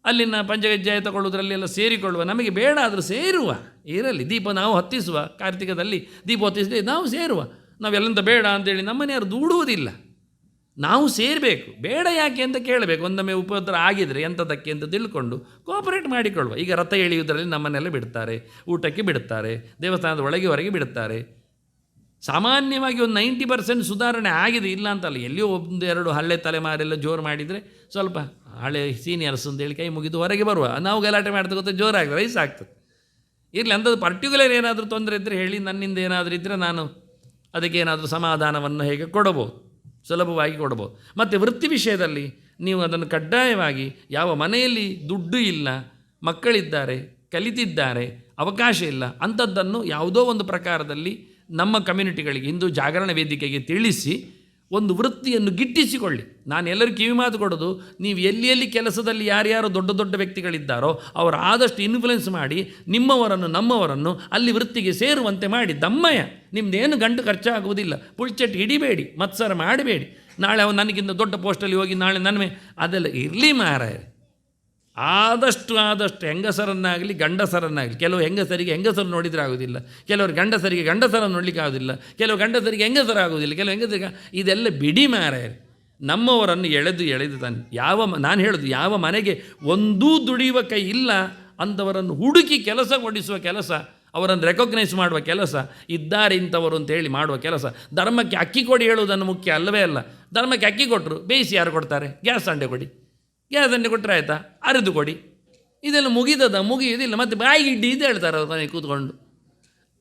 ಅಲ್ಲಿನ ಪಂಚಗಜ್ಜಾಯ ತಗೊಳ್ಳೋದ್ರಲ್ಲಿ ಎಲ್ಲ ಸೇರಿಕೊಳ್ಳುವ. ನಮಗೆ ಬೇಡ ಆದರೂ ಸೇರುವ, ಇರಲಿ. ದೀಪ ನಾವು ಹೊತ್ತಿಸುವ, ಕಾರ್ತಿಕದಲ್ಲಿ ದೀಪ ಹೊತ್ತಿಸಲಿ, ನಾವು ಸೇರುವ. ನಾವೆಲ್ಲಂತ ಬೇಡ ಅಂತೇಳಿ ನಮ್ಮನ್ನು ಯಾರು ದೂಡುವುದಿಲ್ಲ. ನಾವು ಸೇರಬೇಕು. ಬೇಡ ಯಾಕೆ ಅಂತ ಕೇಳಬೇಕು. ಒಂದೊಮ್ಮೆ ಉಪದ್ರ ಆಗಿದರೆ ಎಂಥದಕ್ಕೆ ಅಂತ ತಿಳ್ಕೊಂಡು ಕೋಪರೇಟ್ ಮಾಡಿಕೊಳ್ಳುವ. ಈಗ ರಥ ಎಳೆಯುವುದರಲ್ಲಿ ನಮ್ಮನ್ನೆಲ್ಲ ಬಿಡ್ತಾರೆ, ಊಟಕ್ಕೆ ಬಿಡುತ್ತಾರೆ, ದೇವಸ್ಥಾನದ ಒಳಗೆ ಹೊರಗೆ ಬಿಡುತ್ತಾರೆ. ಸಾಮಾನ್ಯವಾಗಿ ಒಂದು 90% ಸುಧಾರಣೆ ಆಗಿದೆ, ಇಲ್ಲ ಅಂತಲ್ಲ. ಎಲ್ಲಿಯೋ ಒಂದು ಎರಡು ಹಳ್ಳೆ ತಲೆಮಾರೆಲ್ಲ ಜೋರು ಮಾಡಿದರೆ ಸ್ವಲ್ಪ ಹಳೆ ಸೀನಿಯರ್ಸ್ ಅಂತೇಳಿ ಕೈ ಮುಗಿದು ಹೊರಗೆ ಬರುವ. ನಾವು ಗಲಾಟೆ ಮಾಡ್ತಾ ಗೊತ್ತಾ ಜೋರಾಗ್ತದೆ, ರೈಸ್ ಆಗ್ತದೆ. ಇರಲಿ, ಅಂಥದ್ದು ಪರ್ಟಿಕ್ಯುಲರ್ ಏನಾದರೂ ತೊಂದರೆ ಇದ್ದರೆ ಹೇಳಿ, ನನ್ನಿಂದ ಏನಾದರೂ ಇದ್ದರೆ ನಾನು ಅದಕ್ಕೆ ಏನಾದರೂ ಸಮಾಧಾನವನ್ನು ಹೇಗೆ ಕೊಡಬಹುದು, ಸುಲಭವಾಗಿ ಕೊಡ್ಬೋದು. ಮತ್ತು ವೃತ್ತಿ ವಿಷಯದಲ್ಲಿ ನೀವು ಅದನ್ನು ಕಡ್ಡಾಯವಾಗಿ, ಯಾವ ಮನೆಯಲ್ಲಿ ದುಡ್ಡು ಇಲ್ಲ, ಮಕ್ಕಳಿದ್ದಾರೆ, ಕಲಿತಿದ್ದಾರೆ, ಅವಕಾಶ ಇಲ್ಲ, ಅಂಥದ್ದನ್ನು ಯಾವುದೋ ಒಂದು ಪ್ರಕಾರದಲ್ಲಿ ನಮ್ಮ ಕಮ್ಯುನಿಟಿಗಳಿಗೆ, ಹಿಂದೂ ಜಾಗರಣ ವೇದಿಕೆಗೆ ತಿಳಿಸಿ ಒಂದು ವೃತ್ತಿಯನ್ನು ಗಿಟ್ಟಿಸಿಕೊಳ್ಳಿ. ನಾನು ಎಲ್ಲರೂ ಕಿವಿ ಮಾತು ಕೊಡೋದು, ನೀವು ಎಲ್ಲಿ ಕೆಲಸದಲ್ಲಿ ಯಾರ್ಯಾರು ದೊಡ್ಡ ದೊಡ್ಡ ವ್ಯಕ್ತಿಗಳಿದ್ದಾರೋ ಅವರು ಆದಷ್ಟು ಇನ್ಫ್ಲುಯೆನ್ಸ್ ಮಾಡಿ ನಿಮ್ಮವರನ್ನು ನಮ್ಮವರನ್ನು ಅಲ್ಲಿ ವೃತ್ತಿಗೆ ಸೇರುವಂತೆ ಮಾಡಿ. ದಮ್ಮಯ್ಯ, ನಿಮ್ಮದೇನು ಗಂಟು ಖರ್ಚಾಗುವುದಿಲ್ಲ. ಪುಳ್ಚೆಟ್ ಹಿಡಿಬೇಡಿ, ಮತ್ಸರ ಮಾಡಬೇಡಿ. ನಾಳೆ ಅವನು ನನಗಿಂತ ದೊಡ್ಡ ಪೋಸ್ಟಲ್ಲಿ ಹೋಗಿ ನಾಳೆ ನನ್ನ ಅದೆಲ್ಲ ಇರಲಿ ಮಾರಾಯ. ಆದಷ್ಟು ಹೆಂಗಸರನ್ನಾಗಲಿ ಗಂಡಸರನ್ನಾಗಲಿ, ಕೆಲವು ಹೆಂಗಸರಿಗೆ ಹೆಂಗಸರು ನೋಡಿದರೆ ಆಗೋದಿಲ್ಲ, ಕೆಲವರು ಗಂಡಸರಿಗೆ ಗಂಡಸರನ್ನು ನೋಡಲಿಕ್ಕೆ ಆಗೋದಿಲ್ಲ, ಕೆಲವು ಗಂಡಸರಿಗೆ ಹೆಂಗಸರಾಗೋದಿಲ್ಲ, ಕೆಲವು ಹೆಂಗಸರಿಗೆ, ಇದೆಲ್ಲ ಬಿಡಿ ಮಾರಾಯ. ನಮ್ಮವರನ್ನು ಎಳೆದು ನಾನು ಹೇಳೋದು, ಯಾವ ಮನೆಗೆ ಒಂದೂ ದುಡಿಯುವ ಕೈ ಇಲ್ಲ ಅಂಥವರನ್ನು ಹುಡುಕಿ ಕೆಲಸ ಕೊಡಿಸುವ ಕೆಲಸ, ಅವರನ್ನು ರೆಕಗ್ನೈಸ್ ಮಾಡುವ ಕೆಲಸ, ಇದ್ದಾರೆ ಇಂಥವರು ಅಂತೇಳಿ ಮಾಡುವ ಕೆಲಸ. ಧರ್ಮಕ್ಕೆ ಅಕ್ಕಿ ಕೊಡಿ ಹೇಳುವುದನ್ನು ಮುಖ್ಯ ಅಲ್ಲವೇ ಅಲ್ಲ. ಧರ್ಮಕ್ಕೆ ಅಕ್ಕಿ ಕೊಟ್ಟರು ಬೇಯಿಸಿ ಯಾರು ಕೊಡ್ತಾರೆ? ಗ್ಯಾಸ್ ಅಂಡೆ ಕೊಡಿ, ಗ್ಯಾಸ್ ಅಂಡೆ ಕೊಟ್ಟರೆ ಆಯಿತಾ? ಅರೆದು ಕೊಡಿ. ಇದೆಲ್ಲ ಮುಗಿಯುವುದಿಲ್ಲ. ಮತ್ತು ಬಾಯಿಗೆ ಇಡ್ಡಿ ಇದು ಹೇಳ್ತಾರೆ ಅವ್ರು ಮನೆಗೆ ಕೂತ್ಕೊಂಡು.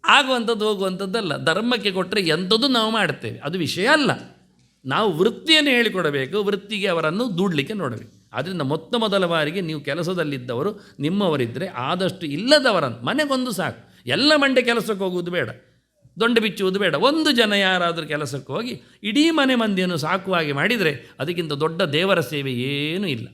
ಆಗುವಂಥದ್ದು ಹೋಗುವಂಥದ್ದಲ್ಲ. ಧರ್ಮಕ್ಕೆ ಕೊಟ್ಟರೆ ಎಂಥದ್ದು ನಾವು ಮಾಡ್ತೇವೆ, ಅದು ವಿಷಯ ಅಲ್ಲ. ನಾವು ವೃತ್ತಿಯನ್ನು ಹೇಳಿಕೊಡಬೇಕು, ವೃತ್ತಿಗೆ ಅವರನ್ನು ದೂಡಲಿಕ್ಕೆ ನೋಡಬೇಕು. ಆದ್ದರಿಂದ ಮೊದಲ ಬಾರಿಗೆ ನೀವು ಕೆಲಸದಲ್ಲಿದ್ದವರು ನಿಮ್ಮವರಿದ್ದರೆ ಆದಷ್ಟು ಇಲ್ಲದವರನ್ನು ಮನೆಗೊಂದು ಸಾಕು. ಎಲ್ಲ ಮಂಡೆ ಕೆಲಸಕ್ಕೆ ಹೋಗುವುದು ಬೇಡ, ದೊಂಡೆ ಬಿಚ್ಚುವುದು ಬೇಡ. ಒಂದು ಜನ ಯಾರಾದರೂ ಕೆಲಸಕ್ಕೆ ಹೋಗಿ ಇಡೀ ಮನೆ ಮಂದಿಯನ್ನು ಸಾಕುವಾಗೆ ಮಾಡಿದರೆ ಅದಕ್ಕಿಂತ ದೊಡ್ಡ ದೇವರ ಸೇವೆ ಏನೂ ಇಲ್ಲ.